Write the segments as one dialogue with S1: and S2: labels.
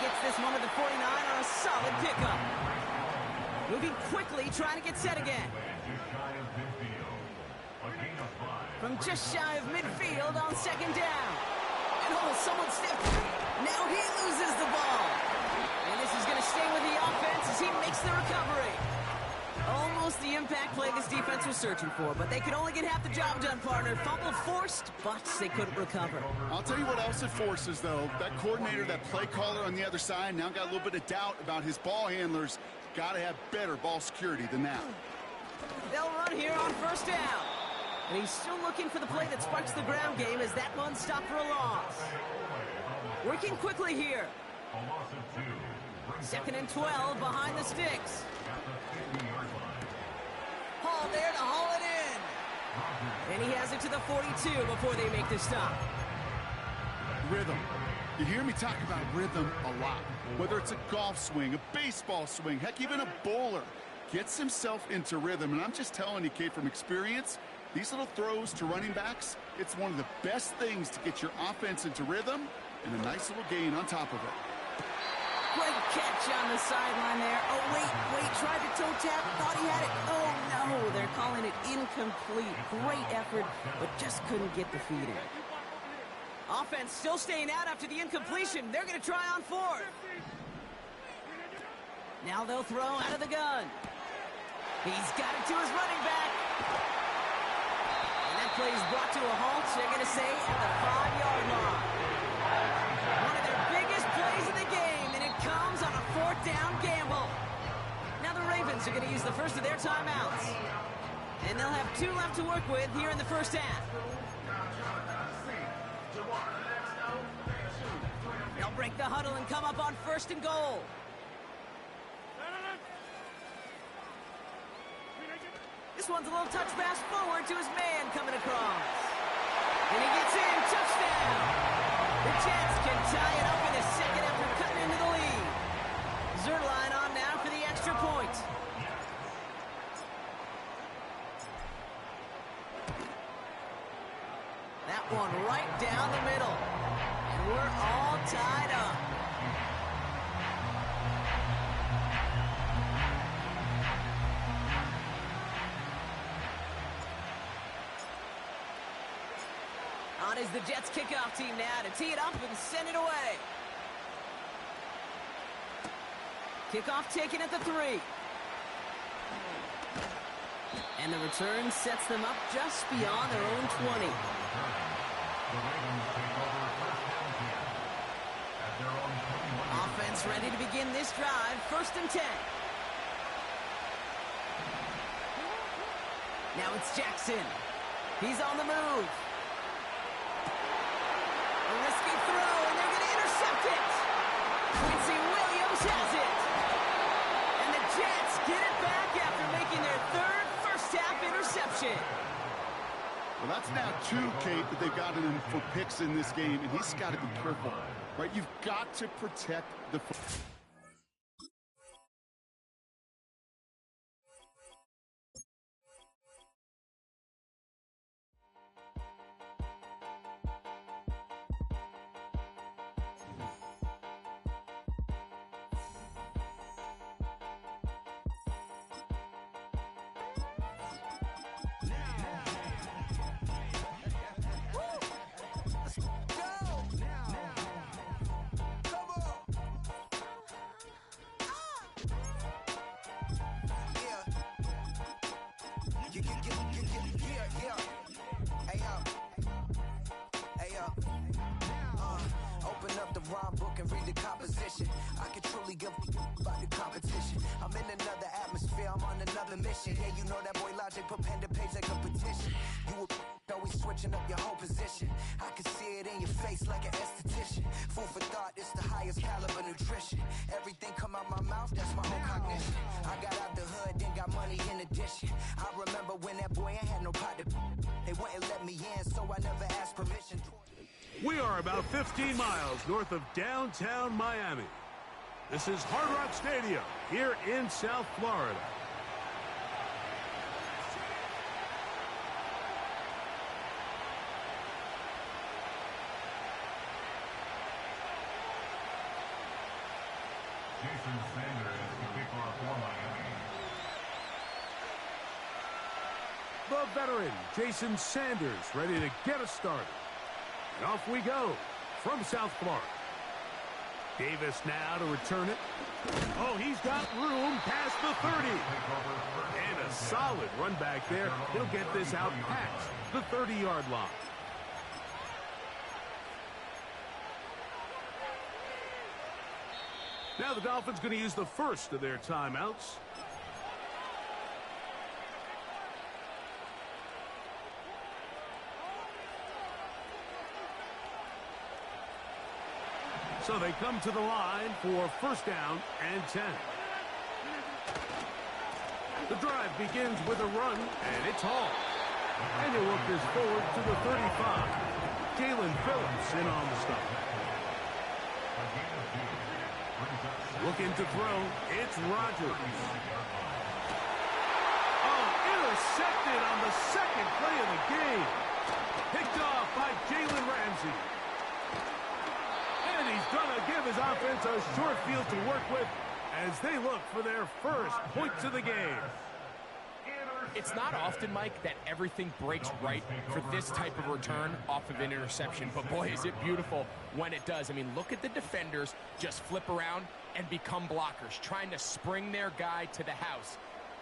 S1: gets this one to the 49 on a solid pickup. Moving quickly, trying to get set again. From just shy of midfield on second down. And someone stepped through. Now he loses the ball. And this is going to stay with the offense as he makes the recovery. Almost the impact play this defense was searching for, but they could only get half the job done, partner. Fumble forced, but they couldn't recover.
S2: I'll tell you what else it forces, though. That coordinator, that play caller on the other side, now got a little bit of doubt about his ball handlers. Got to have better ball security than that.
S1: They'll run here on first down. And he's still looking for the play that sparks the ground game as that one stopped for a loss. Working quickly here. 2nd and 12 behind the sticks. Hall there to haul it in. And he has it to the 42 before they make the stop.
S2: Rhythm. You hear me talk about rhythm a lot. Whether it's a golf swing, a baseball swing, heck, even a bowler. Gets himself into rhythm. And I'm just telling you, Kate, from experience, these little throws to running backs, it's one of the best things to get your offense into rhythm and a nice little gain on top of it.
S1: Great catch on the sideline there. Oh, wait, tried to toe tap, thought he had it. Oh, no, they're calling it incomplete. Great effort, but just couldn't get the feed in. Offense still staying out after the incompletion. They're going to try on 4th. Now they'll throw out of the gun. He's got it to his running back. And that play is brought to a halt, they're going to say, at the 5-yard line. One of their biggest plays of the game, and it comes on a 4th down gamble. Now the Ravens are going to use the first of their timeouts. And they'll have 2 left to work with here in the first half. They'll break the huddle and come up on 1st and goal. This one's a little touch pass forward to his man coming across. And he gets in, touchdown. The Jets can tie it up in a second after cutting into the lead. Zerline on now for the extra point. That one right down the middle. And we're all tied up. On is the Jets kickoff team now to tee it up and send it away. Kickoff taken at the 3. And the return sets them up just beyond their own 20. Offense ready to begin this drive. 1st and 10. Now it's Jackson. He's on the move. A risky throw, and they're going to intercept it. Quincy Williams has it. And the Jets get it back after making their 3rd first-half interception.
S2: Well, that's now 2, Kate, that they've gotten him for picks in this game, and he's got to be careful, right? You've got to protect the football.
S3: Open up the rhyme book and read the composition. I can truly give about the competition. I'm in another atmosphere, I'm on another mission. Yeah, you know that boy Logic put pen to page like a petition. You always switching up your whole position. I can see it in your face like an esthetician. Food for thought, it's the highest caliber nutrition. Everything come out my mouth, that's my own cognition. I got out the hood, then got money in addition. I remember when that boy ain't had no pot to. They wouldn't let me in, so I never asked permission.
S4: We are about 15 miles north of downtown Miami. This is Hard Rock Stadium here in South Florida. The veteran, Jason Sanders, ready to get us started. And off we go from South Florida. Davis now to return it. Oh, he's got room past the 30. And a solid run back there. He'll get this out past the 30-yard line. Now the Dolphins going to use the first of their timeouts. So they come to the line for first down and 10. The drive begins with a run, and it's Hall. And he'll work this forward to the 35. Jalen Phillips in on the stop. Looking to throw, it's Rodgers. Oh, intercepted on the second play of the game. Picked off by Jalen Ramsey. And he's going to give his offense a short field to work with as they look for their first points of the game.
S5: It's not often, Mike, that everything breaks right for this type of return off of an interception. But, boy, is it beautiful when it does. I mean, look at the defenders just flip around and become blockers, trying to spring their guy to the house.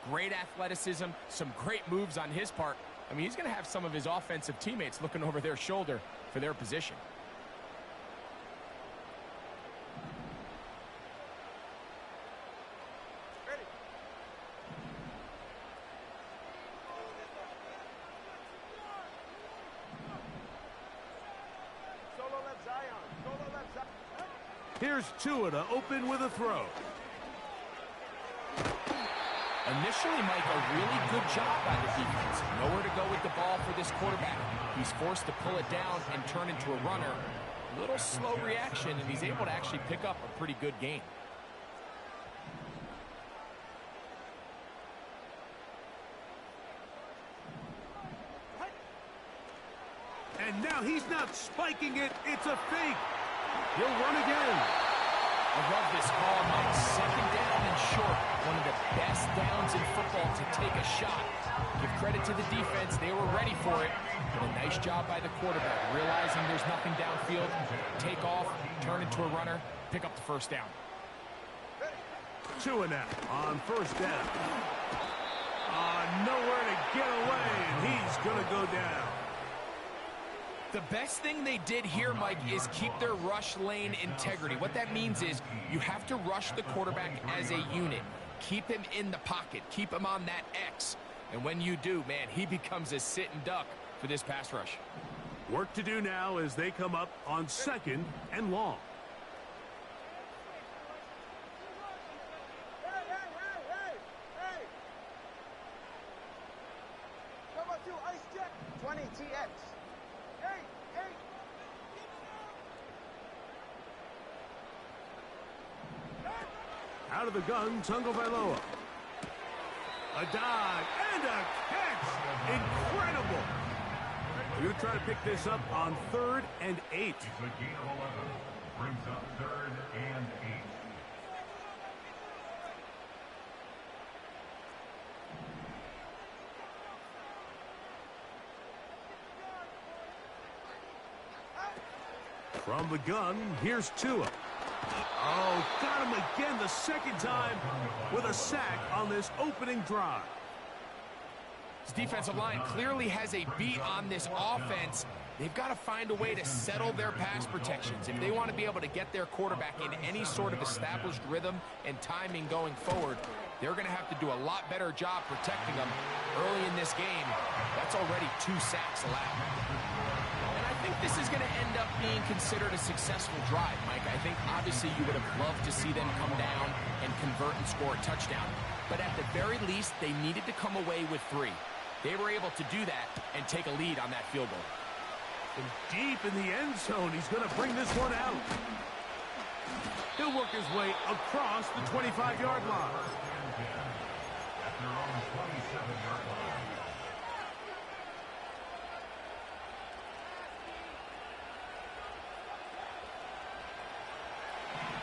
S5: Great athleticism, some great moves on his part. I mean, he's going to have some of his offensive teammates looking over their shoulder for their position.
S4: Here's Tua to open with a throw.
S5: Initially, Mike, a really good job by the defense. Nowhere to go with the ball for this quarterback. He's forced to pull it down and turn into a runner. A little slow reaction, and he's able to actually pick up a pretty good gain.
S4: And now he's not spiking it. It's a fake. He'll run again.
S5: I love this call, Mike. Second down and short. One of the best downs in football to take a shot. Give credit to the defense. They were ready for it. But a nice job by the quarterback. Realizing there's nothing downfield. Take off, turn into a runner, pick up the first down.
S4: Tua now on first down. Nowhere to get away, and he's going to go down.
S5: The best thing they did here, Mike, is keep their rush lane integrity. What that means is you have to rush the quarterback as a unit. Keep him in the pocket. Keep him on that X. And when you do, man, he becomes a sitting duck for this pass rush.
S4: Work to do now as they come up on second and long.
S6: Number 2, Ice Jet, 20 TX.
S4: Out of the gun, Tagovailoa. A dive and a catch. Incredible. We're going to try to pick this up on 3rd and 8.
S7: Brings up 3rd and 8.
S4: From the gun, here's Tua. Oh, got him again the second time with a sack on this opening drive.
S5: This defensive line clearly has a beat on this offense. They've got to find a way to settle their pass protections. If they want to be able to get their quarterback in any sort of established rhythm and timing going forward, they're going to have to do a lot better job protecting them early in this game. That's already 2 sacks allowed. And I think this is going to end up being considered a successful drive, Mike. I think obviously you would have loved to see them come down and convert and score a touchdown. But at the very least, they needed to come away with 3. They were able to do that and take a lead on that field goal.
S4: And deep in the end zone, he's going to bring this one out. He'll work his way across the 25-yard line.
S7: At their own 27-yard line.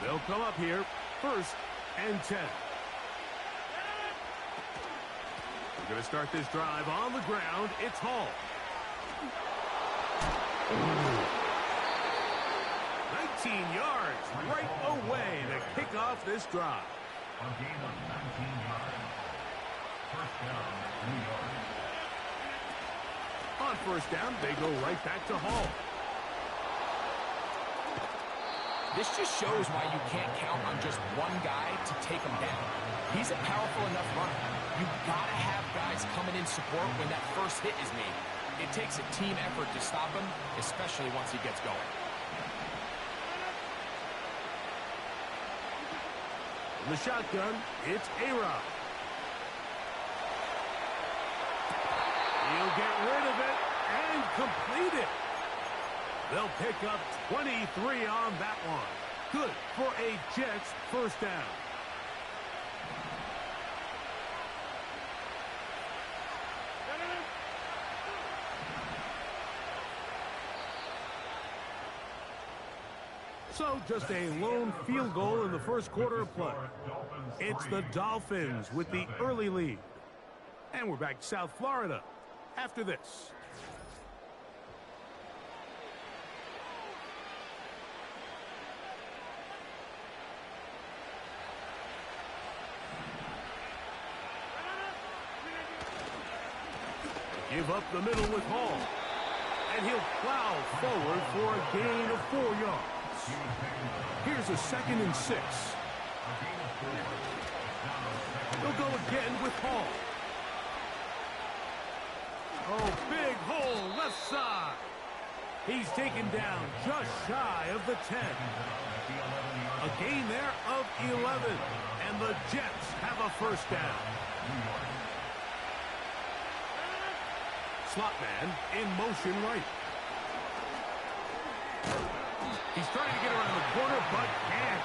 S4: They'll come up here, 1st and 10. We're going to start this drive on the ground. It's Hall. 19 yards right away to kick off this drive.
S7: A gain of 19 yards. First down, 3 yards.
S4: On first down, they go right back to Hall.
S5: This just shows why you can't count on just one guy to take him down. He's a powerful enough runner. You've got to have guys coming in support when that first hit is made. It takes a team effort to stop him, especially once he gets going.
S4: In the shotgun, it's A-Rod. He'll get rid of it and complete it. They'll pick up 23 on that one. Good for a Jets first down. So just a lone field goal in the first quarter of play. It's the Dolphins with the early lead. And we're back to South Florida after this. Give up the middle with Hall. And he'll plow forward for a gain of 4 yards. Here's a 2nd and 6. He'll go again with Hall. Oh, big hole left side. He's taken down just shy of the 10. A gain there of 11. And the Jets have a first down. Slot man in motion right. He's trying to get around the corner, but can't.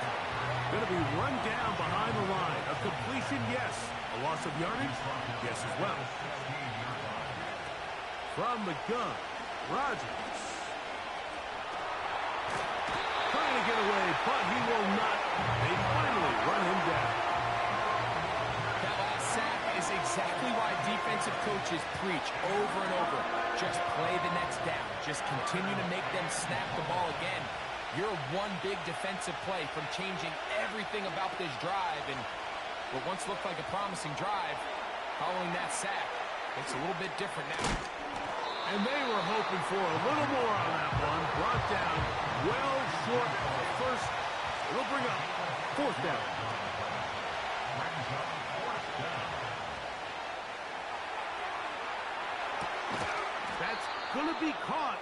S4: Going to be run down behind the line. A completion, yes. A loss of yardage, yes as well. From the gun, Rodgers. Trying to get away, but he will not. They finally run him down.
S5: That last sack is exactly why defensive coaches preach over and over. Just play the next down. Just continue to make them snap the ball again. You're one big defensive play from changing everything about this drive, and what once looked like a promising drive, following that sack, it's a little bit different now.
S4: And they were hoping for a little more on that one. Brought down well short of the first. It'll bring up 4th down. That's going to be caught.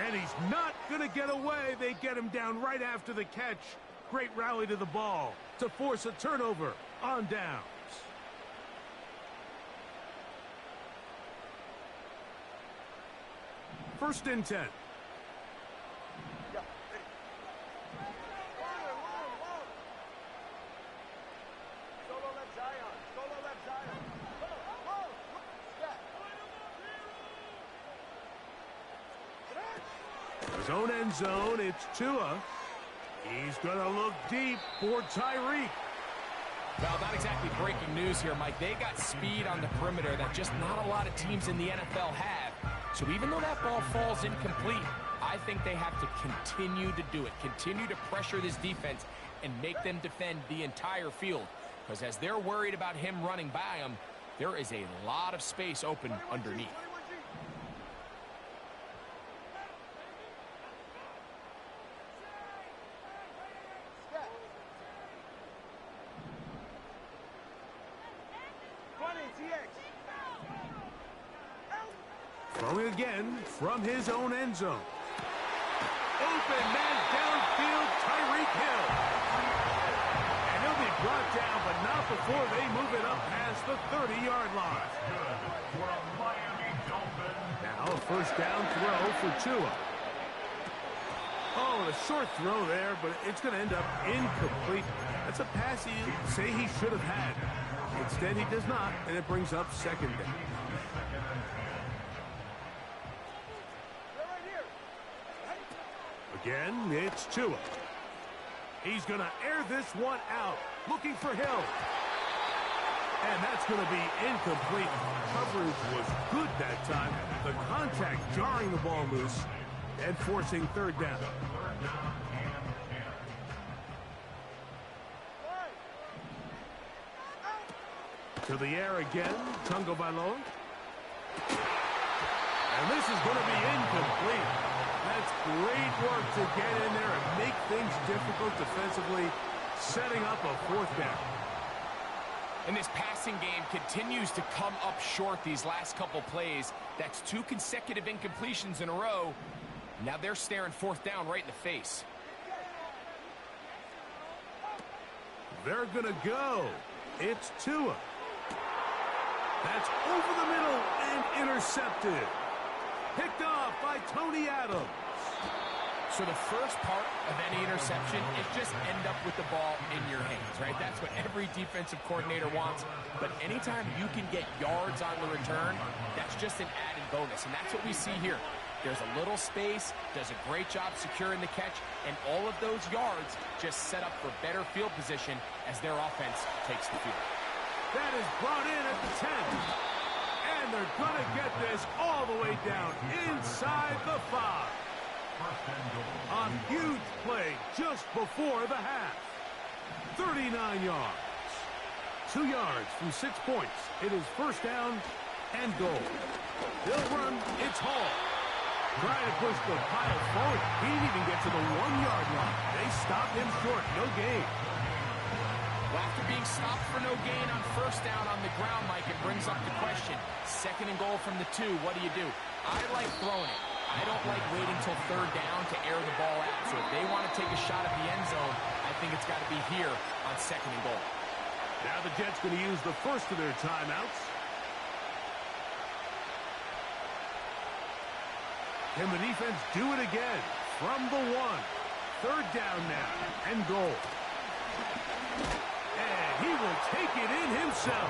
S4: And he's not going to get away. They get him down right after the catch. Great rally to the ball to force a turnover on downs. First and 10. His own end zone, it's Tua. He's going to look deep for Tyreek.
S5: Well, not exactly breaking news here, Mike. They got speed on the perimeter that just not a lot of teams in the NFL have. So even though that ball falls incomplete, I think they have to continue to do it. Continue to pressure this defense and make them defend the entire field. Because as they're worried about him running by them, there is a lot of space open underneath.
S4: Throwing again from his own end zone. Open man downfield, Tyreek Hill. And he'll be brought down, but not before they move it up past the 30-yard line. Now a first down throw for Tua. Oh, a short throw there, but it's going to end up incomplete. That's a pass you say he should have had. Instead, he does not, and it brings up 2nd down. Again, it's Tua. He's going to air this one out, looking for Hill. And that's going to be incomplete. Coverage was good that time. The contact jarring the ball loose and forcing third down. To the air again, Tungo Bailoa. And this is going to be incomplete. That's great work to get in there and make things difficult defensively, setting up a fourth down.
S5: And this passing game continues to come up short these last couple plays. That's 2 consecutive incompletions in a row. Now they're staring fourth down right in the face.
S4: They're going to go. It's Tua. That's over the middle and intercepted. Picked off by Tony Adams.
S5: So the first part of any interception is just end up with the ball in your hands, right? That's what every defensive coordinator wants. But anytime you can get yards on the return, that's just an added bonus. And that's what we see here. There's a little space, does a great job securing the catch, and all of those yards just set up for better field position as their offense takes the field.
S4: That is brought in at the 10. And they're going to get this all the way down inside the 5. A huge play just before the half. 39 yards. 2 yards from 6 points. It is first down and goal. They'll run. It's Hall. Trying to push the pile forward. He didn't even get to the 1-yard line. They stopped him short. No gain.
S5: Well, after being stopped for no gain on first down on the ground, Mike, it brings up the question. Second and goal from the 2. What do? I like throwing it. I don't like waiting till third down to air the ball out. So if they want to take a shot at the end zone, I think it's got to be here on second and goal.
S4: Now the Jets going to use the first of their timeouts. Can the defense do it again? From the 1. Third down now and goal. And he will take it in himself.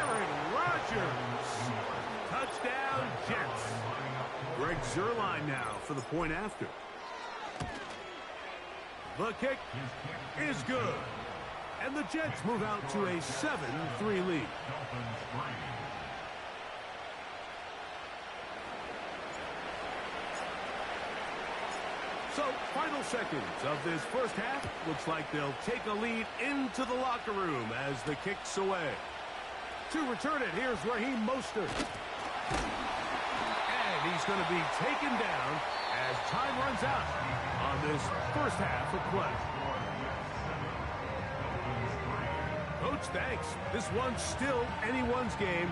S4: Aaron Rodgers. Touchdown, Jets. Greg Zuerlein now for the point after. The kick is good. And the Jets move out to a 7-3 lead. So, final seconds of this first half. Looks like they'll take a lead into the locker room as the kick's away. To return it, here's Raheem Mostert. And he's going to be taken down as time runs out on this first half of play. Coach, thanks. This one's still anyone's game.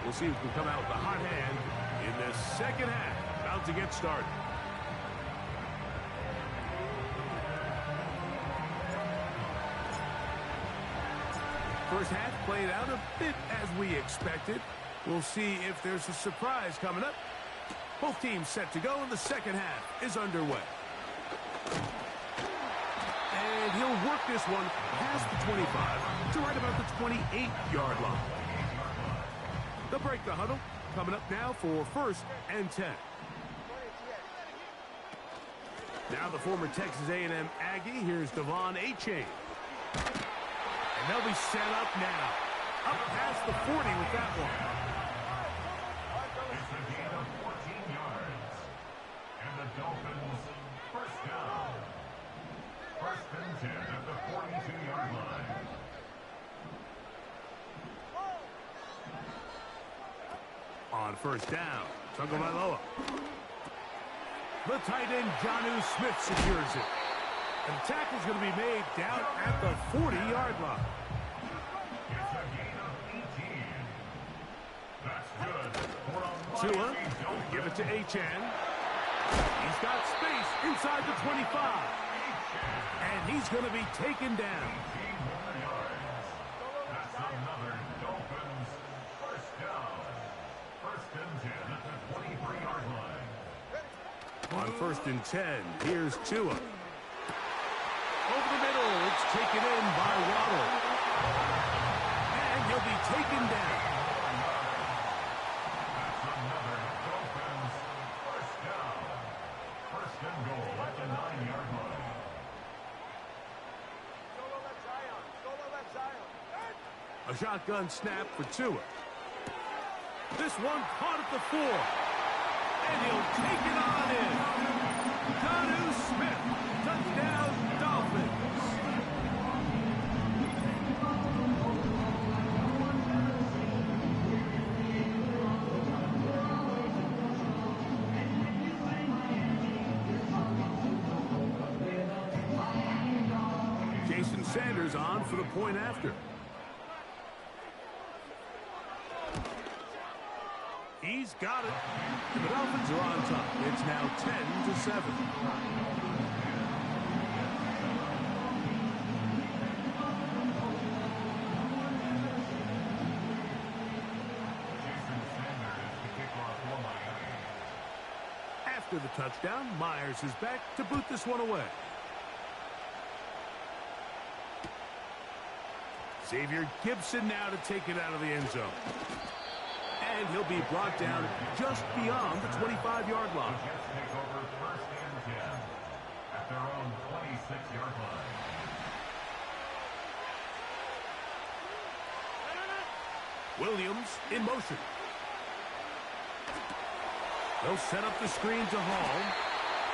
S4: We'll see who can come out with a hot hand in this second half. About to get started. First half played out a bit as we expected. We'll see if there's a surprise coming up. Both teams set to go, and the second half is underway. And he'll work this one past the 25 to right about the 28-yard line. They'll break the huddle. Coming up now for first and 10. Now the former Texas A&M Aggie. Here's Devon Achane. And they'll be set up now. Up past the 40 with that one.
S7: It's a gain of 14 yards. And the Dolphins first down. First and 10 at the 42-yard line.
S4: On first down, Tungo Bailoa. The tight end, Jonnu Smith, secures it. And the tackle's going to be made down at the 40-yard line.
S7: It's a gain of 18. That's good for a
S4: Tua,
S7: mighty Dolphins.
S4: give it to Achane. He's got space inside the 25. And he's going to be taken down.
S7: 18 more yards. That's another Dolphins first down. First and 10 at the 23-yard line.
S4: On first and 10, here's Tua. Over the middle, it's taken in by Waddle. And he'll be taken down.
S7: That's another Dolphins first down. First and goal at the 9-yard line.
S4: A shotgun snap for Tua. This one caught at the 4. And he'll take it on in. Jonnu Smith. Touchdown, Dolphins. Jason Sanders on for the point after. He's got it. The Dolphins are on top. It's now 10-7. After the touchdown, Myers is back to boot this one away. Xavier Gibson now to take it out of the end zone. And he'll be brought down just beyond the 25-yard line.
S7: Jets take over first and 10 at their own 26-yard line.
S4: Williams in motion. They'll set up the screen to Hall.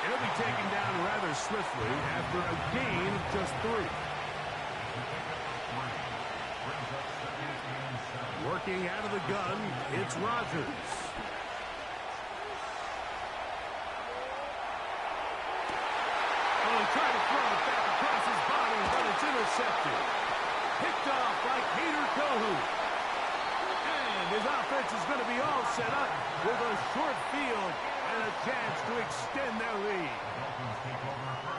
S4: And he'll be taken down rather swiftly after a gain of just 3. Working out of the gun, it's Rodgers. Oh, he tried to throw it back across his body, but it's intercepted. Picked off by Peter Kohu. And his offense is going to be all set up with a short field and a chance to extend their lead.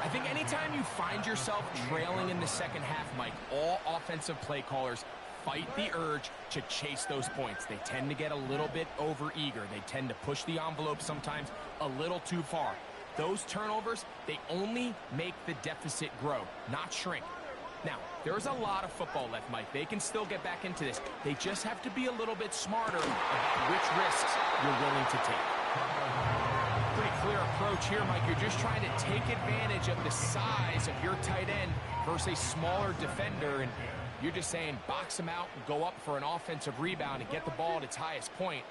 S5: I think anytime you find yourself trailing in the second half, Mike, all offensive play callers fight the urge to chase those points. They tend to get a little bit overeager. They tend to push the envelope sometimes a little too far. Those turnovers, they only make the deficit grow, not shrink. Now, there's a lot of football left, Mike. They can still get back into this. They just have to be a little bit smarter about which risks you're willing to take. Pretty clear approach here, Mike. You're just trying to take advantage of the size of your tight end versus a smaller defender, and you're just saying box him out and go up for an offensive rebound and get the ball at its highest point.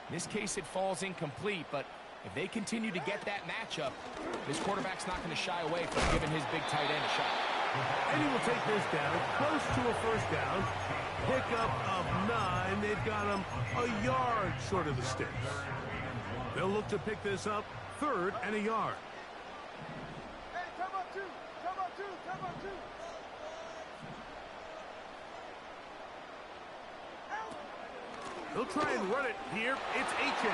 S5: In this case, it falls incomplete, but if they continue to get that matchup, this quarterback's not going to shy away from giving his big tight end a shot.
S4: And he will take this down close to a first down. Pickup of 9. They've got him a yard short of the sticks. They'll look to pick this up 3rd and a yard.
S6: Hey, come on, 2. Come on, 2. Come on, 2.
S4: They'll try and run it here. It's Achane.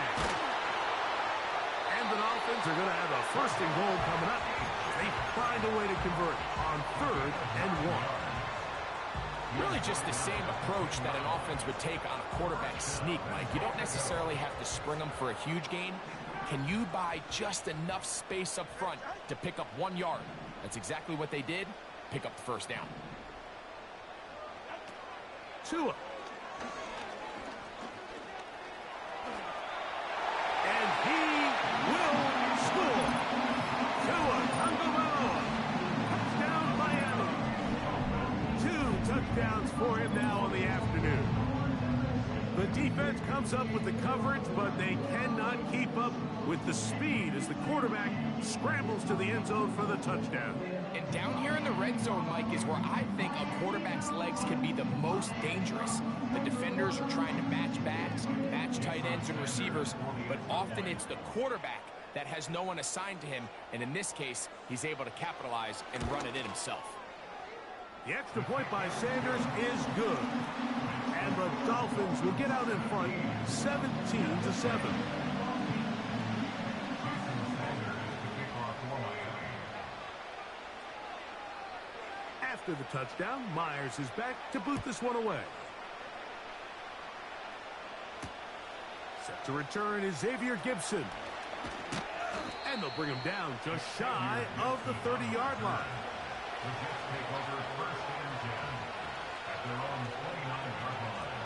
S4: And the Dolphins are going to have a 1st and goal coming up. They find a way to convert on 3rd and 1.
S5: Really just the same approach that an offense would take on a quarterback sneak, Mike. You don't necessarily have to spring them for a huge gain. Can you buy just enough space up front to pick up 1 yard? That's exactly what they did. Pick up the 1st down.
S4: Tua. And he will score. Tua Tagovailoa. Touchdown Miami. 2 touchdowns for him now in the afternoon. The defense comes up with the coverage, but they cannot keep up with the speed as the quarterback scrambles to the end zone for the touchdown.
S5: And down here in the red zone, Mike, is where I think a quarterback's legs can be the most dangerous. The defenders are trying to match backs, match tight ends and receivers, but often it's the quarterback that has no one assigned to him, and in this case, he's able to capitalize and run it in himself.
S4: The extra point by Sanders is good. And the Dolphins will get out in front 17-7. After the touchdown, Myers is back to boot this one away. Set to return is Xavier Gibson. And they'll bring him down just shy of the 30-yard line.
S7: The Jets take over first and 10 at their own 29-yard line.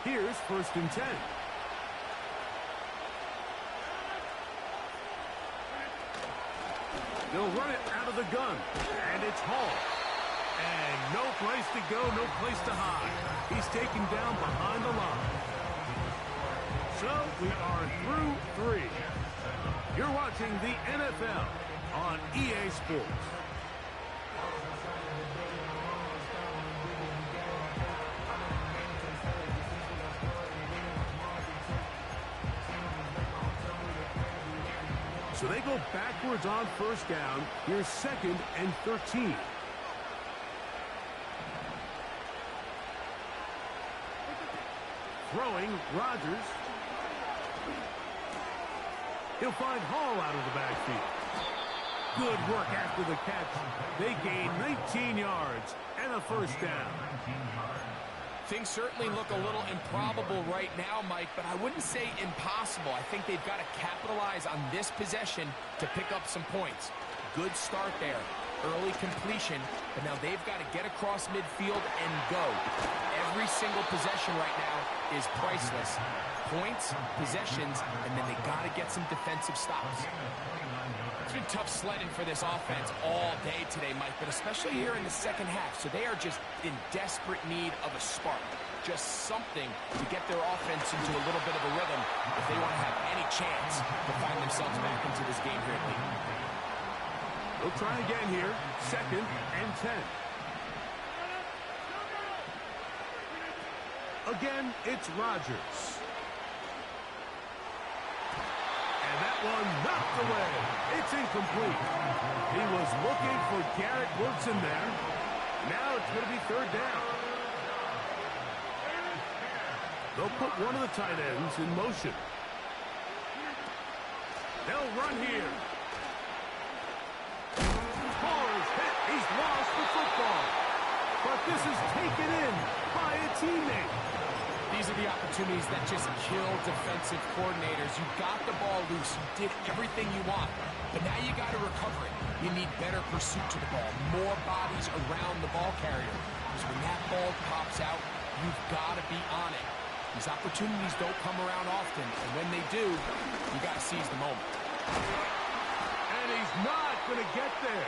S4: Here's 1st and 10. They'll run it out of the gun, and it's Hall. And no place to go, no place to hide. He's taken down behind the line. So we are through 3. You're watching the NFL on EA Sports. So they go backwards on first down. Here's 2nd and 13. Throwing, Rodgers. He'll find Hall out of the backfield. Good work after the catch. They gain 19 yards and a first down.
S5: Things certainly look a little improbable right now, Mike, but I wouldn't say impossible. I think they've got to capitalize on this possession to pick up some points. Good start there. Early completion, but now they've got to get across midfield and go. Every single possession right now is priceless. Points, possessions, and then they got to get some defensive stops. It's been tough sledding for this offense all day today, Mike, but especially here in the second half. So they are just in desperate need of a spark, just something to get their offense into a little bit of a rhythm if they want to have any chance to find themselves back into this game here at least.
S4: They'll try again here, 2nd and 10. Again, it's Rodgers. And that one knocked away. It's incomplete. He was looking for Garrett Wilson there. Now it's going to be 3rd down. They'll put one of the tight ends in motion. They'll run here. Ball's hit. He's lost the football. But this is taken in by a teammate.
S5: These are the opportunities that just kill defensive coordinators. You got the ball loose. You did everything you want. But now you got to recover it. You need better pursuit to the ball. More bodies around the ball carrier. Because when that ball pops out, you've got to be on it. These opportunities don't come around often. And when they do, you got to seize the moment.
S4: And he's not going to get there.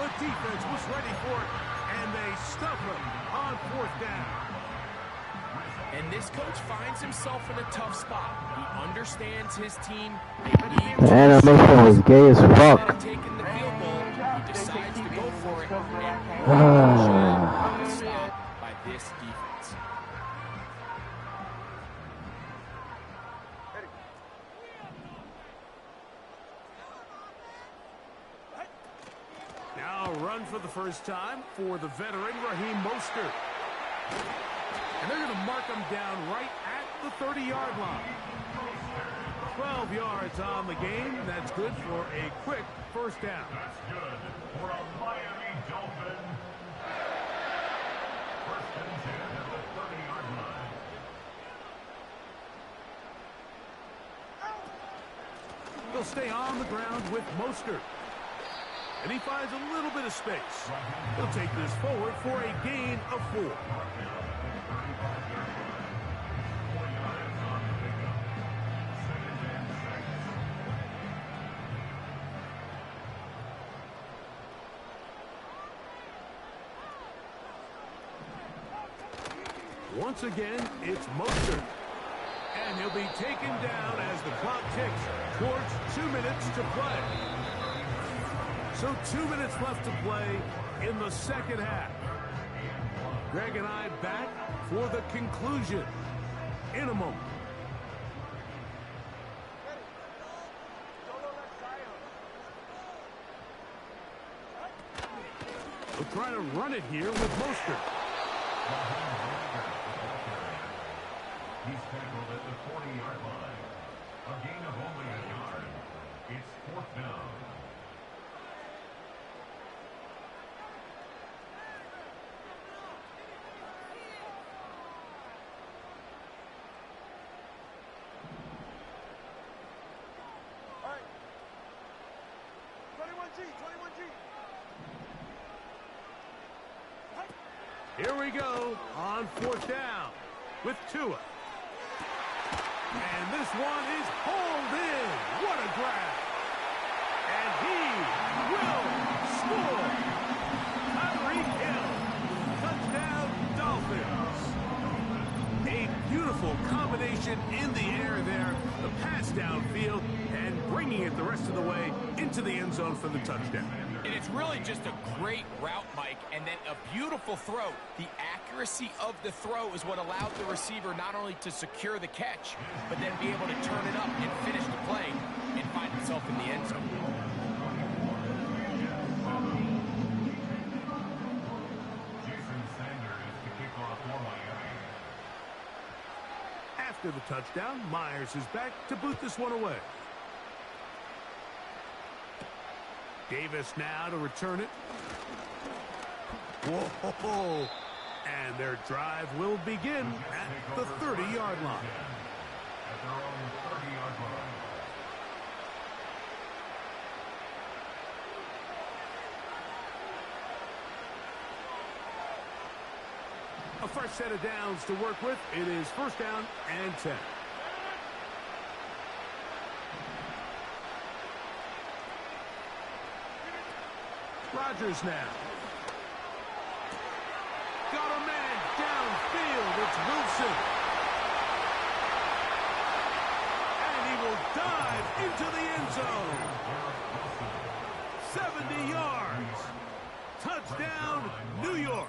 S4: The defense was ready for it. And they stuff him on 4th down.
S5: And this coach finds himself in a tough spot. He understands his team.
S8: Man, that phone is gay as fuck.
S5: Taking the field goal, he decides to go for it. And stopped by this defense.
S4: Now a run for the first time for the veteran Raheem Mostert. And they're going to mark him down right at the 30-yard line. 12 yards on the game. That's good for a quick first down.
S7: That's good for a Miami Dolphin. 1st and 10 at the 30-yard line.
S4: He'll stay on the ground with Mostert. And he finds a little bit of space. He'll take this forward for a gain of 4. Once again, it's Mostert. And he'll be taken down as the clock ticks towards 2 minutes to play. So 2 minutes left to play in the second half. Greg and I back for the conclusion in a moment. We'll try to run it here with Mostert.
S7: He's tackled at the 40-yard line. A gain of only a yard. It's 4th down.
S6: All right. 21G, 21G.
S4: Here we go on 4th down with Tua. And this one is hauled in. What a grab. And he will downfield and bringing it the rest of the way into the end zone for the touchdown.
S5: And it's really just a great route, Mike, and then a beautiful throw. The accuracy of the throw is what allowed the receiver not only to secure the catch, but then be able to turn it up and finish the play and find himself in the end zone.
S4: After the touchdown, Myers is back to boot this one away. Davis now to return it. Whoa! And their drive will begin at the 30-yard line.
S7: At their own 30-yard line.
S4: A fresh set of downs to work with. It is first down and 10. Rodgers now. Got a man downfield. It's Wilson. And he will dive into the end zone. 70 yards. Touchdown, New York.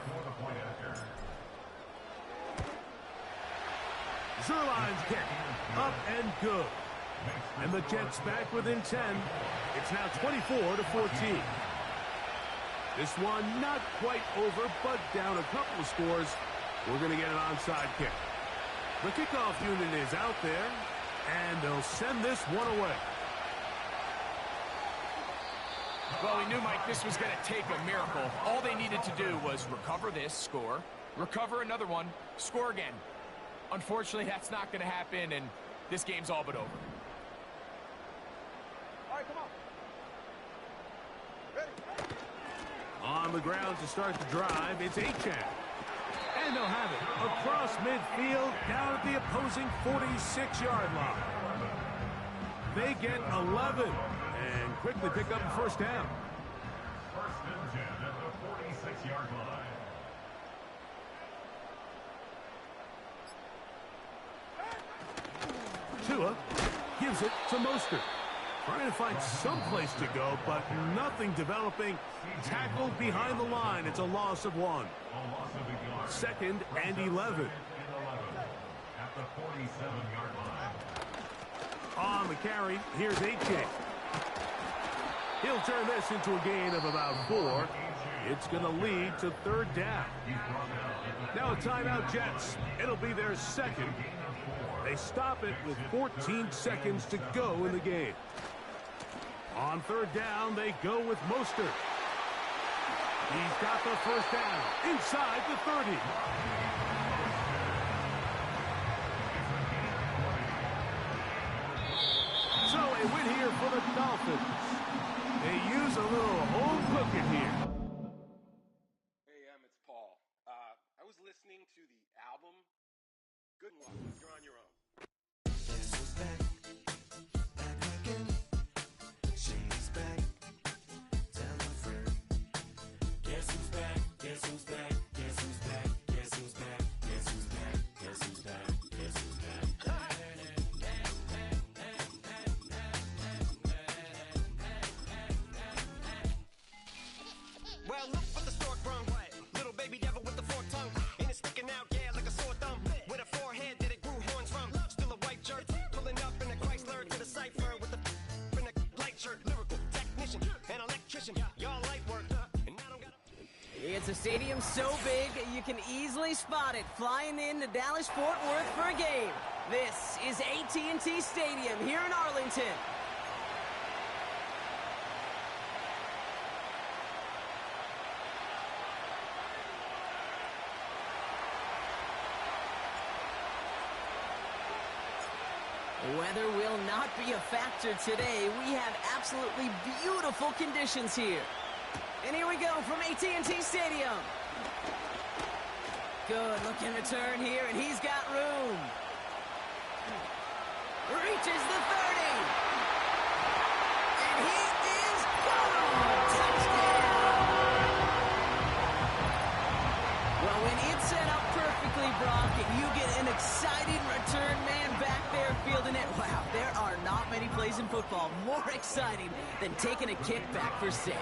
S4: Zerline's kick. Up and good. And the Jets back within 10. It's now 24-14. This one not quite over, but down a couple of scores. We're going to get an onside kick. The kickoff unit is out there, and they'll send this one away.
S5: Well, we knew, Mike, this was going to take a miracle. All they needed to do was recover this, score, recover another one, score again. Unfortunately, that's not going to happen, and this game's all but over.
S6: All right, come on. Ready?
S4: On the ground to start the drive, it's Achane. And they'll have it across midfield, down at the opposing 46-yard line. They get 11 and quickly pick up the first down.
S7: First and 10 at the 46-yard line.
S4: Tua gives it to Mostert. Trying to find some place to go, but nothing developing. Tackled behind the line. It's a loss of 1. Second and 11.
S7: At the 47-yard line.
S4: On the carry, here's Achane. He'll turn this into a gain of about 4. It's going to lead to third down. Now a timeout, Jets. It'll be their second. They stop it with 14 seconds to go in the game. On third down, they go with Mostert. He's got the first down inside the 30. So a win here for the Dolphins. They use a little home cooking here.
S9: Hey, it's Paul. I was listening to the album. Good luck. You're on your own.
S3: Guess who's back? Back again. She's back. Tell a friend. Guess who's back? Guess who's back? Guess who's back? Guess who's back? Guess who's back? Guess who's back? Guess who's back?
S10: Well, look what the stork brung. Little baby devil with the forked tongue. And it's sticking out, yeah, like a sore thumb. With a forehead that it grew horns from. Still a white jerk. Pulling up in a Chrysler to the cipher with a in a light shirt. Lyrical technician and electrician. Y'all light work. And I don't got
S1: It's a stadium so big you can easily spot it flying into Dallas-Fort Worth for a game. This is AT&T Stadium here in Arlington. Weather will not be a factor today. We have absolutely beautiful conditions here. And here we go from AT&T Stadium. Good looking return here, and he's got room. Reaches the 30. And he is gone. Touchdown. Well, when it's set up perfectly, Brock, and you get an exciting return man back there fielding it, wow, there are not many plays in football more exciting than taking a kick back for 6.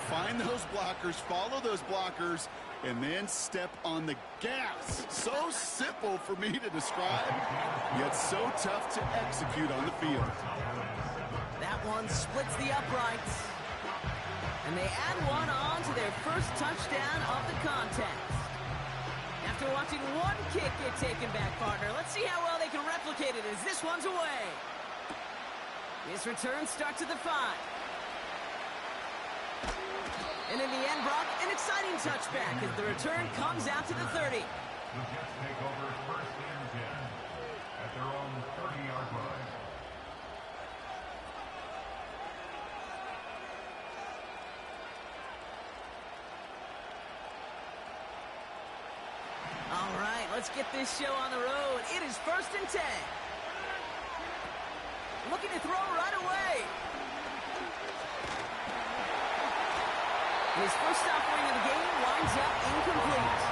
S2: Find those blockers, follow those blockers, and then step on the gas. So simple for me to describe, yet so tough to execute on the field.
S1: That one splits the uprights. And they add one on to their first touchdown of the contest. After watching one kick get taken back, partner, let's see how well they can replicate it as this one's away. This return starts at the 5. And in the end, Brock, an exciting touchback as the return comes out to the 30.
S7: The Jets take over first and 10 at their own 30-yard line.
S1: All right, let's get this show on the road. It is first and 10. Looking to throw right away. His first offering of the game winds up incomplete.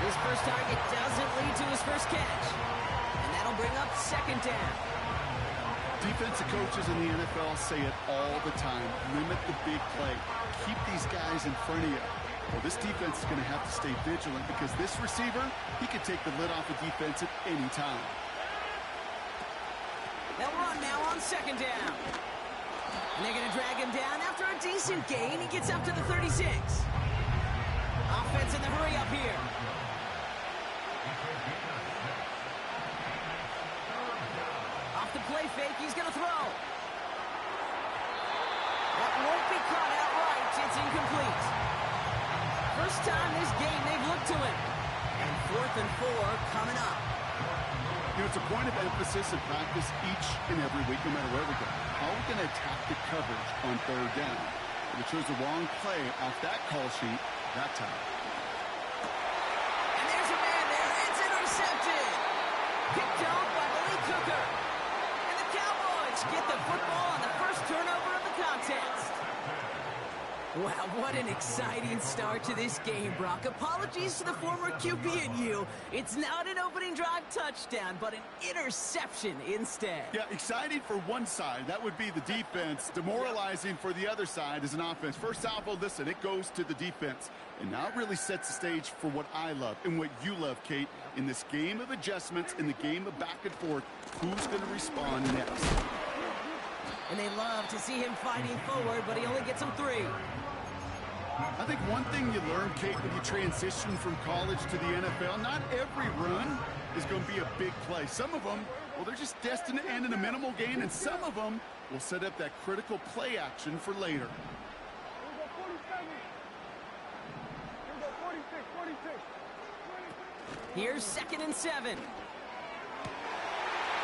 S1: His first target doesn't lead to his first catch. And that'll bring up second down.
S2: Defensive coaches in the NFL say it all the time. Limit the big play. Keep these guys in front of you. Well, this defense is going to have to stay vigilant because this receiver, he can take the lid off the defense at any time.
S1: They'll run now on second down. And they're going to drag him down after a decent gain. He gets up to the 36. Offense in the hurry up here. Off the play fake, he's going to throw. That won't be caught outright. It's incomplete. First time this game they've looked to him. And 4th and 4 coming up.
S2: You know, it's a point of emphasis in practice each and every week, no matter where we go. How are we going to attack the coverage on 3rd down? But it chose the wrong play off that call sheet that time.
S1: And there's a man there. It's intercepted. Picked off by Malik Cooker. And the Cowboys get the football on the first turnover of the contest. Wow, what an exciting start to this game, Brock. Apologies to the former QB and you. It's not an opening drive touchdown, but an interception instead.
S2: Yeah, exciting for one side. That would be the defense. Demoralizing for the other side as an offense. First salvo, listen, it goes to the defense. And now it really sets the stage for what I love and what you love, Kate. In this game of adjustments, in the game of back and forth, who's going to respond next?
S1: And they love to see him fighting forward, but he only gets them 3.
S2: I think one thing you learn, Kate, when you transition from college to the NFL, not every run is going to be a big play. Some of them, well, they're just destined to end in a minimal gain, and some of them will set up that critical play action for later.
S1: Here's 2nd and 7.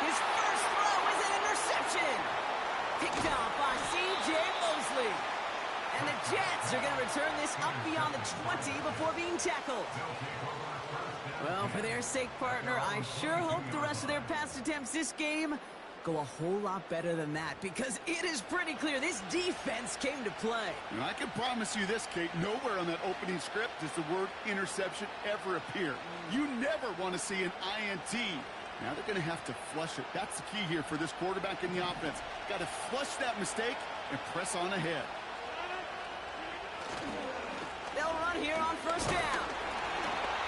S1: His first throw is an interception. Picked off by C.J. Mosley. And the Jets are going to return this up beyond the 20 before being tackled. Well, for their sake, partner, I sure hope the rest of their pass attempts this game go a whole lot better than that, because it is pretty clear this defense came to play.
S2: And I can promise you this, Kate, nowhere on that opening script does the word interception ever appear. You never want to see an INT. Now they're going to have to flush it. That's the key here for this quarterback in the offense. Got to flush that mistake and press on ahead.
S1: They'll run here on first down.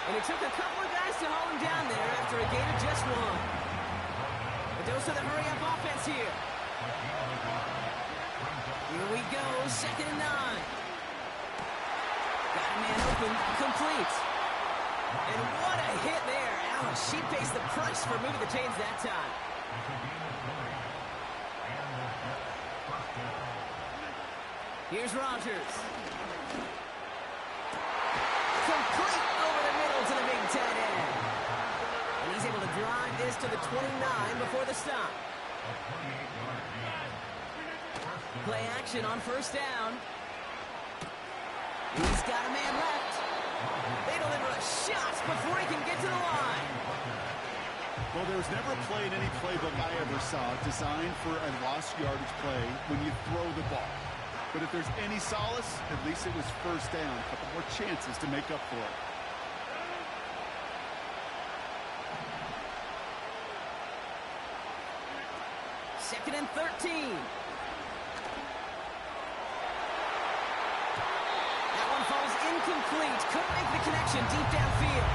S1: And it took a couple of guys to hold him down there after a gain of just 1. A dose of the hurry-up offense here. Here we go, 2nd and 9. Got a man open, complete. And what a hit there. Ouch, she pays the price for moving the chains that time. Here's Rodgers. Complete over the middle to the big tight end. And he's able to drive this to the 29 before the stop. Play action on first down. He's got a man left. They deliver a shot before he can get to the line.
S2: Well, there was never a play in any playbook I ever saw designed for a lost yardage play when you throw the ball. But if there's any solace, at least it was first down. A couple more chances to make up for it.
S1: 2nd and 13. That one falls incomplete. Couldn't make the connection deep downfield.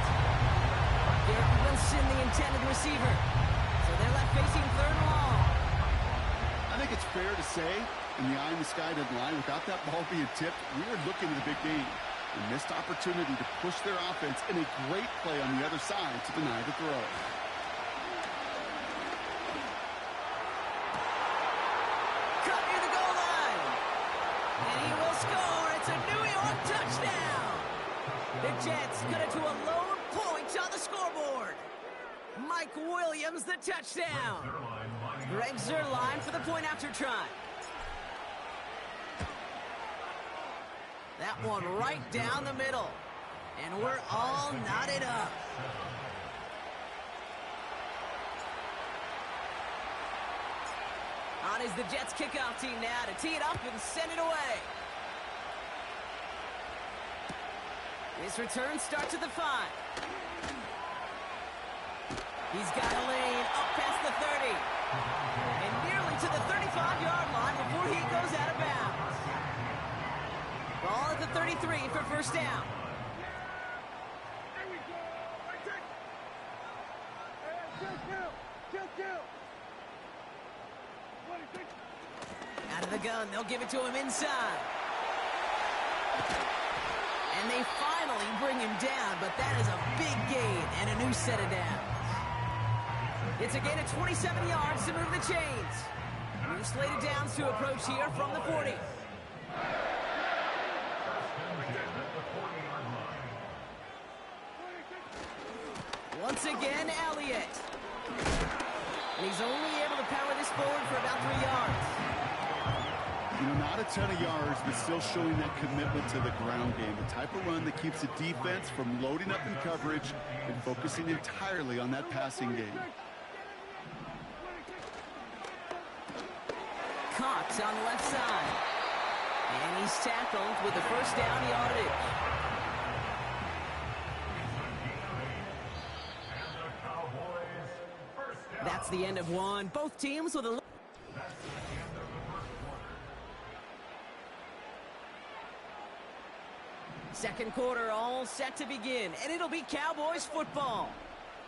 S1: Garrett Wilson, the intended receiver. So they're left facing 3rd and long.
S2: I think it's fair to say, in the eye in the sky deadline, without that ball being tipped, we are looking at a big game. A missed opportunity to push their offense and a great play on the other side to deny the throw.
S1: Cut near the goal line. And he will score. It's a New York touchdown. The Jets cut it to a lone point on the scoreboard. Mike Williams, the touchdown. Greg Zuerlein for the point after try. That one right down the middle. And we're all knotted up. On is the Jets kickoff team now to tee it up and send it away. This return starts at the 5. He's got a lane up past the 30. And nearly to the 35-yard line before he goes out of bounds. Ball at the 33 for first down.
S6: There we go. Right there. Kill. 26.
S1: Out of the gun, they'll give it to him inside. And they finally bring him down, but that is a big gain and a new set of downs. It's a gain of 27 yards to move the chains. New slated downs to approach here from the 40. Once again, Elliott. And he's only able to power this forward for about 3 yards.
S2: You know, not a ton of yards, but still showing that commitment to the ground game. The type of run that keeps the defense from loading up in coverage and focusing entirely on that passing game.
S1: Cox on the left side. And he's tackled with the first down yardage. That's the end of one. Both teams with a... Second quarter all set to begin, and it'll be Cowboys football.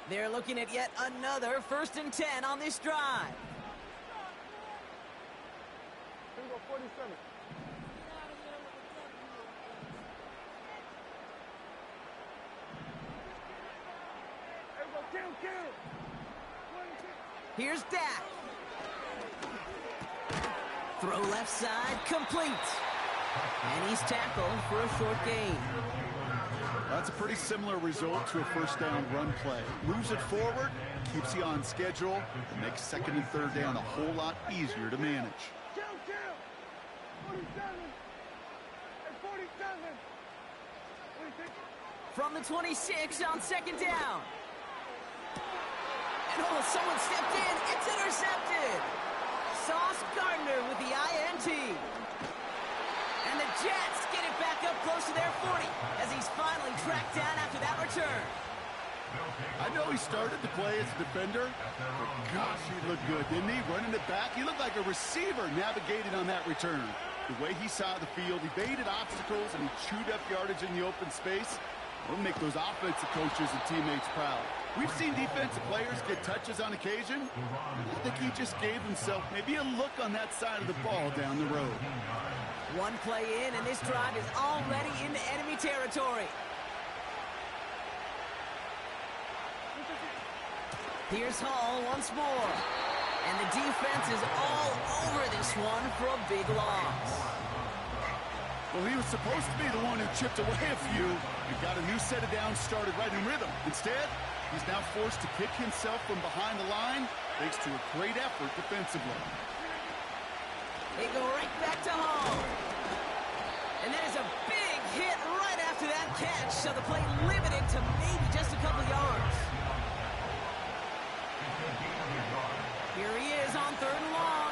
S1: They're looking at yet another 1st and 10 on this drive.
S6: Here we go, 47. There we go, kill. 26.
S1: Here's Dak. Throw left side, complete. And he's tackled for a short gain.
S2: That's a pretty similar result to a first down run play. Moves it forward, keeps you on schedule, and makes 2nd and 3rd down a whole lot easier to manage.
S6: Kill. 47. And 47. 26.
S1: From the 26 on 2nd down. And someone stepped in. It's intercepted. Sauce Gardner with the INT. And the Jets get it back up close to their 40 as he's finally tracked down after that return.
S2: I know he started the play as a defender, but gosh, he looked good, didn't he? Running it back, he looked like a receiver navigating on that return. The way he saw the field, he baited obstacles, and he chewed up yardage in the open space. It'll make those offensive coaches and teammates proud. We've seen defensive players get touches on occasion. I think he just gave himself maybe a look on that side of the ball down the road.
S1: One play in, and this drive is already into enemy territory. Here's Hall once more. And the defense is all over this one for a big loss.
S2: Well, he was supposed to be the one who chipped away a few. He got a new set of downs started right in rhythm. Instead, he's now forced to kick himself from behind the line thanks to a great effort defensively.
S1: They go right back to Hall. And that is a big hit right after that catch, so the play limited to maybe just a couple yards. Here he is on 3rd and long.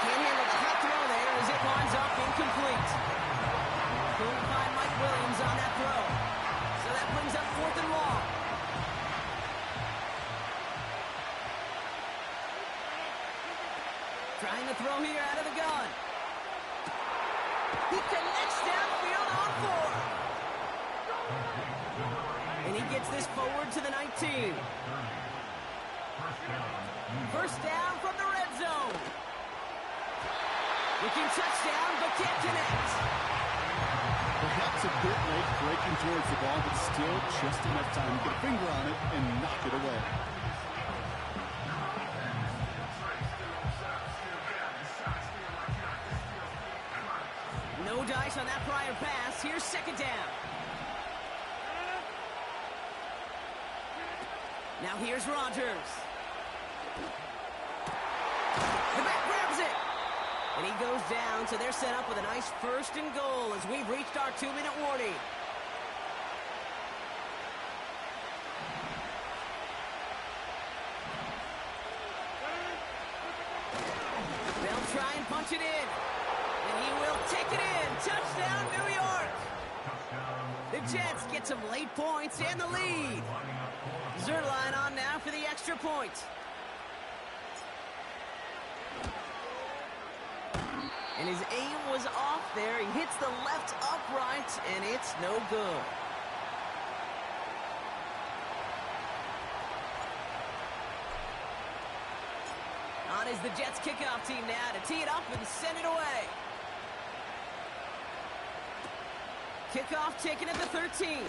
S1: Can't handle the hot throw there as it winds up incomplete. Couldn't find Mike Williams on that throw. So that brings up 4th and long. Trying to throw here out of the gun. He connects downfield on 4. And he gets this forward to the 19. First down from the red zone. Looking touchdown, but can't connect.
S2: Perhaps a bit late breaking towards the ball, but still just enough time to get a finger on it and knock it away.
S1: No dice on that prior pass. Here's second down. Now here's Rodgers. The back grabs it. And he goes down, so they're set up with a nice first and goal as we've reached our 2-minute warning. They'll try and punch it in. And he will take it in. Touchdown, New York. The Jets get some late points and the lead. Zerline on now for the extra point. And his aim was off there. He hits the left upright, and it's no good. On is the Jets kickoff team now to tee it up and send it away. Kickoff taken at the 13. And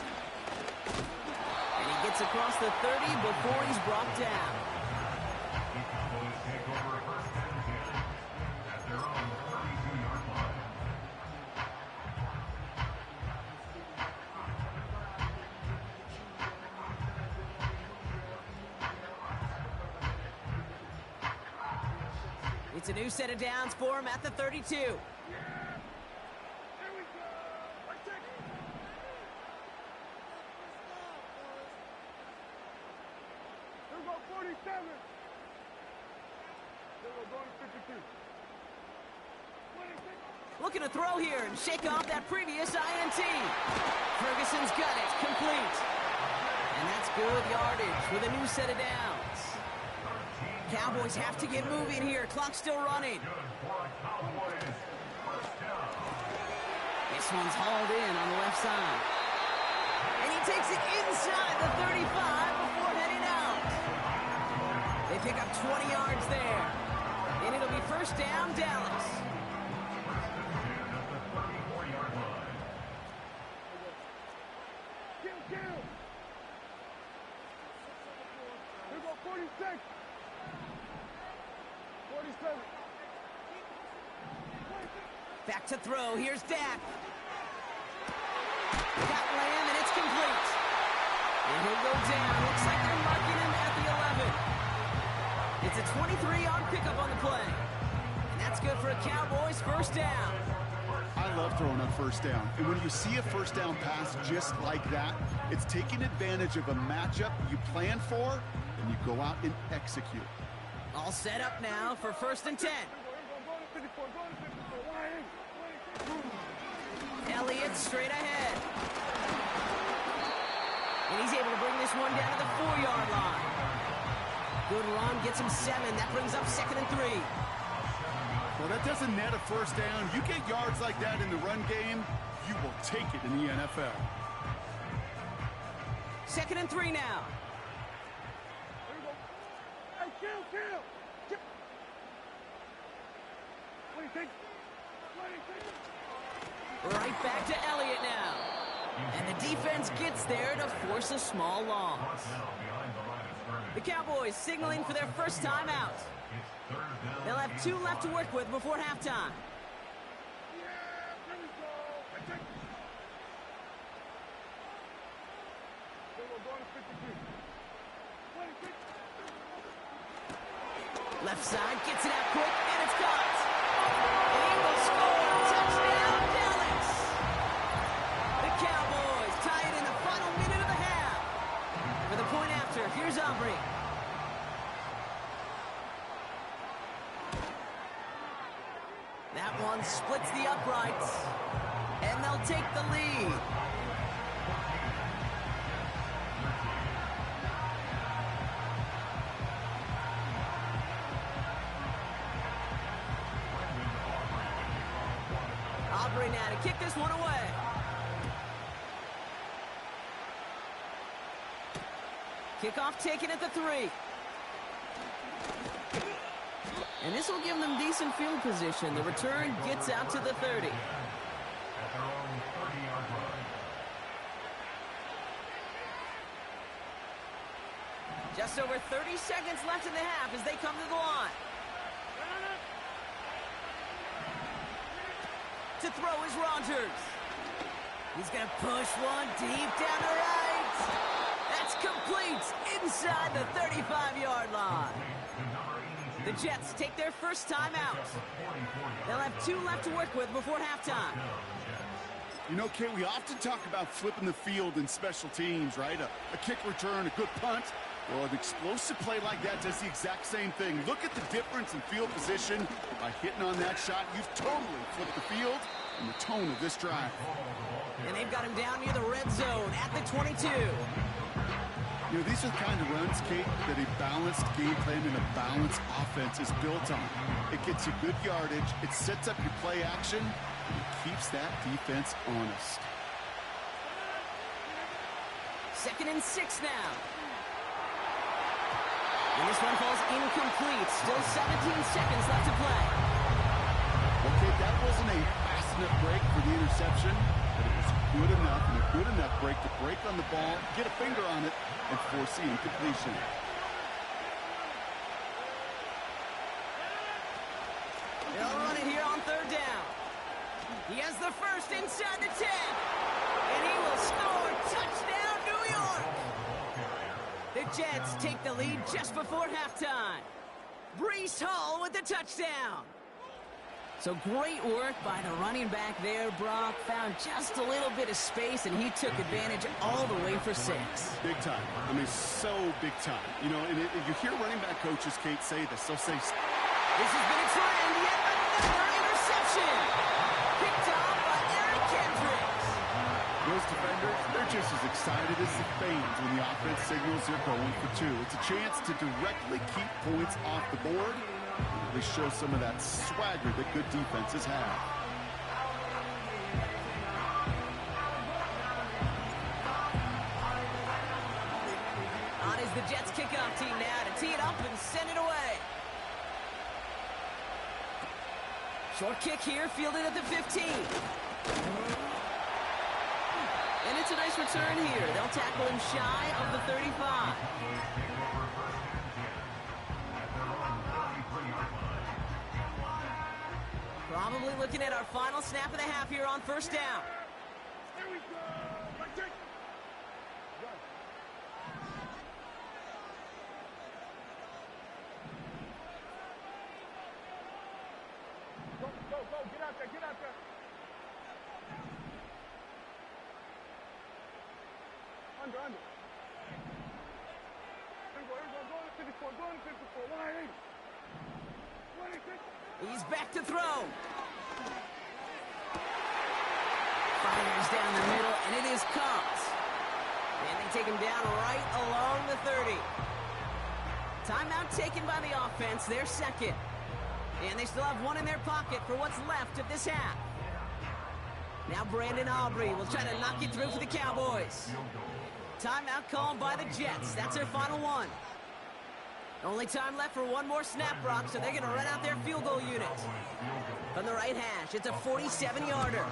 S1: he gets across the 30 before he's brought down. It's a new set of downs for him at the 32.
S6: Here we go. Let's take it. Here we go, 47. Here we go, going to 52. 26.
S1: Looking to throw here and shake off that previous INT. Ferguson's got it, complete. And that's good yardage with a new set of downs. Cowboys have to get moving here. Clock's still running. This one's hauled in on the left side. And he takes it inside the 35 before heading out. They pick up 20 yards there. And it'll be first down, Dallas.
S6: Kill. Here we go, 46. 47.
S1: Back to throw. Here's Dak. Got Lamb, and it's complete. And he'll go down. Looks like they're marking him at the 11. It's a 23-yard pickup on the play. And that's good for a Cowboys first down.
S2: I love throwing on first down. And when you see a first down pass just like that, it's taking advantage of a matchup you plan for, and you go out and execute.
S1: All set up now for first and 10. Elliott straight ahead. And he's able to bring this one down to the 4-yard line. Good run, gets him 7. That brings up second and 3.
S2: Well, that doesn't net a first down. You get yards like that in the run game, you will take it in the NFL.
S1: Second and 3 now.
S6: Hey, kill.
S1: Right back to Elliott now. And the defense gets there to force a small loss. The Cowboys signaling for their first time out. They'll have 2 left to work with before halftime. Left side gets it out quick, and it's caught. And he will score. Touchdown, Dallas. The Cowboys tie it in the final minute of the half. For the point after, here's Aubrey. That one splits the uprights, and they'll take the lead. now to kick this one away. Kickoff taken at the 3. And this will give them decent field position. The return gets out to the 30.
S7: At their own 30-yard line.
S1: Just over 30 seconds left in the half as they come to the line. To throw is Rodgers. He's going to push one deep down the right. That's complete inside the 35-yard line. The Jets take their first time out. They'll have 2 left to work with before halftime.
S2: You know, Kate, we often talk about flipping the field in special teams, right? A kick return, a good punt. Well, an explosive play like that does the exact same thing. Look at the difference in field position. By hitting on that shot, you've totally flipped the field and the tone of this drive.
S1: And they've got him down near the red zone at the 22.
S2: You know, these are the kind of runs, Kate, that a balanced game plan and a balanced offense is built on. It gets you good yardage, it sets up your play action, and it keeps that defense honest.
S1: 2nd and 6 now. And this one falls incomplete. Still 17 seconds left to play.
S2: Okay, that wasn't a fast enough break for the interception, but it was good enough and a good enough break to break on the ball, get a finger on it, and force the incompletion.
S1: They'll run it here on 3rd down. He has the first inside the 10. And he will score. Touchdown, New York! The Jets take the lead just before halftime. Breece Hall with the touchdown. So great work by the running back there, Brock. Found just a little bit of space, and he took advantage all the way for 6.
S2: Big time. I mean, so big time. You know, and you hear running back coaches, Kate, say this. They'll say,
S1: this has been a trend. Yet another interception. Picked off by Eric Kendricks.
S2: those defenders, they're just as excited as the fans when the offense signals they're going for 2. It's a chance to directly keep points off the board. They show some of that swagger that good defenses have.
S1: On is the Jets kickoff team now to tee it up and send it away. Short kick here, fielded at the 15. And it's a nice return here. They'll tackle him shy of the 35. Probably looking at our final snap of the half here on first down.
S6: Here we go. Go, get out there, get out there. Under. Here we go, go on to 54, 180. 180.
S1: He's back to throw. Fires down the middle, and it is caught. And they take him down right along the 30. Timeout taken by the offense, their second. And they still have one in their pocket for what's left of this half. Now Brandon Aubrey will try to knock it through for the Cowboys. Timeout called by the Jets. That's their final one. Only time left for one more snap, Brock, so they're going to run out their field goal unit. From the right hash, it's a 47-yarder.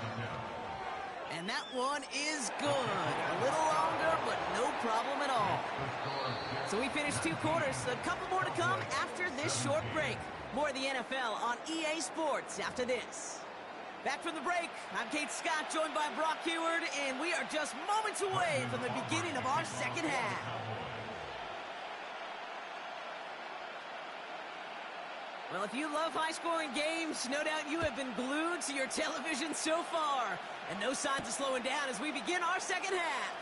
S1: And that one is good. A little longer, but no problem at all. So we finished 2 quarters. A couple more to come after this short break. More of the NFL on EA Sports after this. Back from the break, I'm Kate Scott, joined by Brock Heward, and we are just moments away from the beginning of our second half. Well, if you love high-scoring games, no doubt you have been glued to your television so far. And no signs of slowing down as we begin our second half.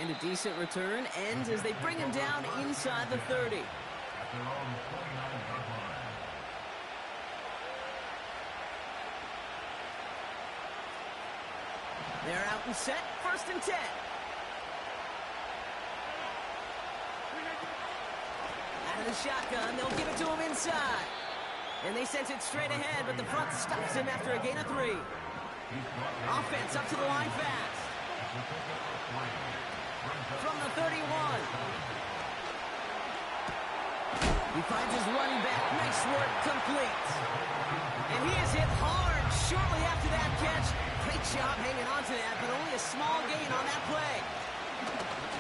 S1: And a decent return ends as they bring him down inside the 30. They're out and set, 1st and 10. Out of the shotgun, they'll give it to him inside. And they sent it straight ahead, but the front stops him after a gain of 3. Offense up to the line fast. From the 31. He finds his running back. Nice work, complete. And he is hit hard shortly after that catch. Great job hanging on to that, but only a small gain on that play.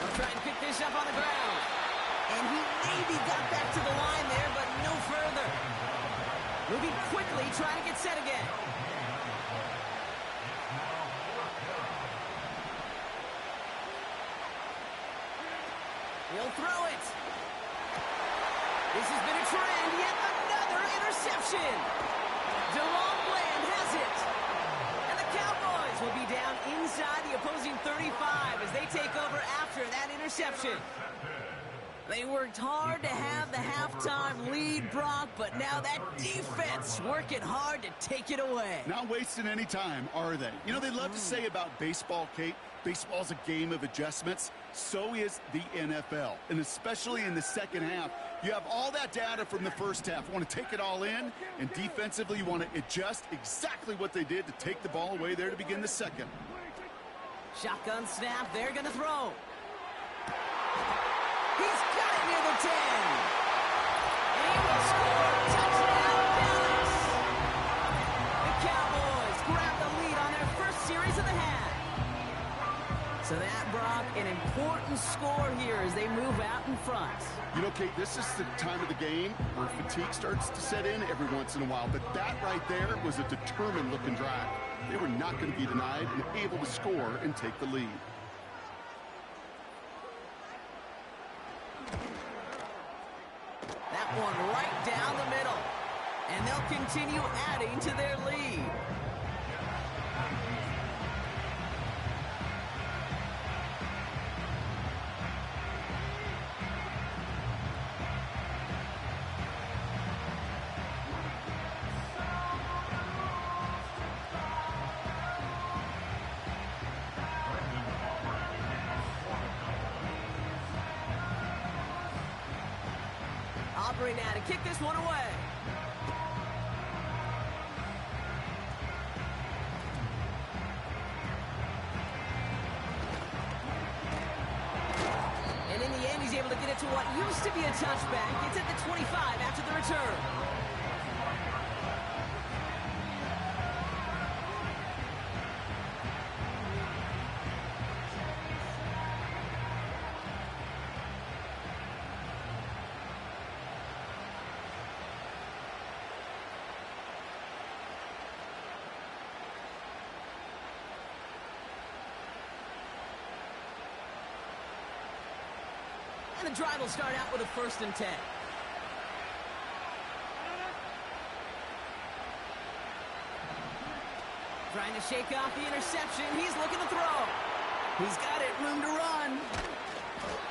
S1: They'll try and pick this up on the ground. And he maybe got back to the line there, but no further. Moving quickly, trying to get set again. He'll throw it. This has been a trend. Yet another interception. DeLong Bland has it. And the Cowboys will be down inside the opposing 35 as they take over after that interception. They worked hard to have the halftime lead, Brock, but now that defense working hard to take it away.
S2: Not wasting any time, are they? You know, they love to say about baseball, Kate, baseball's a game of adjustments. So is the NFL, and especially in the second half. You have all that data from the first half. You want to take it all in, and defensively you want to adjust exactly what they did to take the ball away there to begin the second.
S1: Shotgun snap, they're going to throw. He's got it near the 10. And he will score. Touchdown, Dallas. The Cowboys grab the lead on their first series of the half. So that, Brock, an important score here as they move out in front.
S2: You know, Kate, this is the time of the game where fatigue starts to set in every once in a while. But that right there was a determined-looking drive. They were not going to be denied and able to score and take the lead.
S1: That one right down the middle. And they'll continue adding to their lead. Aubrey now to kick this one away. And in the end, he's able to get it to what used to be a touchback. It's at the 25 after the return. And the drive will start out with a 1st and 10. Trying to shake off the interception. He's looking to throw. He's got it, room to run.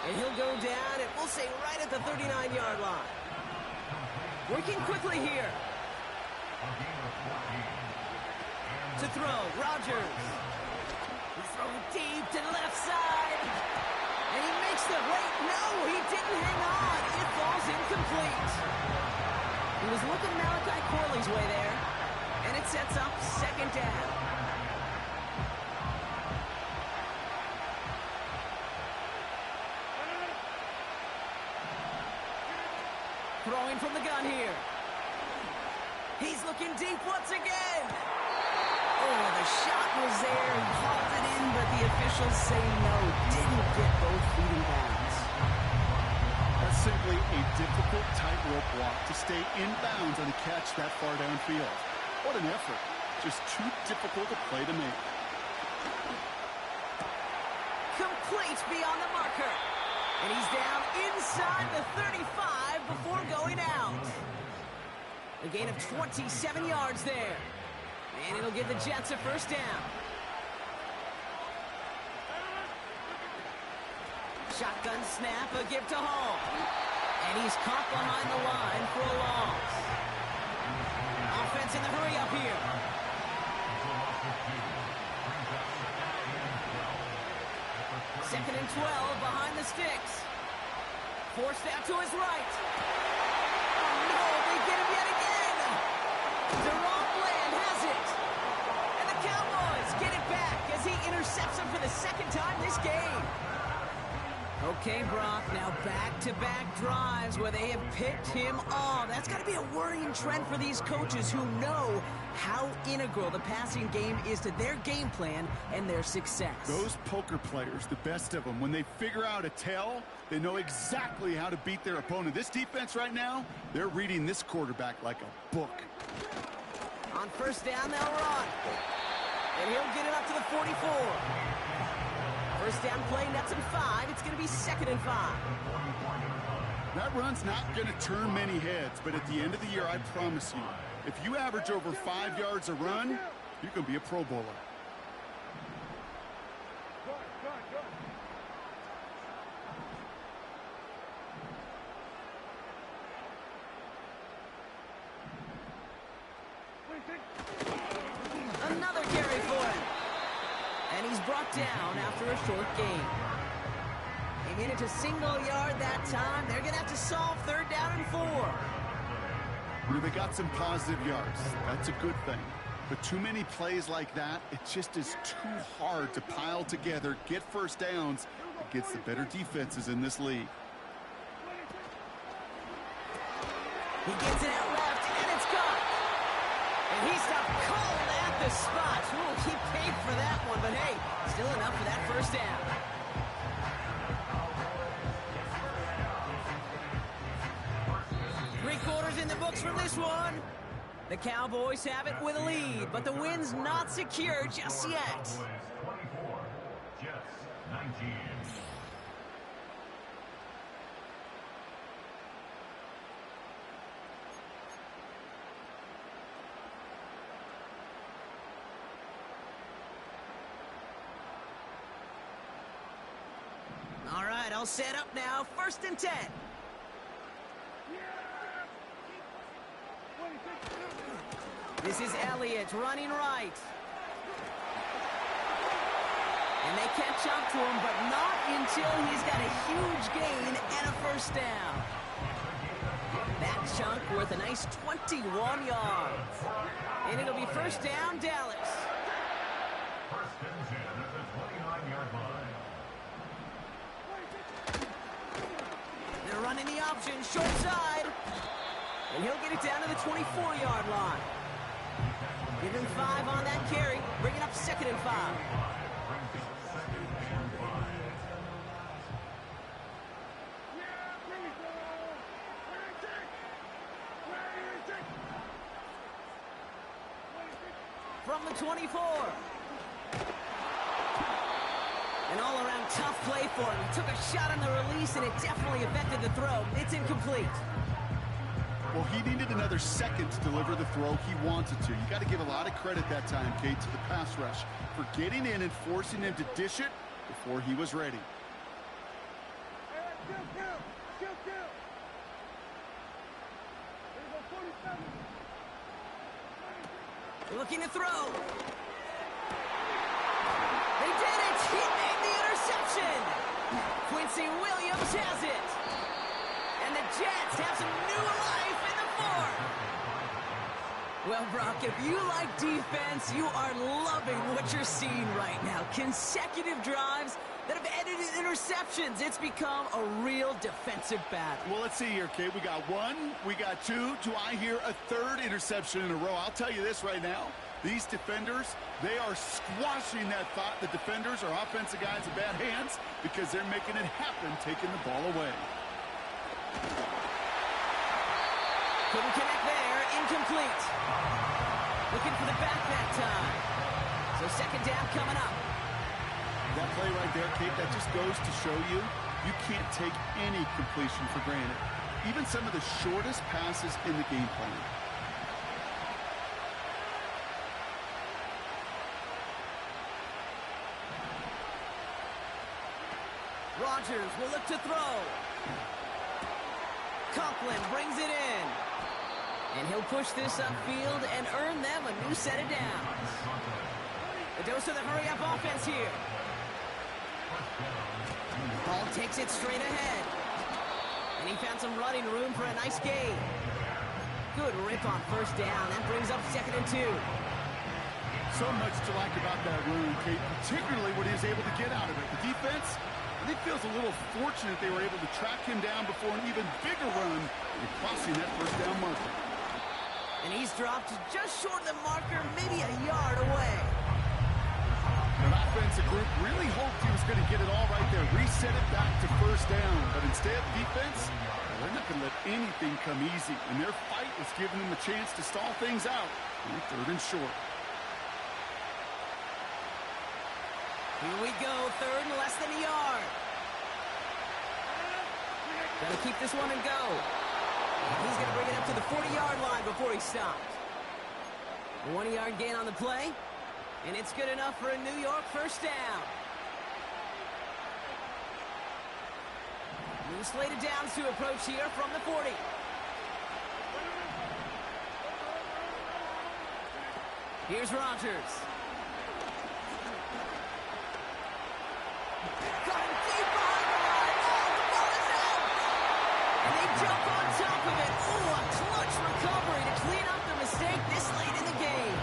S1: And he'll go down, and we'll say right at the 39-yard line. Working quickly here. To throw, Rodgers. He's throwing deep to the left side. And he makes the wait. No, he didn't hang on. It falls incomplete. He was looking Malachi Corley's way there. And it sets up 2nd down. Throwing from the gun here. He's looking deep once again. Oh, the shot was there. He hauled it in, but the officials say no. Didn't get both feet in bounds.
S2: That's simply a difficult tightrope walk to stay in bounds on a catch that far downfield. What an effort. Just too difficult a play to make.
S1: Complete beyond the marker. And he's down inside the 35 before going out. A gain of 27 yards there. And it'll give the Jets a 1st down. Shotgun snap, a give to Hall. And he's caught behind the line for a loss. Offense in the hurry up here. Second and 12 behind the sticks. Forced out to his right. Oh no, they get him yet again. Okay, Brock, now back-to-back drives where they have picked him off. That's got to be a worrying trend for these coaches who know how integral the passing game is to their game plan and their success.
S2: Those poker players, the best of them, when they figure out a tell, they know exactly how to beat their opponent. This defense right now, they're reading this quarterback like a book.
S1: On first down, they'll run. And he'll get it up to the 44. First down play, nets him 5. It's going to be 2nd and 5.
S2: That run's not going to turn many heads, but at the end of the year, I promise you, if you average over 5 yards a run, you're going to be a Pro Bowler.
S1: Another carry for him. And he's brought down after a short gain. They get it to single yard that time. They're going to have to solve 3rd down and 4.
S2: You know, they got some positive yards. That's a good thing. But too many plays like that, it just is too hard to pile together, get first downs against the better defenses in this league.
S1: He gets it out left, and it's gone. And he stopped cold at the spot. Ooh, he paid for that one, but hey, still enough for that first down. Three-quarters in the books from this one. The Cowboys have it with a lead, but the win's not secure just yet.
S7: Cowboys 24, Jets 19.
S1: All right, I'll set up now. 1st and 10. This is Elliott running right. And they catch up to him, but not until he's got a huge gain and a first down. That chunk worth a nice 21 yards. And it'll be first down, Dallas.
S7: 1st and 10 at the 29-yard line.
S1: They're running the option, short side. And he'll get it down to the 24-yard line. Give him 5 on that carry. Bring it up 2nd and 5. From the 24. An all-around tough play for him. He took a shot on the release, and it definitely affected the throw. It's incomplete.
S2: Well, he needed another second to deliver the throw he wanted to. You got to give a lot of credit that time, Kate, to the pass rush for getting in and forcing him to dish it before he was ready.
S1: Looking to throw. They did it! He made the interception! Quincy Williams has it! And the Jets have some new life in the 4th. Well, Brock, if you like defense, you are loving what you're seeing right now. Consecutive drives that have ended in interceptions. It's become a real defensive battle.
S2: Well, let's see here, Kate. We got 1, we got 2. Do I hear a 3rd interception in a row? I'll tell you this right now. These defenders, they are squashing that thought the defenders are offensive guys in bad hands because they're making it happen, taking the ball away.
S1: Couldn't connect there. Incomplete. Looking for the back that time. So 2nd down coming up.
S2: That play right there, Kate, that just goes to show you, you can't take any completion for granted. Even some of the shortest passes in the game plan.
S1: Rodgers will look to throw. Conklin brings it in. And he'll push this upfield and earn them a new set of downs. A dose of the hurry-up offense here. Ball takes it straight ahead. And he found some running room for a nice gain. Good rip on first down. That brings up 2nd and 2.
S2: So much to like about that run, Kate, particularly what he was able to get out of it. The defense, I think feels a little fortunate they were able to track him down before an even bigger run and crossing that first down marker.
S1: And he's dropped just short of the marker, maybe a yard away.
S2: That offensive group really hoped he was going to get it all right there, reset it back to first down. But instead, defense, they're not going to let anything come easy. And their fight is giving them a chance to stall things out on 3rd and short.
S1: Here we go, 3rd and less than a yard. Gotta keep this one and go. And he's gonna bring it up to the 40-yard line before he stops. A 1-yard gain on the play, and it's good enough for a New York first down. New slated downs to approach here from the 40. Here's Rodgers. Got him deep behind the line. Oh, the ball is out. And they jump on top of it. Oh, a clutch recovery to clean up the mistake this late in the game.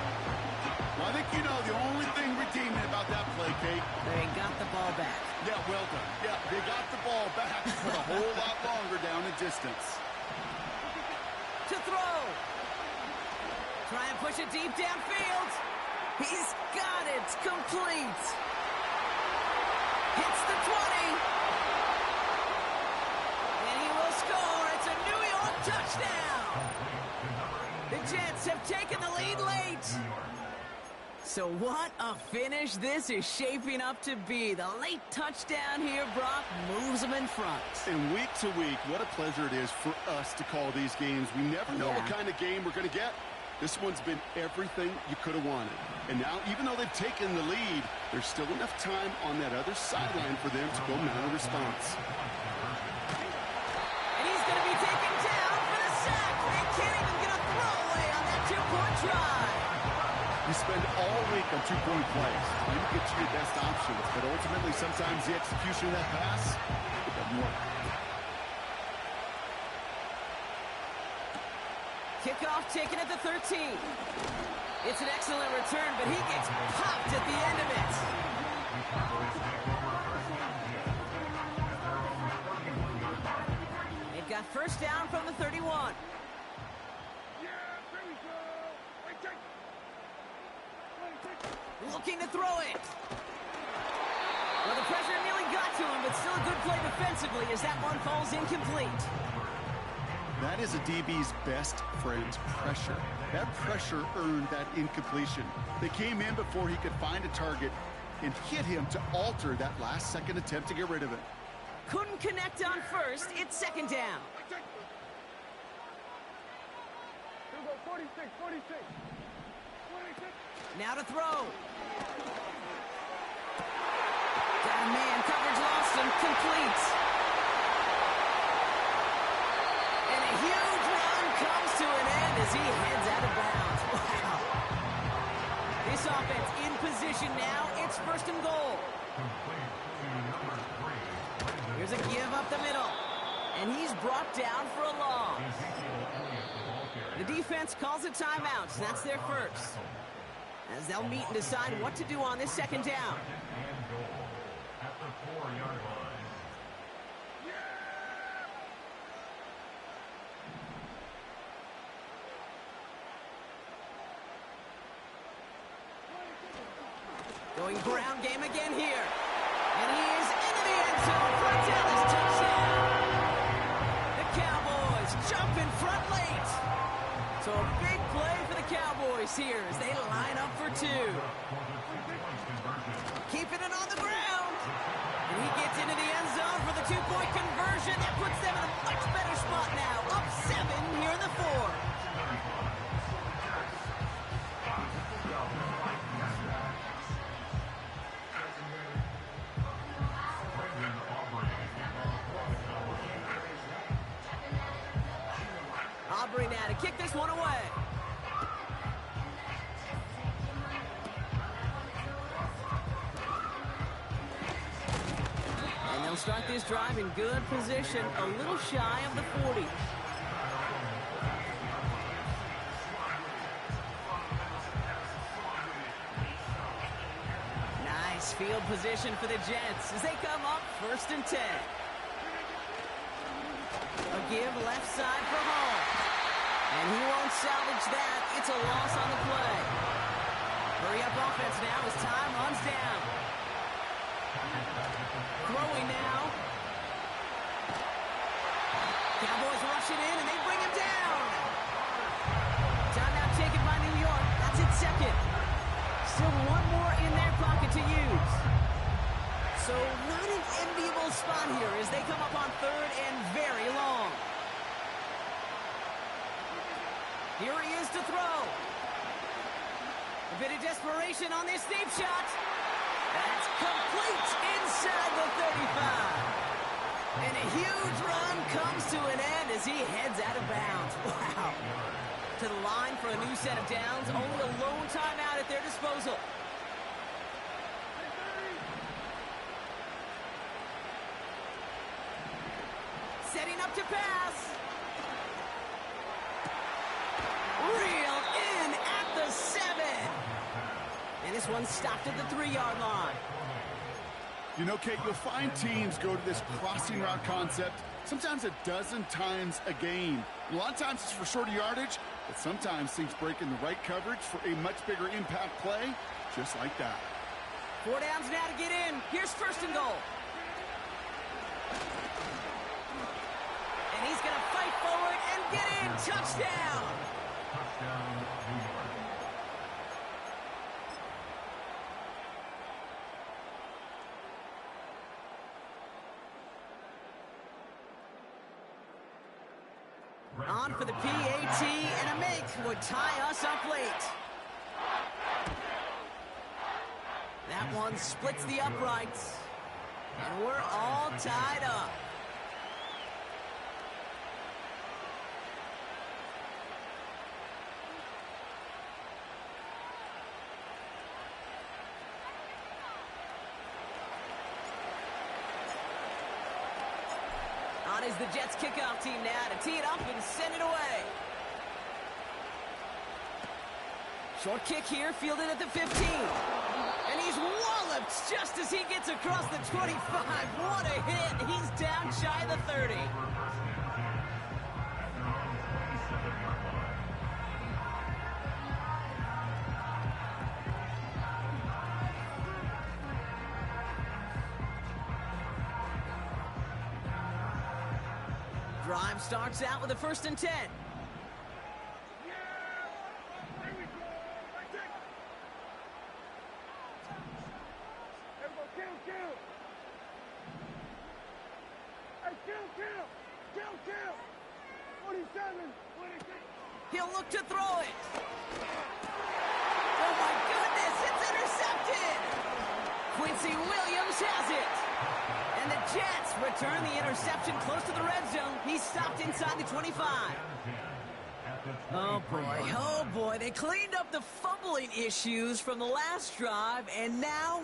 S2: Well, I think you know the only thing redeeming about that play, Kate.
S1: They got the ball back.
S2: Yeah, well done. Yeah, they got the ball back, but a whole lot longer down the distance.
S1: To throw. Try and push it deep downfield. He's got it. Complete. Hits the 20. And he will score. It's a New York touchdown. The Jets have taken the lead late. So what a finish this is shaping up to be. The late touchdown here, Brock, moves them in front.
S2: And week to week, what a pleasure it is for us to call these games. We never know what kind of game we're going to get. This one's been everything you could have wanted. And now, even though they've taken the lead, there's still enough time on that other sideline for them to go mount a response.
S1: And he's going to be taken down for the sack. They can't even get a throwaway on that 2-point try.
S2: You spend all week on 2-point plays, trying to get you your best options, but ultimately, sometimes the execution of that pass, it doesn't work.
S1: Kickoff taken at the 13. It's an excellent return, but he gets popped at the end of it. They've got first down from the 31. Looking to throw it. Well, the pressure nearly got to him, but still a good play defensively as that one falls incomplete.
S2: That is a DB's best friend, pressure. That pressure earned that incompletion. They came in before he could find a target and hit him to alter that last-second attempt to get rid of it.
S1: Couldn't connect on first. It's second down.
S6: 46.
S1: Now to throw. Got a man. Coverage lost him. Complete. And a huge run comes to an end as he heads out of bounds. Wow. This offense in position now. It's first and goal. Here's a give up the middle. And he's brought down for a loss. The defense calls a timeout. So that's their first. As they'll meet and decide what to do on this second down.
S7: At the 4-yard line.
S1: Going ground game again here. And he is into the end zone for a Dallas touchdown. The Cowboys jump in front late. So a big play for the Cowboys here as they line up for two. Keeping it on the ground. And he gets into the end zone for the 2-point conversion. That puts them in a much better spot now. Up 7 here in the 4. Aubrey now to kick this one away. And they'll start this drive in good position, a little shy of the 40. Nice field position for the Jets as they come up 1st and 10. A give left side for Hall. And he won't salvage that. It's a loss on the play. Hurry up offense now as time runs down. Throwing now. Cowboys rush it in and they bring him down. Timeout taken by New York. That's its second. Still one more in their pocket to use. So not an enviable spot here as they come up on 3rd and very long. Here he is to throw. A bit of desperation on this deep shot. That's complete inside the 35. And a huge run comes to an end as he heads out of bounds. Wow. To the line for a new set of downs. Only a lone timeout at their disposal. Setting up to pass. Reel in at the 7. And this one stopped at the 3-yard line.
S2: You know, Kate, you'll find teams go to this crossing route concept sometimes a dozen times a game. A lot of times it's for shorter yardage, but sometimes teams break in the right coverage for a much bigger impact play, just like that.
S1: 4 downs now to get in. Here's 1st and goal. And he's going to fight forward and get in. Touchdown.
S7: Touchdown, New York.
S1: On for the PAT, and a make would tie us up late. That one splits the uprights, and we're all tied up. On is the Jets kickoff team now to tee it up and send it away. Short kick here, fielded at the 15. And he's walloped just as he gets across the 25. What a hit. He's down shy of the 30. Drive starts out with a 1st and 10.
S6: Kill. 47, 26.
S1: He'll look to throw it. Oh my goodness, it's intercepted. Quincy Williams has it. And the Jets return the interception close to the red zone. He's stopped inside the 25. Oh boy, they cleaned up the fumbling issues from the last drive, and now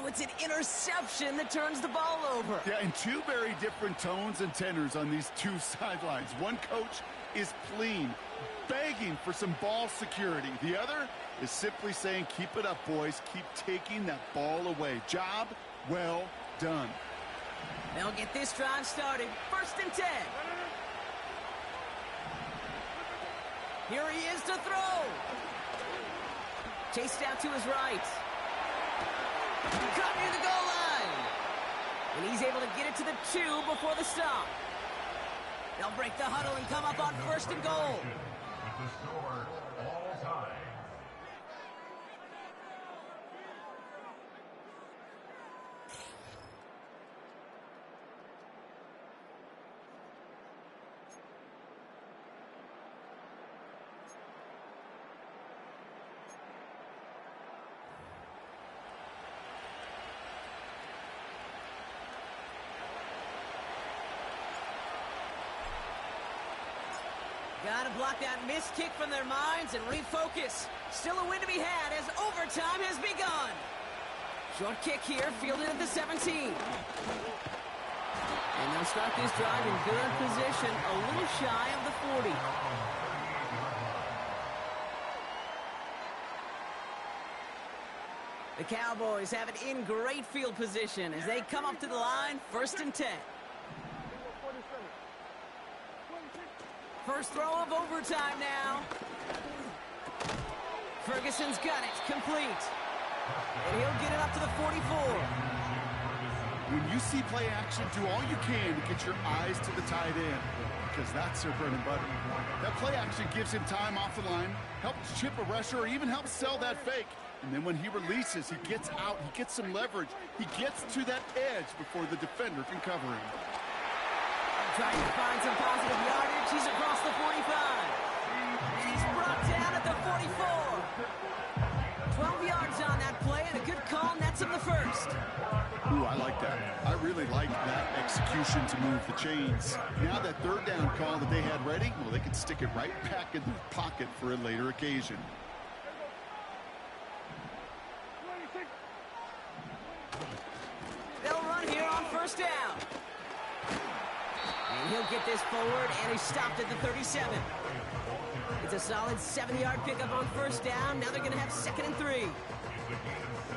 S1: it's an interception that turns the ball over.
S2: Yeah, and two very different tones and tenors on these two sidelines. One coach is pleading, begging for some ball security. The other is simply saying, keep it up, boys. Keep taking that ball away. Job well done.
S1: They'll get this drive started. 1st and 10. Here he is to throw. Chased out to his right. Caught near the goal line. And he's able to get it to the 2 before the stop. They'll break the huddle and come up on 1st and goal.
S7: With the score, all tied.
S1: Gotta block that missed kick from their minds and refocus. Still a win to be had as overtime has begun. Short kick here, fielded at the 17. And they'll start this drive in good position, a little shy of the 40. The Cowboys have it in great field position as they come up to the line, 1st and 10. First throw of overtime now. Ferguson's got it, complete. And he'll get it up to the 44.
S2: When you see play action, do all you can to get your eyes to the tight end, because that's their bread and butter. That play action gives him time off the line, helps chip a rusher, or even helps sell that fake. And then when he releases, he gets out, he gets some leverage. He gets to that edge before the defender can cover him.
S1: Trying to find some positive yardage. He's across the 45. And he's brought down at the 44. 12 yards on that play, and a good call nets him the first.
S2: Ooh, I like that. I really like that execution to move the chains. Now that 3rd down call that they had ready, well, they can stick it right back in their pocket for a later occasion.
S1: They'll run here on 1st down. And he'll get this forward, and he's stopped at the 37. It's a solid 7-yard pickup on 1st down. Now they're going to have 2nd and 3.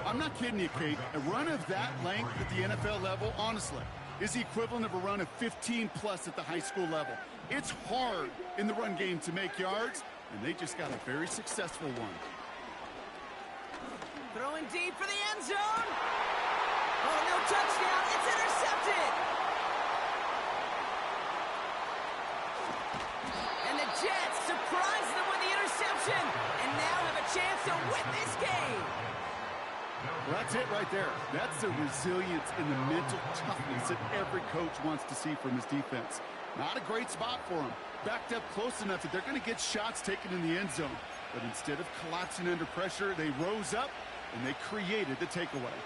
S2: I'm not kidding you, Kate. A run of that length at the NFL level, honestly, is the equivalent of a run of 15-plus at the high school level. It's hard in the run game to make yards, and they just got a very successful one.
S1: Throwing deep for the end zone. Oh, no touchdown. It's intercepted. And the Jets surprise them with the interception and now have a chance to win this game.
S2: Well, that's it right there. That's the resilience and the mental toughness that every coach wants to see from his defense. Not a great spot for him. Backed up close enough that they're going to get shots taken in the end zone. But instead of collapsing under pressure, they rose up and they created the takeaway.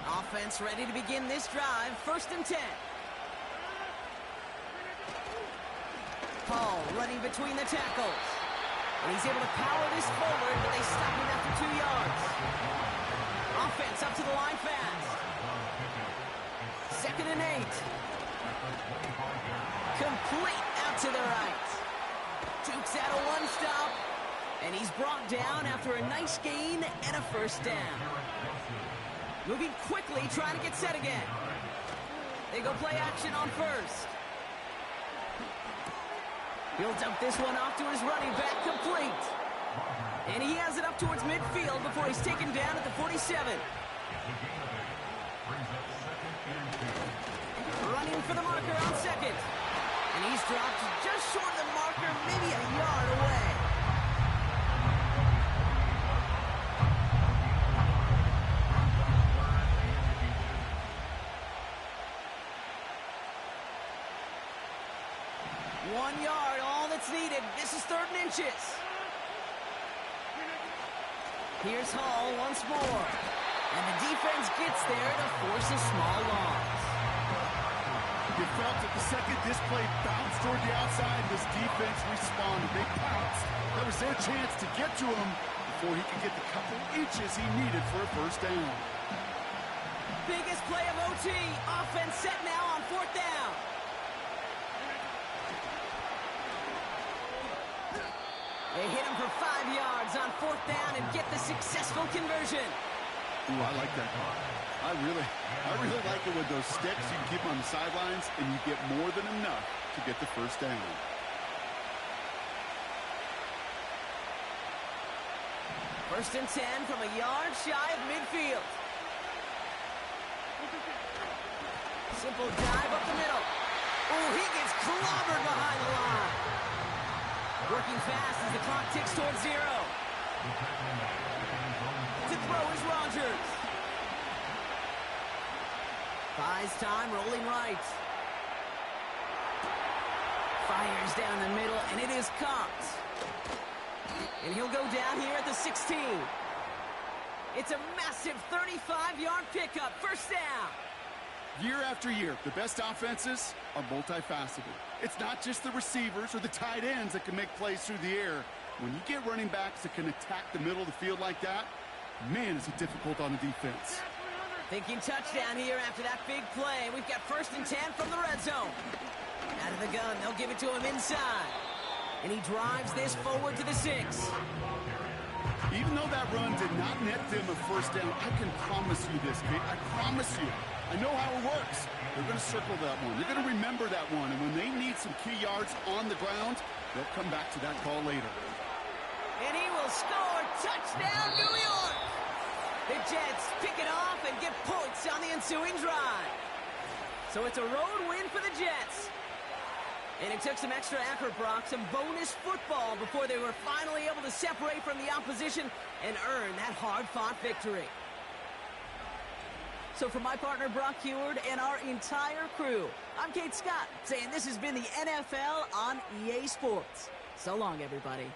S1: Offense ready to begin this drive. 1st and 10. Paul running between the tackles. And he's able to power this forward, but they stop him after 2 yards. Offense up to the line fast. 2nd and 8. Complete out to the right. Duke's out of 1 stop. And he's brought down after a nice gain and a 1st down. Moving quickly, trying to get set again. They go play action on 1st. He'll dump this one off to his running back, complete. And he has it up towards midfield before he's taken down at the 47. Running for the marker on 2nd. And he's dropped just short of the marker, maybe a yard away. Needed. This is 3rd and inches. Here's Hall once more. And the defense gets there to force a small loss.
S2: You felt that the second this play bounced toward the outside, this defense responded. They pounced. That was their chance to get to him before he could get the couple inches he needed for a 1st down.
S1: Biggest play of OT. Offense set now on 4th down. They hit him for 5 yards on 4th down and get the successful conversion.
S2: Ooh, I like that call. I really like it with those sticks. You can keep them on the sidelines, and you get more than enough to get the 1st down.
S1: First and 10 from a yard shy of midfield. Simple dive up the middle. Oh, he gets clobbered behind the line. Working fast as the clock ticks towards 0. To throw is Rogers. Buys time, rolling right. Fires down the middle, and it is caught. And he'll go down here at the 16. It's a massive 35-yard pickup. 1st down.
S2: Year after year, the best offenses are multifaceted. It's not just the receivers or the tight ends that can make plays through the air. When you get running backs that can attack the middle of the field like that, man, is it difficult on the defense.
S1: Thinking touchdown here after that big play. We've got 1st and 10 from the red zone. Out of the gun, they'll give it to him inside. And he drives this forward to the 6.
S2: Even though that run did not net them a 1st down, I can promise you this, Kate. I promise you. I know how it works. They're going to circle that one. They're going to remember that one. And when they need some key yards on the ground, they'll come back to that call later.
S1: And he will score. Touchdown, New York! The Jets pick it off and get points on the ensuing drive. So it's a road win for the Jets. And it took some extra effort, Brock, some bonus football before they were finally able to separate from the opposition and earn that hard-fought victory. So for my partner, Brock Heward, and our entire crew, I'm Kate Scott, saying this has been the NFL on EA Sports. So long, everybody.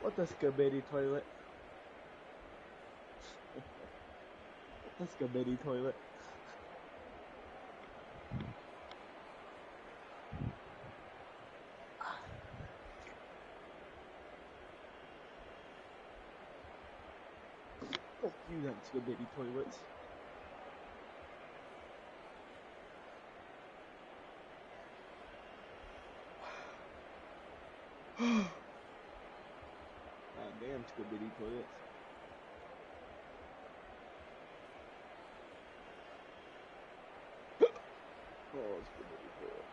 S11: What the Scabidi toilet? What the Scabidi toilet? Fuck you, that Scabidi toilets. Damn Scabidi toilets. Oh, Scabidi toilet.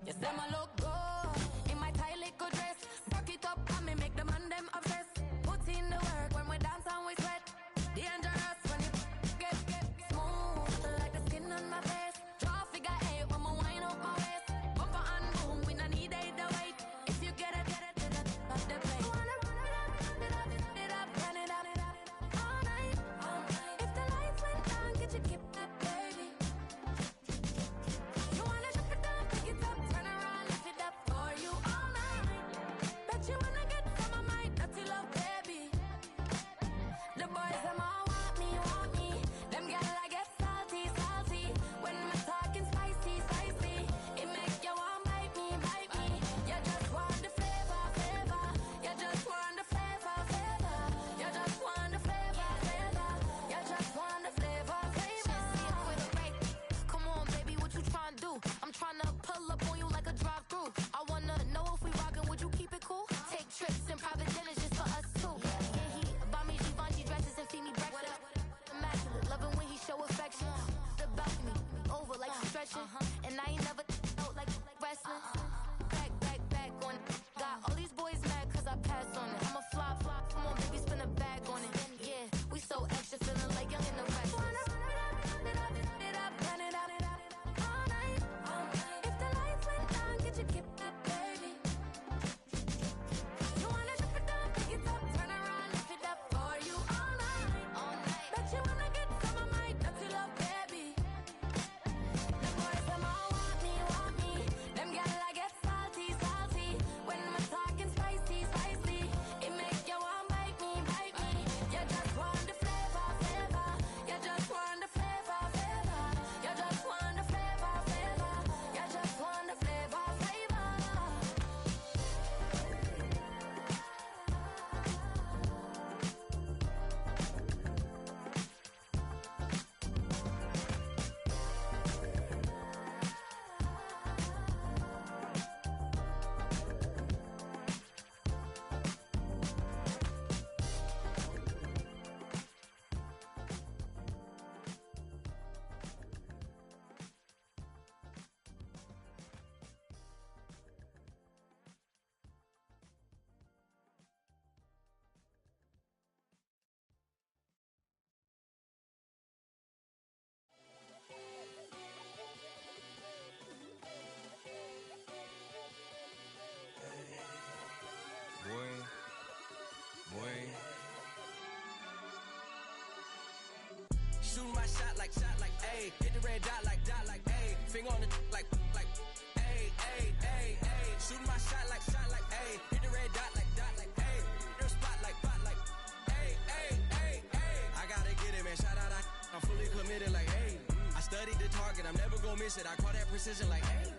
S12: You say my look good in my tight little dress. Rock it up and me make the man them obsessed. Put in the work when we dance and we sweat. Dangerous when you get smooth like the skin on my face. Draw figure eight when me wind up my waist. Bumper and boom, we no need it the wait. If you get it, off the plate. You wanna run it up, run it up, all night. If the lights went down, get your kip up, baby. You wanna drop it down, pick it up, turn around, lift it up for you all night. Bet you wanna get some of my dirty love, baby. The boys them all want me. Them gyal I get salty. When me talking spicy. It make you want bite me. You just want the flavor. You just want the flavor. You just want the flavor. You just want the flavor. With a right. Come on, baby, what you tryna do? I'm tryna pull up on you like a drive-through. I wanna know if we rockin', would you keep it cool? Take trips and private dinners just for us two. Yeah, he buy me Givenchy dresses and feed me breakfast. Immaculate, loving when he show affection. The balcony, over like stretching. And I ain't never out like wrestling. Back on it. Got all these boys mad cause I passed on it. I'm a flop. Come on, baby, spin a bag on it. Yeah, we so extra, feeling like young in the West. Run it up, all night. If the lights went down, get your kip up, baby. You wanna drop it down, pick it up, turn around, lift it up for you all night. Bet you wanna get some of my dirty love, baby. The boys them all want me. Them gyal I get salty. When me talking spicy. It make you want bite me. You just want the flavor. You just want the flavor. You just want the flavor. You just want the flavor.
S13: Shooting my shot like, ayy. Hit the red dot like, ayy. Finger on the like, ayy. Shooting my shot like, ayy. Hit the red dot like, ayy. Your spot like, ayy. I gotta get it, man. Shout out, I'm fully committed like, ayy. I studied the target, I'm never gonna miss it. I call that precision like, ayy.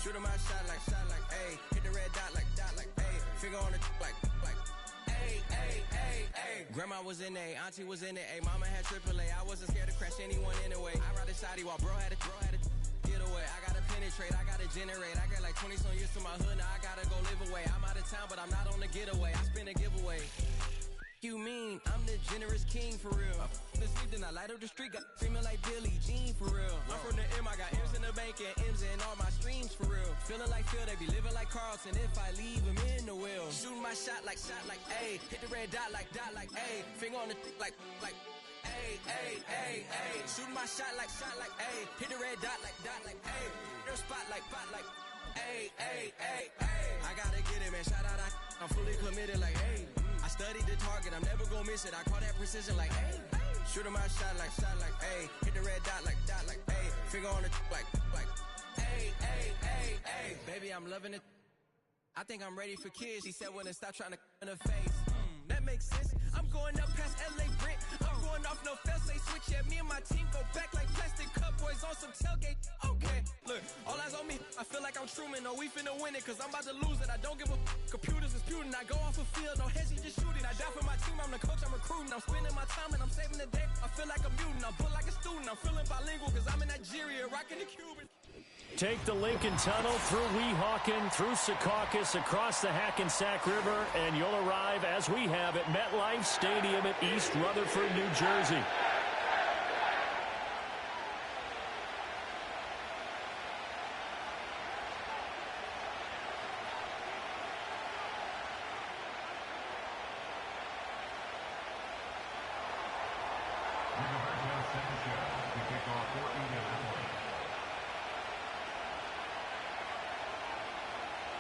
S13: Shooting my shot like, ayy. Hit the red dot like, ayy. Finger on the like, ayy. Grandma was in A, auntie was in it, ayy. Mama had AAA, I wasn't scared to crash anyone anyway. I ride a shotty while bro had to get away. I gotta penetrate, I gotta generate. I got like 20 some years to my hood, now I gotta go live away. I'm out of town, but I'm not on the getaway. I spin a giveaway. You mean I'm the generous king for real? I the sleep, then I light up the street, got screaming like Billie Jean for real. I'm from the M, I got M's in the bank and M's in all my streams for real. Feeling like Phil, they be living like Carlton if I leave him in the wheel. Shooting my shot like, ayy. Hit the red dot like, ayy. Finger on the like, ayy. Shooting my shot like, ayy. Hit the red dot like, ayy. Your spot like, ayy. I gotta get it, man. Shout out, I'm fully committed like, ayy. I studied the target, I'm never gonna miss it. I call that precision like, ayy. Shooting my shot like, ayy. Hit the red dot like, ayy. Finger on the like, ayy. Baby, I'm loving it. I think I'm ready for kids. She said when to stop trying to in her face. That makes sense. I'm going up past LA Brent. I'm going off no fail, say switch. Yeah, me and my team go back like plastic cup boys on some tailgate. Okay, look, all eyes on me. I feel like I'm Truman. No, we finna win it, cause I'm about to lose it. I don't give a computers disputing. I go off a field, no hedging, just shooting. I die for my team, I'm the coach, I'm recruiting. I'm spending my time and I'm saving the day. I feel like a mutant, I'm built like a student. I'm feeling bilingual, cause I'm in Nigeria, rocking the Cuban.
S14: Take the Lincoln Tunnel through Weehawken, through Secaucus, across the Hackensack River, and you'll arrive, as we have, at MetLife Stadium at East Rutherford, New Jersey.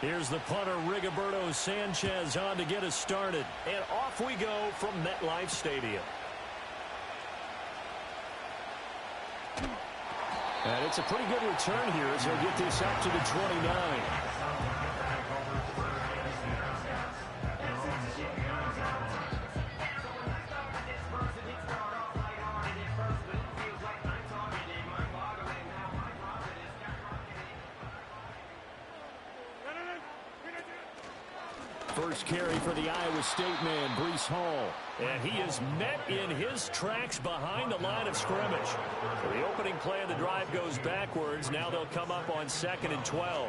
S14: Here's the punter, Rigoberto Sanchez, on to get us started. And off we go from MetLife Stadium. And it's a pretty good return here as they'll get this up to the 29. First carry for the Iowa State man, Breece Hall. And he is met in his tracks behind the line of scrimmage. So the opening play of the drive goes backwards. Now they'll come up on 2nd and 12.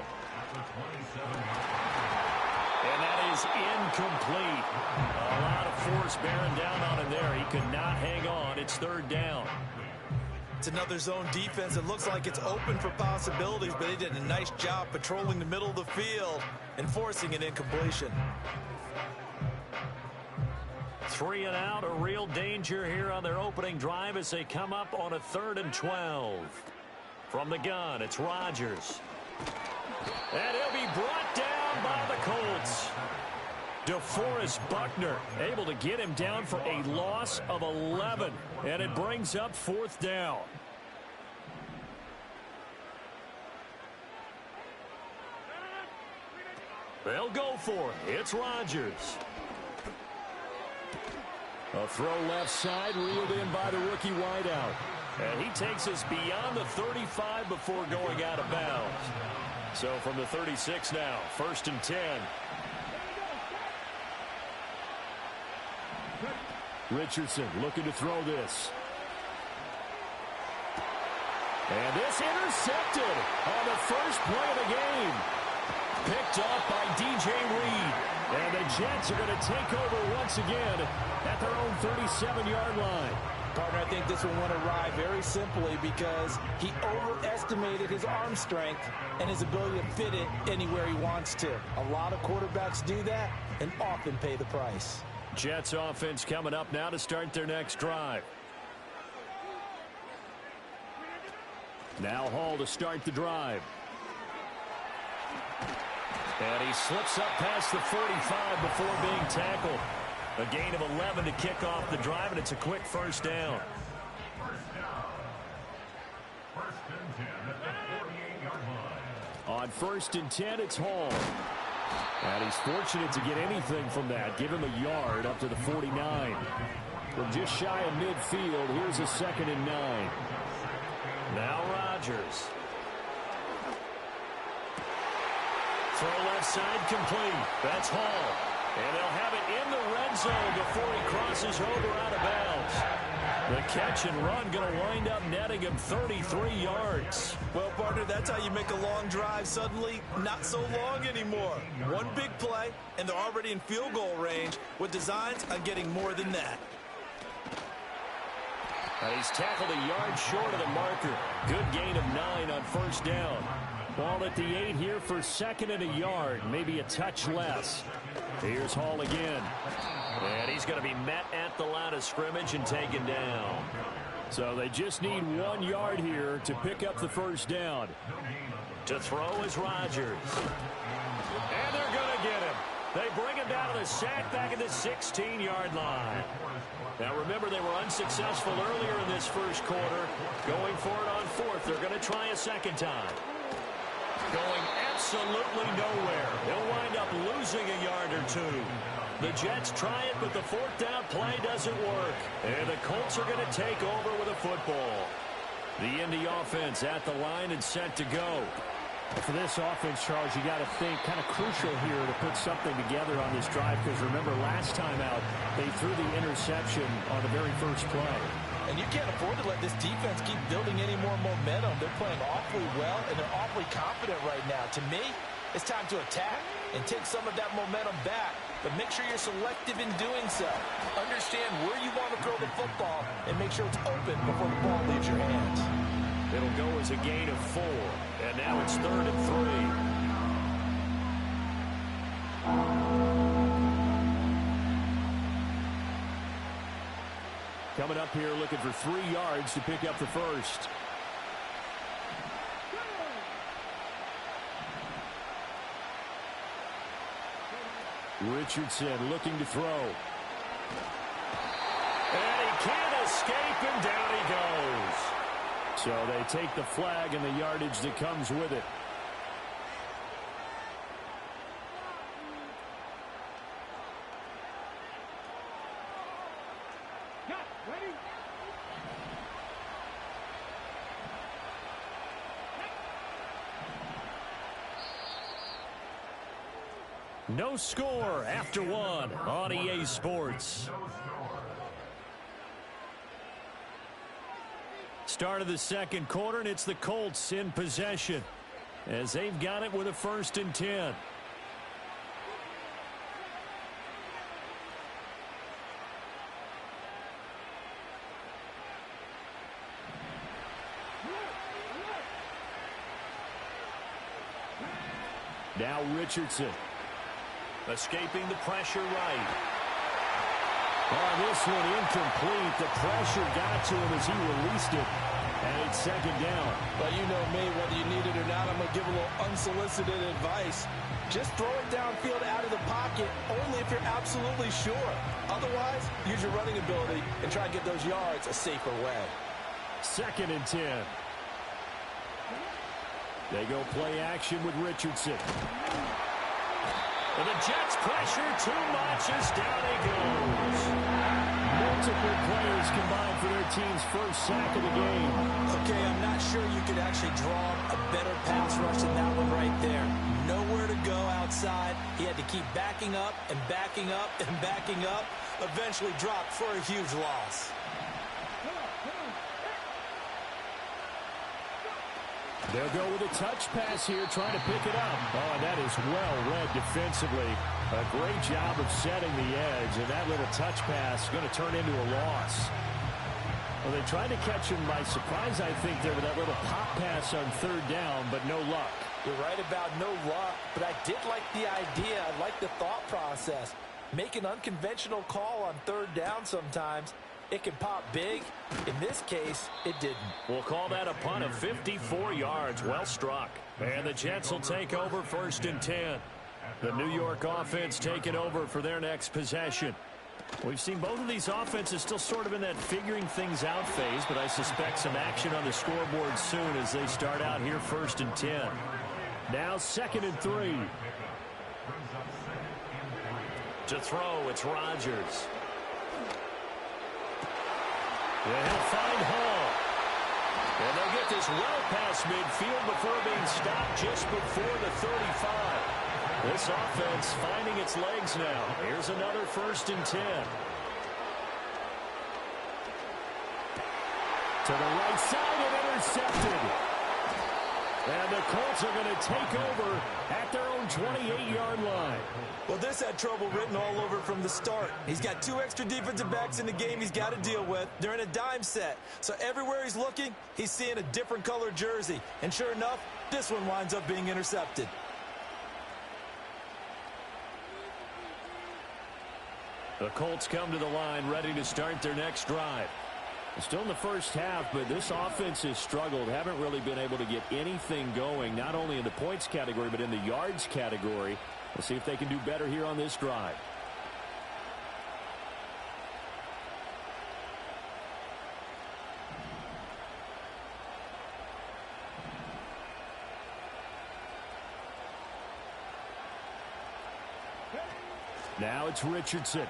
S14: And that is incomplete. A lot of force bearing down on him there. He could not hang on. It's 3rd down.
S15: It's another zone defense. It looks like it's open for possibilities, but they did a nice job patrolling the middle of the field and forcing an incompletion.
S14: 3 and out, a real danger here on their opening drive as they come up on a 3rd and 12. From the gun, it's Rodgers. And he'll be brought down by the Colts. DeForest Buckner able to get him down for a loss of 11. And it brings up 4th down. They'll go for it. It's Rodgers. A throw left side, reeled in by the rookie wideout. And he takes us beyond the 35 before going out of bounds. So from the 36 now, 1st and 10. Richardson looking to throw this. And this intercepted on the first play of the game. Picked off by DJ Reed. And the Jets are going to take over once again at their own 37-yard line.
S15: Partner, I think this one went awry very simply because he overestimated his arm strength and his ability to fit it anywhere he wants to. A lot of quarterbacks do that and often pay the price.
S14: Jets offense coming up now to start their next drive. Now Hall to start the drive. And he slips up past the 45 before being tackled. A gain of 11 to kick off the drive, and it's a quick 1st down. On 1st and 10, it's Hall. And he's fortunate to get anything from that. Give him a yard up to the 49. From just shy of midfield, here's a 2nd and 9. Now Rodgers. Throw left side complete. That's Hall. And they'll have it in the red zone before he crosses over out of bounds. The catch and run going to wind up netting him 33 yards.
S15: Well, partner, that's how you make a long drive suddenly not so long anymore. One big play, and they're already in field goal range with designs on getting more than that.
S14: And he's tackled a yard short of the marker. Good gain of 9 on 1st down. Ball at the 8 here for 2nd and a yard, maybe a touch less. Here's Hall again. And he's going to be met at the line of scrimmage and taken down. So they just need 1 yard here to pick up the 1st down. To throw is Rodgers. And they're going to get him. They bring him down to the sack back at the 16-yard line. Now remember, they were unsuccessful earlier in this first quarter. Going for it on 4th. They're going to try a 2nd time. Going absolutely nowhere. They'll wind up losing a yard or 2. The Jets try it, but the 4th down play doesn't work. And the Colts are going to take over with a football. The Indy offense at the line and set to go.
S16: For this offense, Charles, you got to think kind of crucial here to put something together on this drive, because remember last time out they threw the interception on the very first play.
S15: And you can't afford to let this defense keep building any more momentum. They're playing awfully well, and they're awfully confident right now. To me, it's time to attack and take some of that momentum back, but make sure you're selective in doing so. Understand where you want to throw the football and make sure it's open before the ball leaves your hands.
S14: It'll go as a gain of 4, and now it's 3rd and 3. Coming up here looking for 3 yards to pick up the 1st. Richardson looking to throw. And he can't escape, and down he goes. So they take the flag and the yardage that comes with it. No score after one on EA Sports. Start of the second quarter, and it's the Colts in possession as they've got it with a 1st and 10. Now Richardson. Escaping the pressure right. On this one, incomplete. The pressure got to him as he released it. And it's 2nd down.
S15: But you know me, whether you need it or not, I'm going to give a little unsolicited advice. Just throw it downfield out of the pocket, only if you're absolutely sure. Otherwise, use your running ability and try to get those yards a safer way.
S14: 2nd and 10. They go play action with Richardson. And the Jets pressure too much as down he goes. Multiple players combined for their team's first sack of the game.
S15: Okay, I'm not sure you could actually draw a better pass rush than that one right there. Nowhere to go outside. He had to keep backing up and backing up and backing up. Eventually dropped for a huge loss.
S14: They'll go with a touch pass here, trying to pick it up. Oh, that is well read defensively. A great job of setting the edge, and that little touch pass is going to turn into a loss. Well, they tried to catch him by surprise, I think, there with that little pop pass on 3rd down, but no luck.
S15: You're right about no luck, but I did like the idea. I like the thought process. Make an unconventional call on 3rd down sometimes. It can pop big. In this case, it didn't.
S14: We'll call that a punt of 54 yards. Well struck. And the Jets will take over 1st and 10. The New York offense taking over for their next possession. We've seen both of these offenses still sort of in that figuring things out phase, but I suspect some action on the scoreboard soon as they start out here 1st and 10. Now 2nd and 3. To throw, it's Rodgers. And he'll find Hall. And they'll get this well past midfield before being stopped just before the 35. This offense finding its legs now. Here's another 1st and 10. To the right side and intercepted. And the Colts are going to take over at their own 28-yard line.
S15: Well, this had trouble written all over from the start. He's got 2 extra defensive backs in the game he's got to deal with. They're in a dime set. So everywhere he's looking, he's seeing a different color jersey. And sure enough, this one winds up being intercepted.
S14: The Colts come to the line ready to start their next drive. Still in the first half, but this offense has struggled. Haven't really been able to get anything going, not only in the points category, but in the yards category. We'll see if they can do better here on this drive. Now it's Richardson.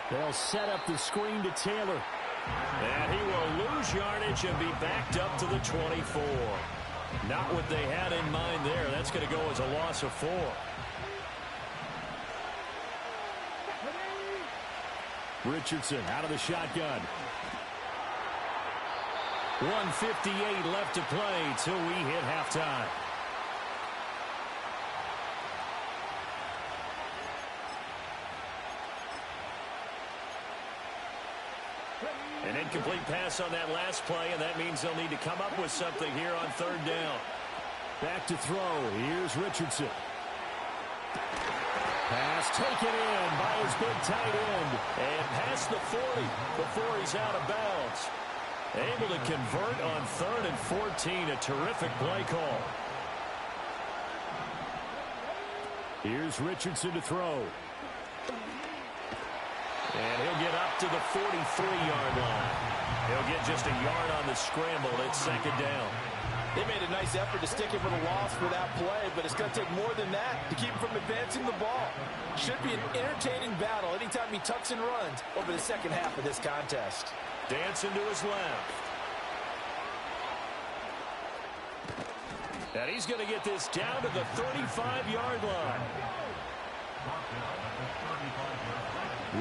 S14: They'll set up the screen to Taylor. And he will lose yardage and be backed up to the 24. Not what they had in mind there. That's going to go as a loss of 4. Richardson out of the shotgun. 1:58 left to play till we hit halftime. An incomplete pass on that last play, and that means they'll need to come up with something here on 3rd down. Back to throw. Here's Richardson. Pass taken in by his big tight end. And past the 40 before he's out of bounds. Able to convert on 3rd and 14. A terrific play call. Here's Richardson to throw. And he'll get up to the 43-yard line. He'll get just a yard on the scramble. It's second down.
S15: They made a nice effort to stick him with a loss for that play, but it's going to take more than that to keep him from advancing the ball. Should be an entertaining battle anytime he tucks and runs over the second half of this contest.
S14: Dancing to his left. And he's going to get this down to the 35-yard line.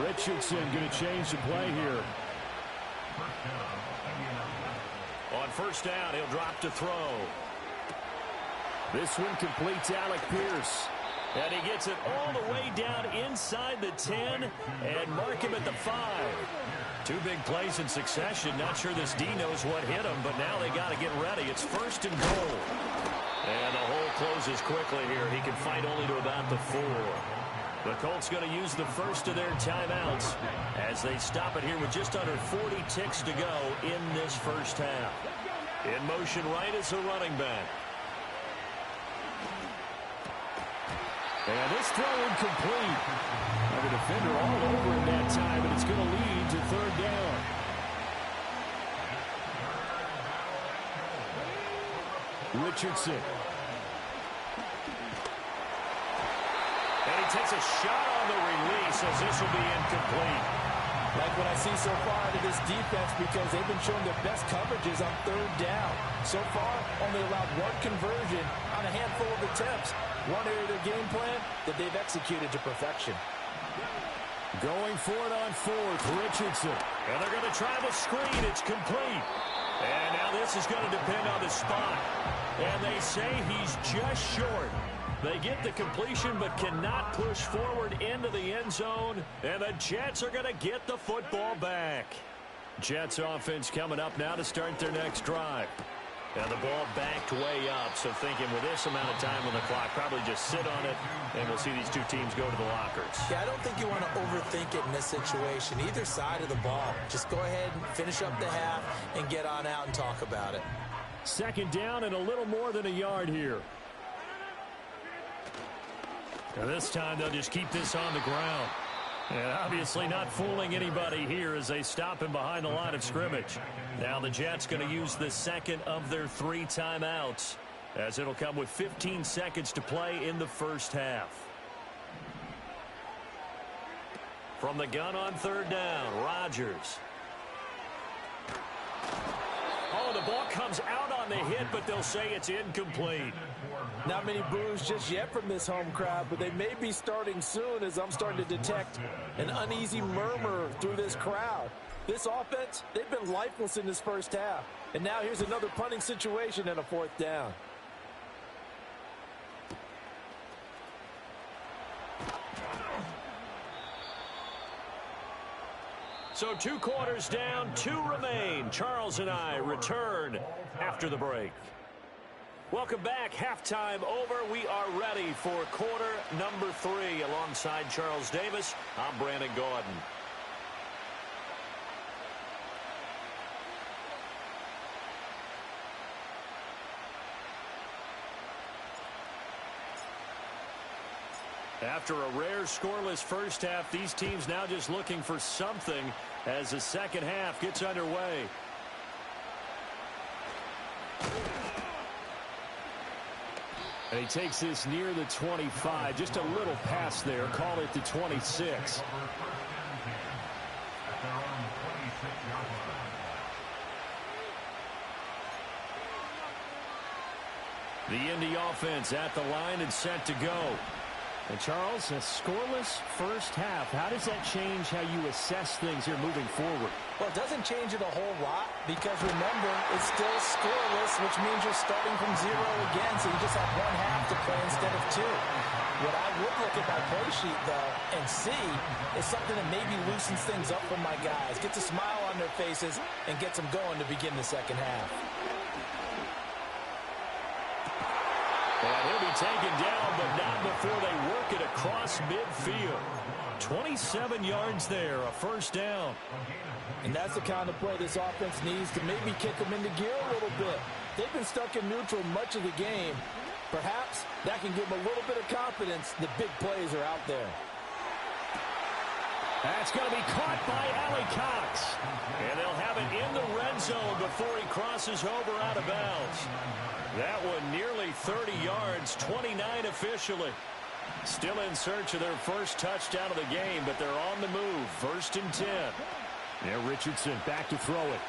S14: Richardson going to change the play here. On first down, he'll drop to throw. This one completes Alec Pierce. And he gets it all the way down inside the 10 and mark him at the 5. Two big plays in succession. Not sure this D knows what hit him, but now they got to get ready. It's first and goal. And the hole closes quickly here. He can fight only to about the 4. The Colts going to use the first of their timeouts as they stop it here with just under 40 ticks to go in this first half. In motion right is the running back. And this throw incomplete. And the defender all over him that time, and it's going to lead to third down. Richardson. And he takes a shot on the release as this will be incomplete.
S15: Like what I see so far out of this defense, because they've been showing their best coverages on third down. So far, only allowed one conversion on a handful of attempts. One area of their game plan that they've executed to perfection.
S14: Going for it on fourth, Richardson. And they're going to try the screen. It's complete. And now this is going to depend on the spot. And they say he's just short. They get the completion but cannot push forward into the end zone. And the Jets are going to get the football back. Jets offense coming up now to start their next drive. And the ball backed way up, so thinking with this amount of time on the clock, probably just sit on it, and we'll see these two teams go to the lockers.
S17: Yeah, I don't think you want to overthink it in this situation, either side of the ball. Just go ahead and finish up the half and get on out and talk about it.
S14: Second down and a little more than a yard here. Now this time they'll just keep this on the ground. And obviously not fooling anybody here as they stop him behind the line of scrimmage. Now the Jets going to use the second of their 3 timeouts, as it'll come with 15 seconds to play in the first half. From the gun on third down, Rodgers. Oh, the ball comes out on the hit, but they'll say it's incomplete.
S15: Not many boos just yet from this home crowd, but they may be starting soon, as I'm starting to detect an uneasy murmur through this crowd. This offense, they've been lifeless in this first half. And now here's another punting situation and a fourth down.
S14: So 2 quarters down, 2 remain. Charles and I return after the break. Welcome back. Halftime over. We are ready for quarter number 3. Alongside Charles Davis, I'm Brandon Gordon. After a rare scoreless first half, these teams now just looking for something as the second half gets underway. And he takes this near the 25, just a little past there, call it the 26. The Indy offense at the line and set to go. And Charles, a scoreless first half. How does that change how you assess things here moving forward?
S17: Well, it doesn't change it a whole lot because, remember, it's still scoreless, which means you're starting from 0 again, so you just have 1 half to play instead of 2. What I would look at my play sheet, though, and see is something that maybe loosens things up for my guys, gets a smile on their faces, and gets them going to begin the second half.
S14: And he'll be taken down, but not before they work it across midfield. 27 yards there, a first down.
S15: And that's the kind of play this offense needs to maybe kick them into gear a little bit. They've been stuck in neutral much of the game.
S17: Perhaps that can give him a little bit of confidence. The big plays are out there.
S14: That's going to be caught by Allie Cox. And they'll have it in the red zone before he crosses over out of bounds. That one nearly 30 yards, 29 officially. Still in search of their first touchdown of the game, but they're on the move. 1st and 10. Now Richardson back to throw it.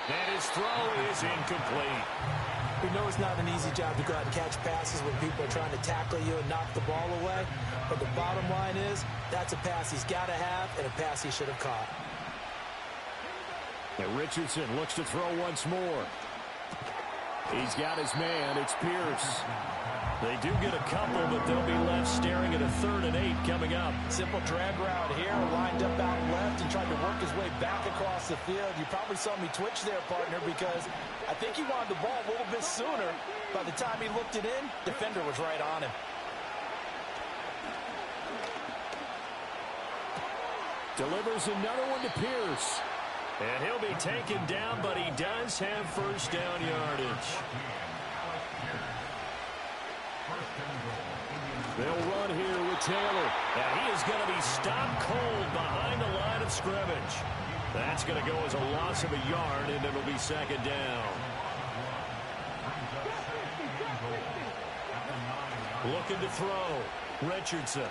S14: And his throw is incomplete.
S17: We know it's not an easy job to go out and catch passes when people are trying to tackle you and knock the ball away. But the bottom line is, that's a pass he's got to have and a pass he should have caught.
S14: And Richardson looks to throw once more. He's got his man. It's Pierce. They do get a couple, but they'll be left staring at a 3rd and 8 coming up.
S17: Simple drag route here, lined up out left and tried to work his way back across the field. You probably saw me twitch there, partner, because I think he wanted the ball a little bit sooner. By the time he looked it in, defender was right on him.
S14: Delivers another one to Pierce. And he'll be taken down, but he does have first down yardage. They'll run here with Taylor. And he is going to be stopped cold behind the line of scrimmage. That's going to go as a loss of a yard, and it'll be 2nd down. Looking to throw. Richardson.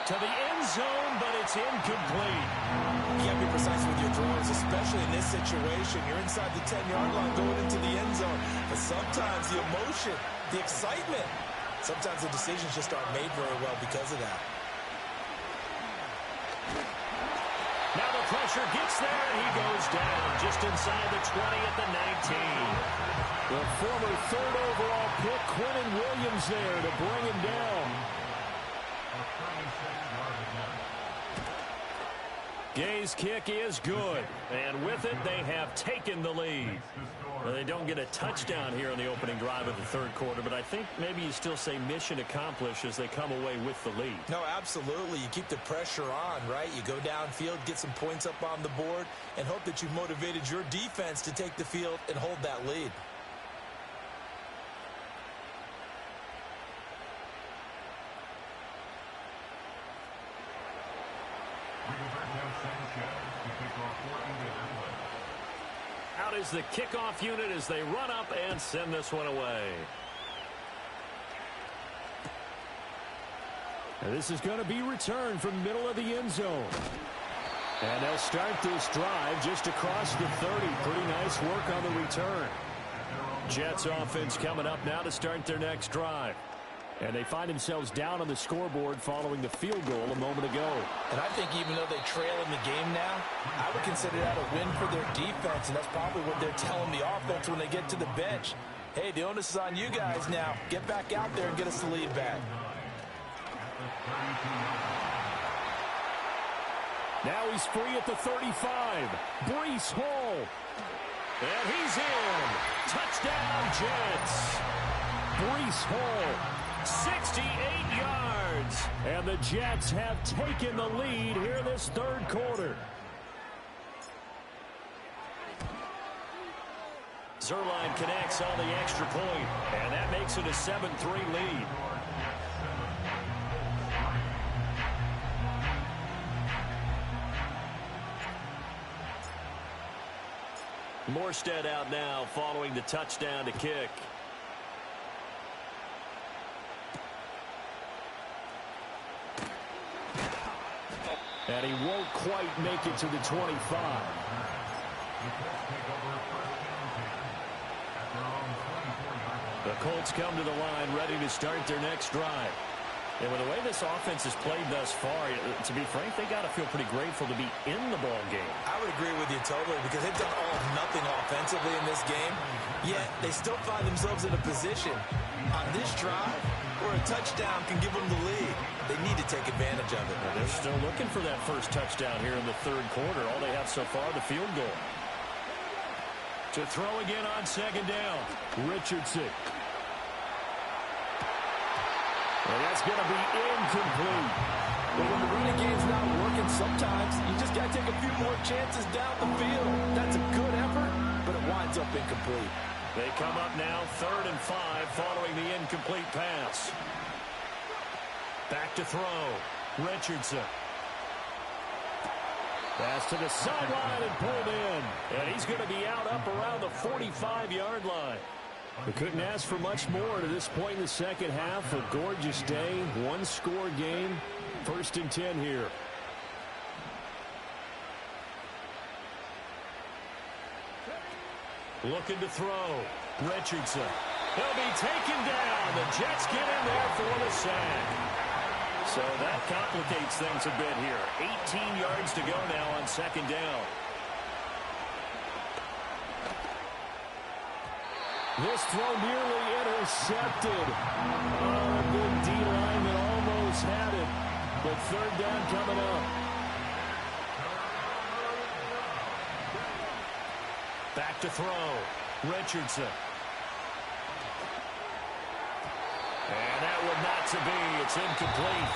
S14: To the end zone, but it's incomplete.
S17: You can't be precise with your throws, especially in this situation. You're inside the 10-yard line going into the end zone. But sometimes the emotion, the excitement, sometimes the decisions just aren't made very well because of that.
S14: Now the pressure gets there, and he goes down just inside the 20 at the 19. The former 3rd overall pick, Quentin Williams, there to bring him down. Gay's kick is good, and with it, they have taken the lead. Well, they don't get a touchdown here on the opening drive of the 3rd quarter, but I think maybe you still say mission accomplished as they come away with the lead.
S17: No, absolutely. You keep the pressure on, right? You go downfield, get some points up on the board, and hope that you've motivated your defense to take the field and hold that lead.
S14: Out is the kickoff unit as they run up and send this one away. And this is going to be returned from middle of the end zone. And they'll start this drive just across the 30. Pretty nice work on the return. Jets offense coming up now to start their next drive. And they find themselves down on the scoreboard following the field goal a moment ago.
S17: And I think even though they trail in the game now, I would consider that a win for their defense, and that's probably what they're telling the offense when they get to the bench. Hey, the onus is on you guys now. Get back out there and get us the lead back.
S14: Now he's free at the 35. Breece Hall. And he's in. Touchdown, Jets. Breece Hall. 68 yards. And the Jets have taken the lead here this 3rd quarter. Zerline connects on the extra point, and that makes it a 7-3 lead. Morstead out now following the touchdown to kick. And he won't quite make it to the 25. The Colts come to the line ready to start their next drive. And with the way this offense has played thus far, to be frank, they got to feel pretty grateful to be in the ball game.
S17: I would agree with you totally because they've done all or nothing offensively in this game, yet they still find themselves in a position on this drive where a touchdown can give them the lead. They need to take advantage of it.
S14: Well, they're still looking for that first touchdown here in the 3rd quarter. All they have so far, the field goal. To throw again on 2nd down, Richardson. And that's going to be incomplete.
S17: But when the running game's not working, sometimes you just got to take a few more chances down the field. That's a good effort, but it winds
S15: ends up incomplete.
S14: They come up now 3rd and 5 following the incomplete pass. Back to throw. Richardson. Pass to the sideline and pulled in. And he's going to be out up around the 45-yard line. We couldn't ask for much more to this point in the second half. A gorgeous day, one-score game. 1st and 10 here. Looking to throw. Richardson. He'll be taken down. The Jets get in there for the sack. So that complicates things a bit here. 18 yards to go now on 2nd down. This throw nearly intercepted. Oh, a good D-line that almost had it. But 3rd down coming up. Back to throw. Richardson. And that would not to be. It's incomplete.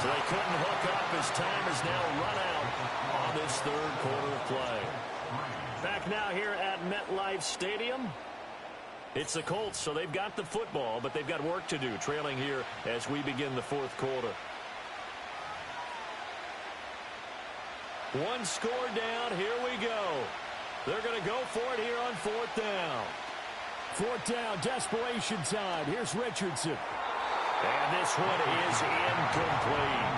S14: So they couldn't hook up as time has now run out on this 3rd quarter of play. Back now here at MetLife Stadium. It's the Colts, so they've got the football, but they've got work to do, trailing here as we begin the 4th quarter. One score down. Here we go. They're going to go for it here on 4th down. 4th down, desperation time. Here's Richardson. And this one is incomplete.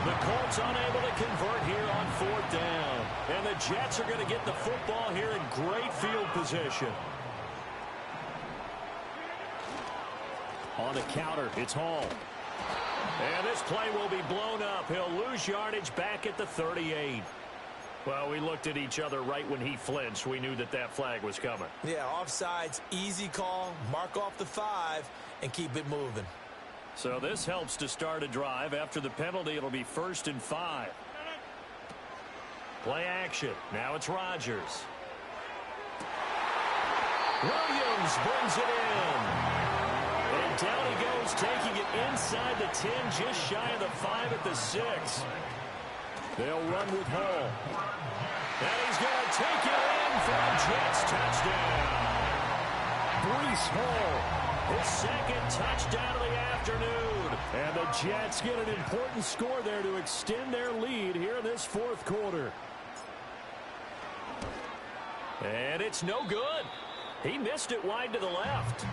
S14: The Colts unable to convert here on 4th down. And the Jets are going to get the football here in great field position. On the counter, it's Hall. And this play will be blown up. He'll lose yardage back at the 38. Well, we looked at each other right when he flinched. We knew that that flag was coming.
S17: Yeah, offsides, easy call. Mark off the 5 and keep it moving.
S14: So this helps to start a drive. After the penalty, it'll be 1st and 5. Play action. Now it's Rodgers. Williams brings it in. And down he goes, taking it inside the 10, just shy of the 5 at the 6. They'll run with Hall. And he's going to take it in for a Jets touchdown. Breece Hall, his 2nd touchdown of the afternoon. And the Jets get an important score there to extend their lead here in this 4th quarter. And it's no good. He missed it wide to the left.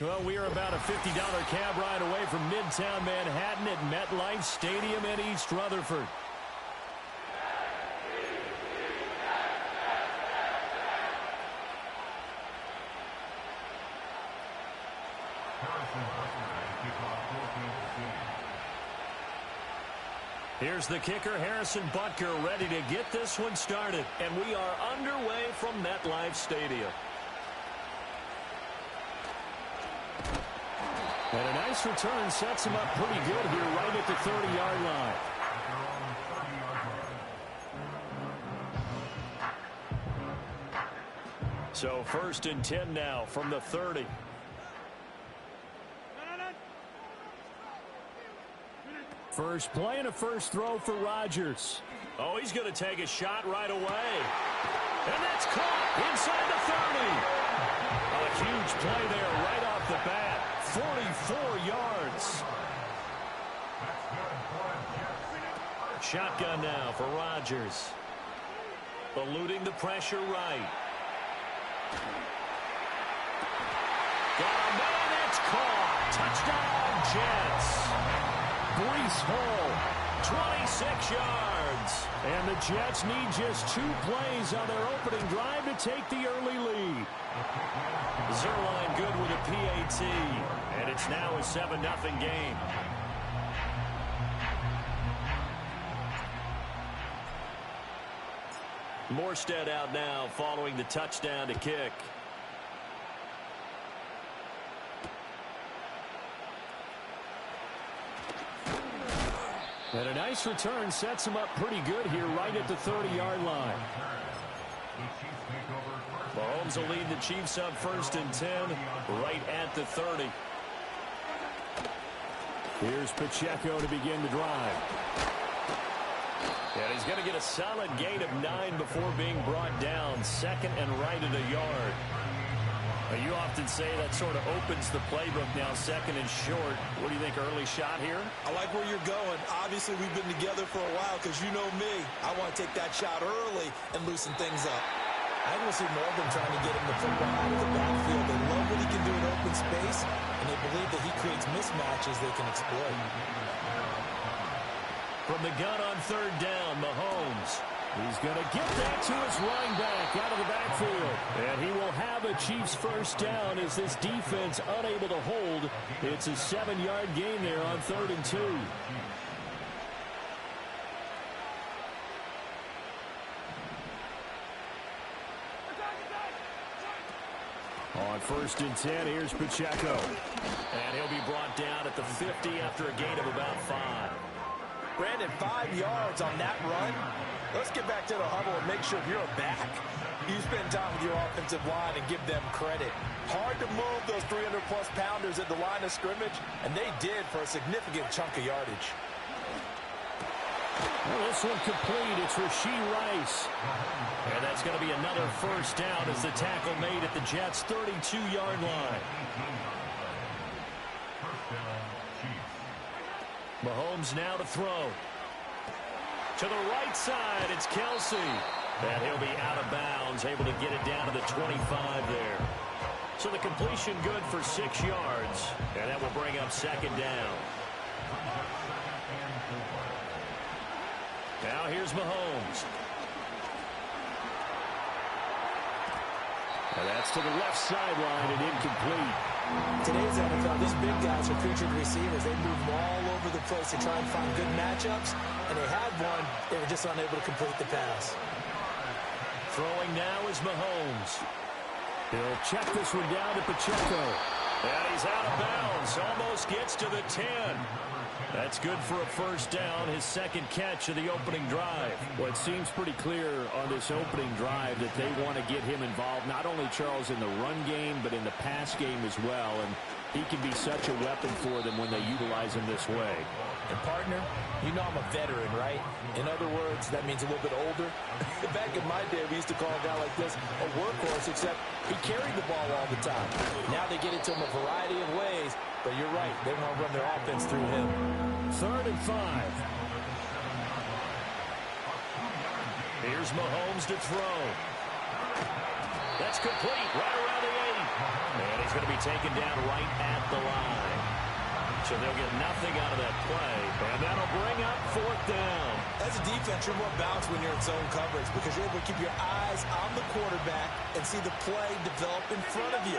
S14: Well, we are about a $50 cab ride away from Midtown Manhattan at MetLife Stadium in East Rutherford. Here's the kicker, Harrison Butker, ready to get this one started. And we are underway from MetLife Stadium. And a nice return sets him up pretty good here right at the 30-yard line. So 1st and 10 now from the 30. First play and a first throw for Rodgers. Oh, he's going to take a shot right away. And that's caught inside the 30. A huge play there right off the bat. 44 yards. Shotgun now for Rodgers. Eluding the pressure right. Got him there, and it's caught. Touchdown, Jets. Breece Hall, 26 yards. And the Jets need just 2 plays on their opening drive to take the early lead. Zerline good with a PAT. And it's now a 7-0 game. Morstead out now following the touchdown to kick. And a nice return sets him up pretty good here right at the 30-yard line. Mahomes will lead the Chiefs up 1st and 10 right at the 30. Here's Pacheco to begin the drive. And he's going to get a solid gain of 9 before being brought down. 2nd and right at a yard. You often say that sort of opens the playbook now, 2nd and short. What do you think, early shot here?
S17: I like where you're going. Obviously, we've been together for a while because you know me. I want to take that shot early and loosen things up. I will see more of them trying to get him the football out of the backfield. They love what he can do in open space, and they believe that he creates mismatches they can exploit.
S14: From the gun on 3rd down, Mahomes. He's going to get that to his running back out of the backfield. And he will have a Chiefs first down as this defense unable to hold. It's a 7-yard gain there on 3rd and 2. On 1st and 10, here's Pacheco. And he'll be brought down at the 50 after a gain of about 5.
S17: Brandon, 5 yards on that run. Let's get back to the huddle and make sure you're back. You spend time with your offensive line and give them credit. Hard to move those 300-plus pounders at the line of scrimmage, and they did for a significant chunk of yardage.
S14: Well, this one complete. It's Rashee Rice. And that's going to be another first down as the tackle made at the Jets' 32-yard line. Mahomes now to throw. To the right side, it's Kelsey. And he'll be out of bounds, able to get it down to the 25 there. So the completion good for 6 yards. And that will bring up 2nd down. Now here's Mahomes. And that's to the left sideline and incomplete.
S17: Today's NFL, these big guys are featured receivers. They move all over the place to try and find good matchups. And they had one. They were just unable to complete the pass.
S14: Throwing now is Mahomes. He'll check this one down to Pacheco. And he's out of bounds. Almost gets to the 10. That's good for a first down, his 2nd catch of the opening drive.
S16: Well, it seems pretty clear on this opening drive that they want to get him involved, not only, Charles, in the run game, but in the pass game as well. And he can be such a weapon for them when they utilize him this way.
S17: And, partner, you know I'm a veteran, right? In other words, that means a little bit older. Back in my day, we used to call a guy like this a workhorse, except he carried the ball all the time. Now they get it to him a variety of ways, but you're right. They want to run their offense through him.
S14: 3rd and 5. Here's Mahomes to throw. That's complete right around the 8. And he's going to be taken down right at the line. So they'll get nothing out of that play, and that'll bring up 4th down.
S17: As a defense, you're more balanced when you're in zone coverage because you're able to keep your eyes on the quarterback and see the play develop in front of you.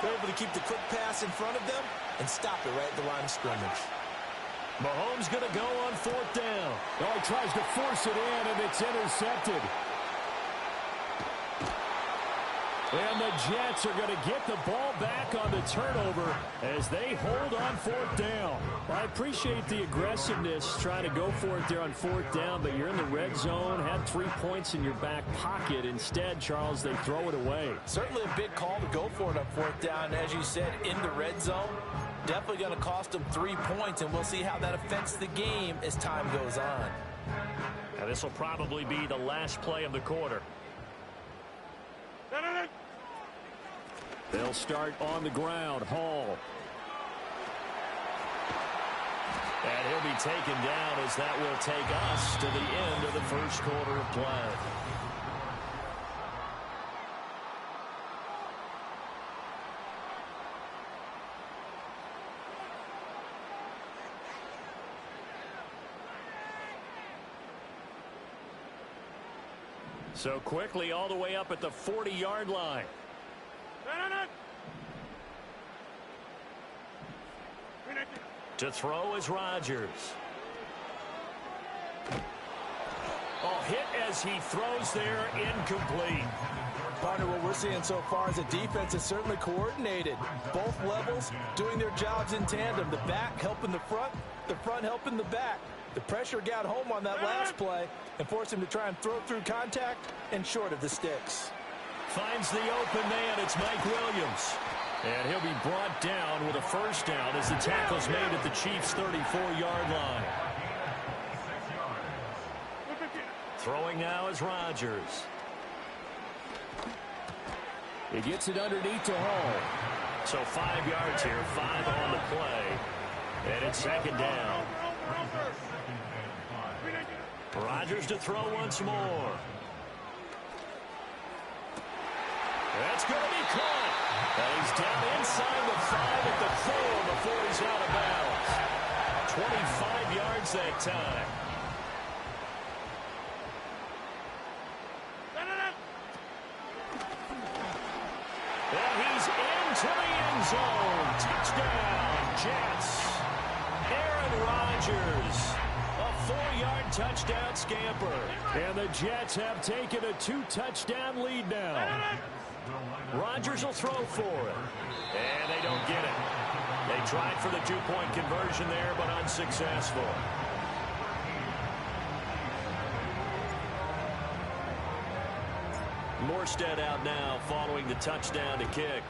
S17: They're able to keep the quick pass in front of them and stop it right at the line of scrimmage.
S14: Mahomes going to go on 4th down.
S4: Oh, he tries to force it in, and it's intercepted. And the Jets are going to get the ball back on the turnover as they hold on 4th down.
S14: Well, I appreciate the aggressiveness trying to go for it there on 4th down, but you're in the red zone, had 3 points in your back pocket. Instead, Charles, they throw it away.
S17: Certainly a big call to go for it on 4th down. As you said, in the red zone, definitely going to cost them 3 points, and we'll see how that affects the game as time goes on.
S14: Now, this will probably be the last play of the quarter. They'll start on the ground. Hall. And he'll be taken down as that will take us to the end of the first quarter of play. So quickly all the way up at the 40-yard line. To throw is Rodgers. Oh, hit as he throws there, incomplete.
S17: Partner, what we're seeing so far is a defense is certainly coordinated. Both levels doing their jobs in tandem. The back helping the front helping the back. The pressure got home on that last play and forced him to try and throw through contact and short of the sticks.
S14: Finds the open man. It's Mike Williams. And he'll be brought down with a first down as the tackle's made at the Chiefs' 34-yard line. Throwing now is Rodgers.
S4: He gets it underneath to Hall.
S14: So 5 yards here, 5 on the play. And it's 2nd down. Rodgers to throw once more. That's going to be caught. And he's down inside the 5 at the 4 before he's out of bounds. 25 yards that time. And he's into the end zone. Touchdown, Jets. Aaron Rodgers. A 4-yard touchdown scamper.
S4: And the Jets have taken a 2-touchdown lead now.
S14: Rodgers will throw for it. And they don't get it. They tried for the 2-point conversion there, but unsuccessful. Morstead out now following the touchdown to kick.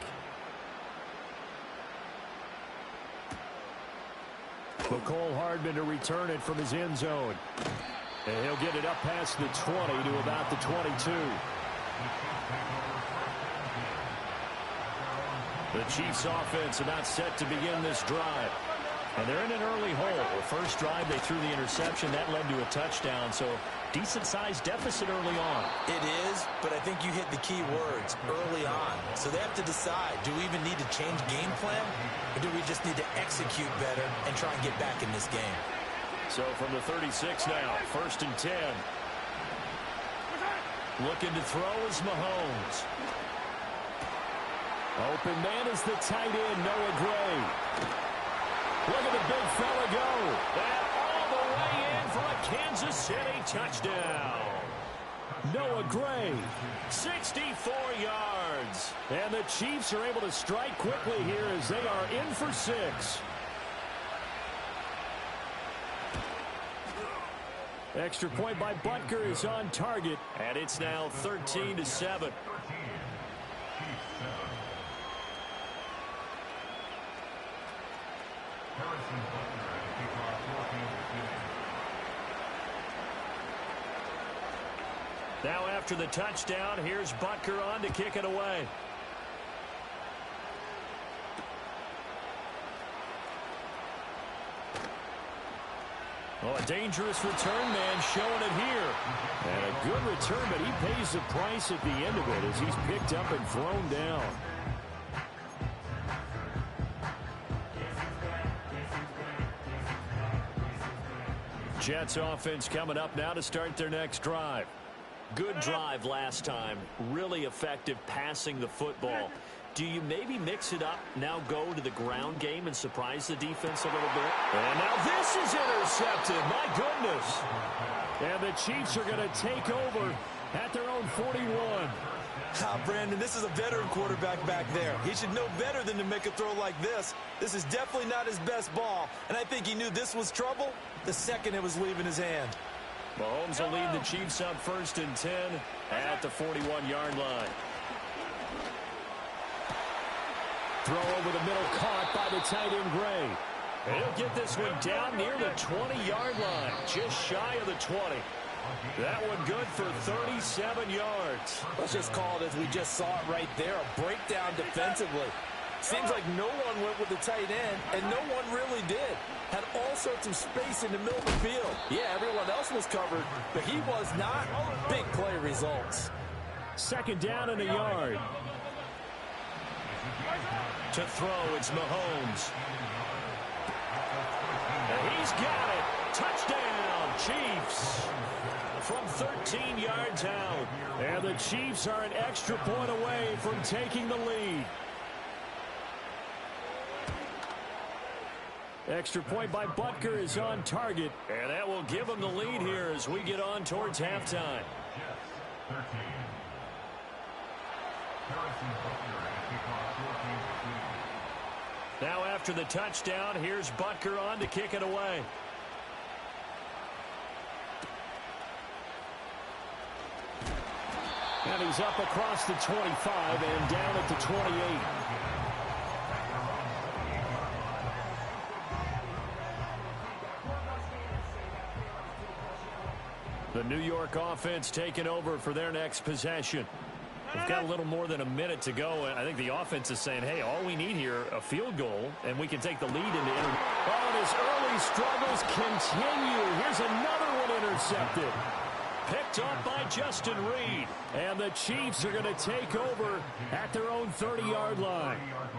S4: McCole Hardman to return it from his end zone. And he'll get it up past the 20 to about the 22.
S14: The Chiefs offense about set to begin this drive. And they're in an early hole. The first drive, they threw the interception. That led to a touchdown. So decent-sized deficit early on.
S17: It is, but I think you hit the key words, early on. So they have to decide, do we even need to change game plan? Or do we just need to execute better and try and get back in this game?
S14: So from the 36 now, 1st and 10. Looking to throw is Mahomes.
S4: Open man is the tight end, Noah Gray. Look at the big fella go.
S14: And all the way in for a Kansas City touchdown.
S4: Noah Gray.
S14: 64 yards.
S4: And the Chiefs are able to strike quickly here as they are in for 6. Extra point by Butker is on target.
S14: And it's now 13-7. Now after the touchdown, here's Butker on to kick it away. Oh, a dangerous return man showing it here.
S4: And a good return, but he pays the price at the end of it as he's picked up and thrown down.
S14: Jets offense coming up now to start their next drive. Good drive last time. Really effective passing the football. Do you maybe mix it up, now go to the ground game and surprise the defense a little bit? And now this is intercepted. My goodness.
S4: And the Chiefs are going to take over at their own 41.
S18: Brandon, this is a veteran quarterback back there. He should know better than to make a throw like this. This is definitely not his best ball, and I think he knew this was trouble the second it was leaving his hand.
S14: Mahomes will lead the Chiefs up 1st and 10 at the 41-yard line.
S4: Throw over the middle, caught by the tight end Gray.
S14: And he'll get this one down near the 20-yard line, just shy of the 20. That one good for 37 yards.
S18: Let's just call it as we just saw it right there, a breakdown defensively. Seems like no one went with the tight end, and no one really did. Had all sorts of space in the middle of the field. Yeah, everyone else was covered, but he was not. Big play results.
S4: 2nd down and a yard.
S14: To throw, it's Mahomes. And he's got it. Touchdown, Chiefs. From 13 yards out.
S4: And the Chiefs are an extra point away from taking the lead. Extra point by Butker is on target.
S14: And that will give them the lead here as we get on towards halftime. Now after the touchdown, here's Butker on to kick it away.
S4: And he's up across the 25 and down at the 28.
S14: The New York offense taking over for their next possession. We've got a little more than a minute to go. I think the offense is saying, hey, all we need here, a field goal, and we can take the lead into
S4: Oh, and his early struggles continue. Here's another one intercepted.
S14: Picked up by Justin Reed.
S4: And the Chiefs are going to take over at their own 30-yard line.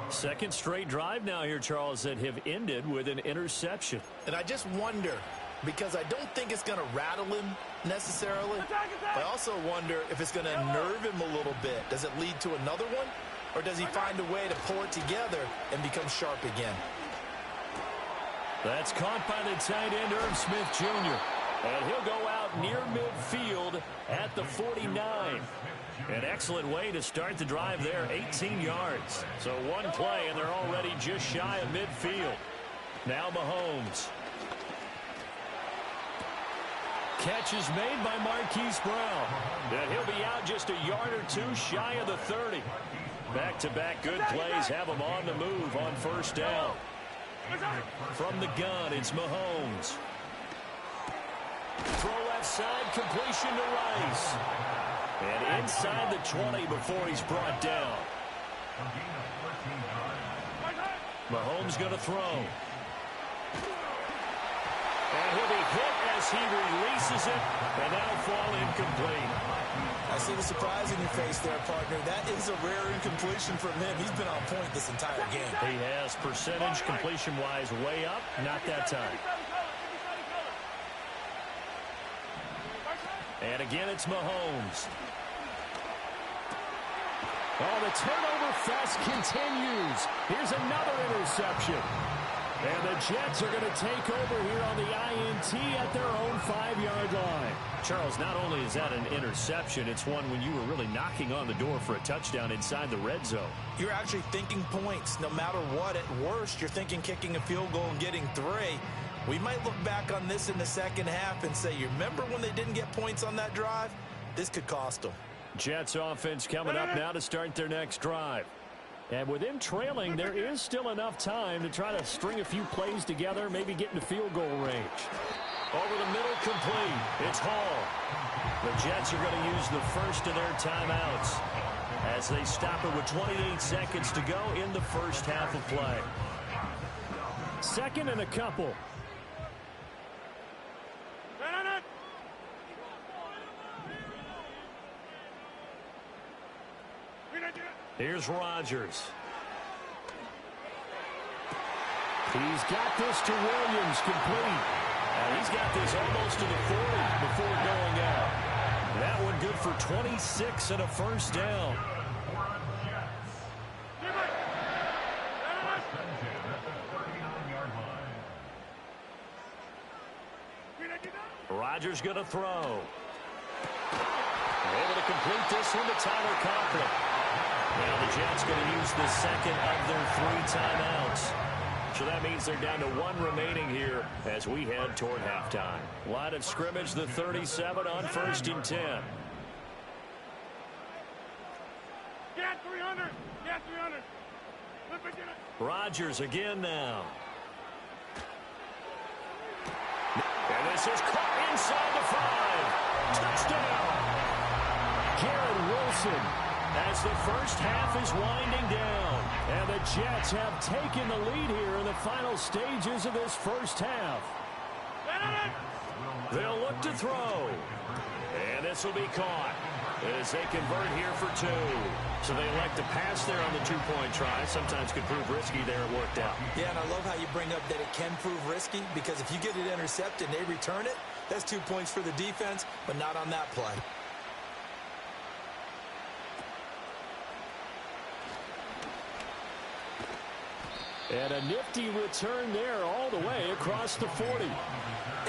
S14: Second straight drive now here, Charles, that have ended with an interception.
S18: And I just wonder, because I don't think it's going to rattle him necessarily, but I also wonder if it's going to nerve him a little bit. Does it lead to another one? Or does he find a way to pull it together and become sharp again?
S14: That's caught by the tight end, Irv Smith Jr. And he'll go out near midfield at the 49. An excellent way to start the drive there, 18 yards. So one play, and they're already just shy of midfield. Now Mahomes. Catch is made by Marquise Brown. And he'll be out just a yard or two shy of the 30. Back-to-back good plays have him on the move on 1st down. From the gun, it's Mahomes. Throw left side, completion to Rice. And inside the 20 before he's brought down. Mahomes going to throw. And he'll be hit as he releases it, and that'll fall incomplete.
S18: I see the surprise in your face there, partner. That is a rare incompletion from him. He's been on point this entire game.
S14: He has. Percentage completion-wise way up, not that time. And again, it's Mahomes.
S4: Oh, the turnover fest continues. Here's another interception. And the Jets are going to take over here on the INT at their own 5-yard line.
S14: Charles, not only is that an interception, it's one when you were really knocking on the door for a touchdown inside the red zone.
S18: You're actually thinking points. No matter what, at worst, you're thinking kicking a field goal and getting 3. We might look back on this in the second half and say, you remember when they didn't get points on that drive? This could cost them.
S14: Jets offense coming up now to start their next drive. And with him trailing, there is still enough time to try to string a few plays together, maybe get into field goal range. Over the middle, complete. It's Hall. The Jets are going to use the first of their timeouts as they stop it with 28 seconds to go in the first half of play.
S4: 2nd and a couple.
S14: Here's Rodgers.
S4: He's got this to Williams, complete.
S14: And he's got this almost to the 40 before going out. That one good for 26 and a first down. Rodgers going to throw. Able to complete this one to Tyler Conklin. Now the Jets going to use the second of their 3 timeouts. So that means they're down to 1 remaining here as we head toward halftime. Line of scrimmage, the 37 on 1st and 10.
S6: Get 300. Get 300.
S14: Rodgers again now. And this is caught inside the 5. Touchdown. Garrett Wilson as the first half is winding down. And the Jets have taken the lead here in the final stages of this first half. They'll look to throw. And this will be caught as they convert here for 2. So they elect to pass there on the 2-point try. Sometimes could prove risky there. It worked out.
S17: Yeah, and I love how you bring up that it can prove risky, because if you get it intercepted and they return it, that's 2 points for the defense, but not on that play.
S14: And a nifty return there all the way across the 40.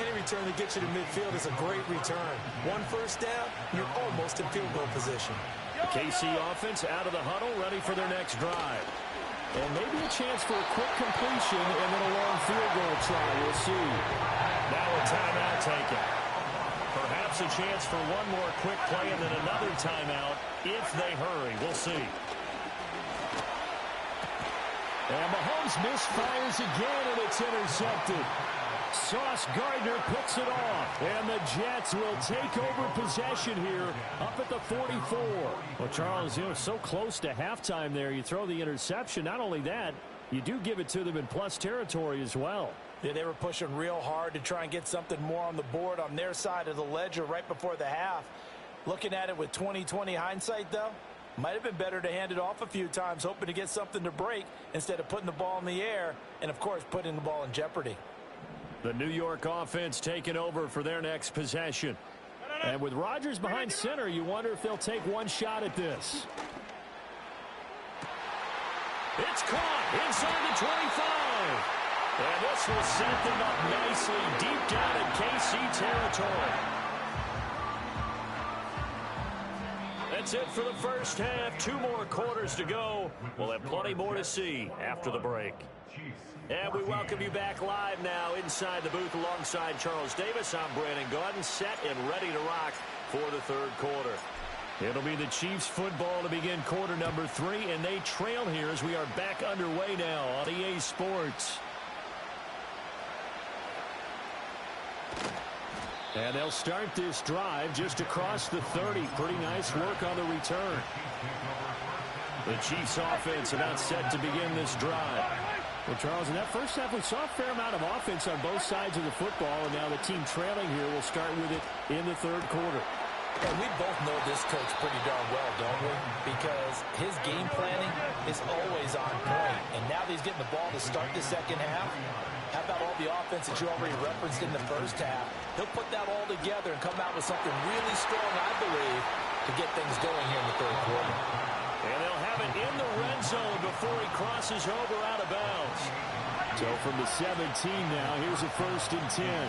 S17: Any return that gets you to midfield is a great return. 1 first down, you're almost in field goal position.
S14: KC offense out of the huddle, ready for their next drive. And maybe a chance for a quick completion and then a long field goal try. We'll see. Now a timeout taken. Perhaps a chance for one more quick play and then another timeout if they hurry. We'll see. And Mahomes misfires again, and it's intercepted. Sauce Gardner picks it off, and the Jets will take over possession here up at the 44. Well, Charles, so close to halftime there. You throw the interception. Not only that, you do give it to them in plus territory as well.
S17: Yeah, they were pushing real hard to try and get something more on the board on their side of the ledger right before the half. Looking at it with 20/20 hindsight, though, might have been better to hand it off a few times, hoping to get something to break instead of putting the ball in the air and, of course, putting the ball in jeopardy.
S14: The New York offense taking over for their next possession. And with Rodgers behind center, you wonder if they'll take one shot at this. It's caught inside the 25. And this will set them up nicely deep down in KC territory. That's it for the first half. 2 more quarters to go. We'll have plenty more to see after the break. And we welcome you back live now inside the booth alongside Charles Davis. I'm Brandon Gaudin, set and ready to rock for the 3rd quarter. It'll be the Chiefs football to begin quarter number 3, and they trail here as we are back underway now on EA Sports. And they'll start this drive just across the 30. Pretty nice work on the return. The Chiefs offense about set to begin this drive. Well, Charles, in that first half, we saw a fair amount of offense on both sides of the football, and now the team trailing here will start with it in the 3rd quarter.
S17: And we both know this coach pretty darn well, don't we? Because his game planning is always on point. And now that he's getting the ball to start the second half, how about all the offense that you already referenced in the first half? He'll put that all together and come out with something really strong, I believe, to get things going here in the 3rd quarter.
S14: And they'll have it in the red zone before he crosses over out of bounds. So from the 17 now, here's a 1st and 10.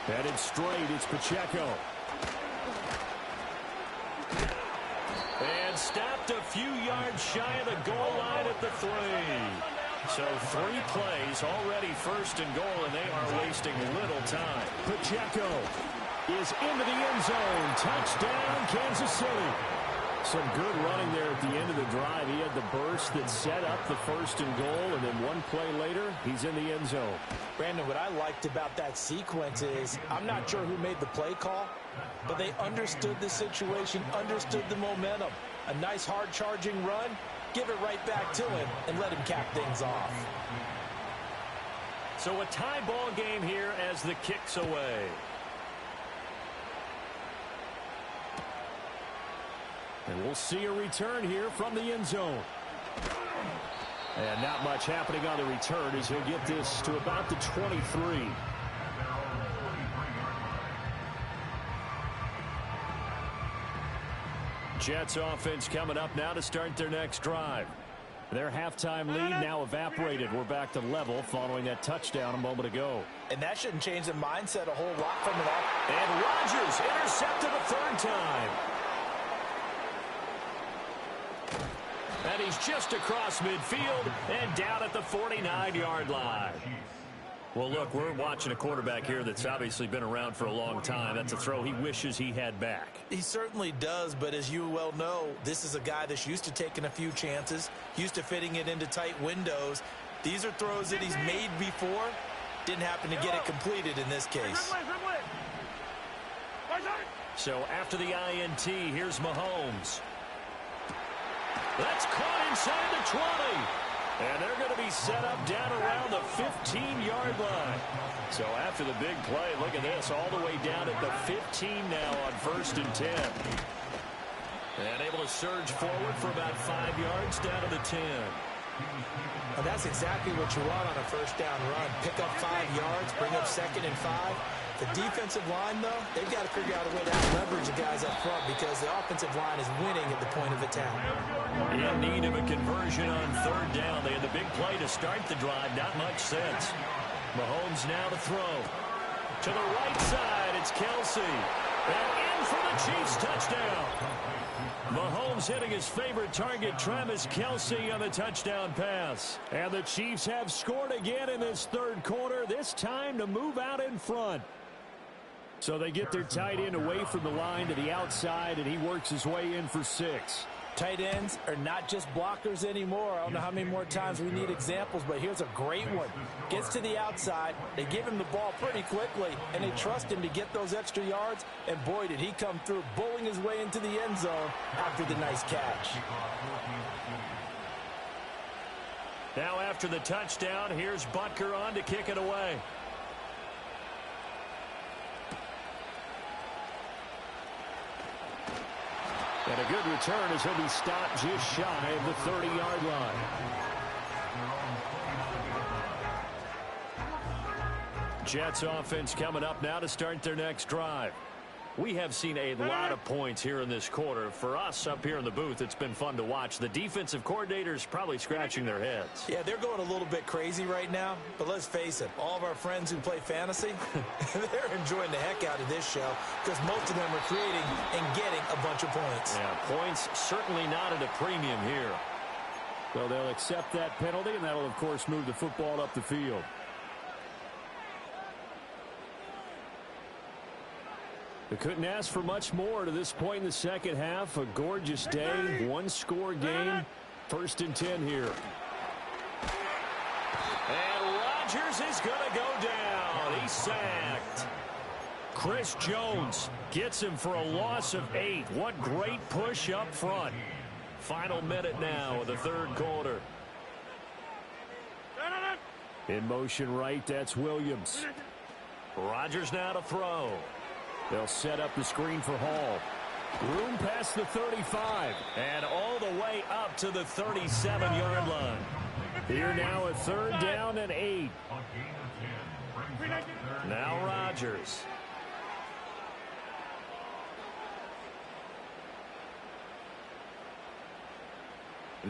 S14: Headed straight, it's Pacheco. And stopped a few yards shy of the goal line at the 3. So 3 plays, already 1st and goal, and they are wasting little time. Pacheco is into the end zone. Touchdown, Kansas City. Some good running there at the end of the drive. He had the burst that set up the 1st and goal, and then 1 play later, he's in the end zone.
S17: Brandon, what I liked about that sequence is I'm not sure who made the play call, but they understood the situation, understood the momentum. A nice hard-charging run, give it right back to him, and let him cap things off.
S14: So a tie ball game here as the kick's away. And we'll see a return here from the end zone. And not much happening on the return as he'll get this to about the 23. Jets offense coming up now to start their next drive. Their halftime lead now evaporated. We're back to level following that touchdown a moment ago.
S17: And that shouldn't change the mindset a whole lot from it.
S14: And Rodgers intercepted a third time. And he's just across midfield and down at the 49-yard line. Well, look, we're watching a quarterback here that's obviously been around for a long time. That's a throw he wishes he had back.
S17: He certainly does, but as you well know, this is a guy that's used to taking a few chances, used to fitting it into tight windows. These are throws that he's made before. Didn't happen to get it completed in this case.
S14: So after the INT, here's Mahomes. That's caught inside the 20. And they're going to be set up down around the 15-yard line. So after the big play, look at this, all the way down at the 15 now on 1st and 10. And able to surge forward for about 5 yards down to the 10.
S17: And that's exactly what you want on a first down run. Pick up 5 yards, bring up 2nd and 5. The defensive line, though, they've got to figure out a way to leverage the guys up front because the offensive line is winning at the point of attack.
S14: In need of a conversion on 3rd down. They had the big play to start the drive. Not much sense. Mahomes now to throw. To the right side, it's Kelsey. And in for the Chiefs touchdown. Mahomes hitting his favorite target, Travis Kelsey, on the touchdown pass. And the Chiefs have scored again in this 3rd quarter, this time to move out in front. So they get their tight end away from the line to the outside, and he works his way in for 6.
S17: Tight ends are not just blockers anymore. I don't know how many more times we need examples, but here's a great one. Gets to the outside, they give him the ball pretty quickly, and they trust him to get those extra yards, and boy, did he come through, bowling his way into the end zone after the nice catch.
S14: Now after the touchdown, here's Butker on to kick it away. And a good return as he'll be stopped just shy of the 30-yard line. Jets offense coming up now to start their next drive. We have seen a lot of points here in this quarter. For us up here in the booth, it's been fun to watch. The defensive coordinators probably scratching their heads.
S17: Yeah, they're going a little bit crazy right now. But let's face it, all of our friends who play fantasy, they're enjoying the heck out of this show because most of them are creating and getting a bunch of points.
S14: Yeah, points certainly not at a premium here. So they'll accept that penalty, and that'll, of course, move the football up the field. They couldn't ask for much more to this point in the second half. A gorgeous day, one-score game. 1st and 10 here. And Rodgers is going to go down. He's sacked. Chris Jones gets him for a loss of 8. What great push up front. Final minute now of the 3rd quarter. In motion right, that's Williams. Rodgers now to throw. They'll set up the screen for Hall. Room past the 35 and all the way up to the 37-yard line. Here now a 3rd down and 8. Now Rodgers.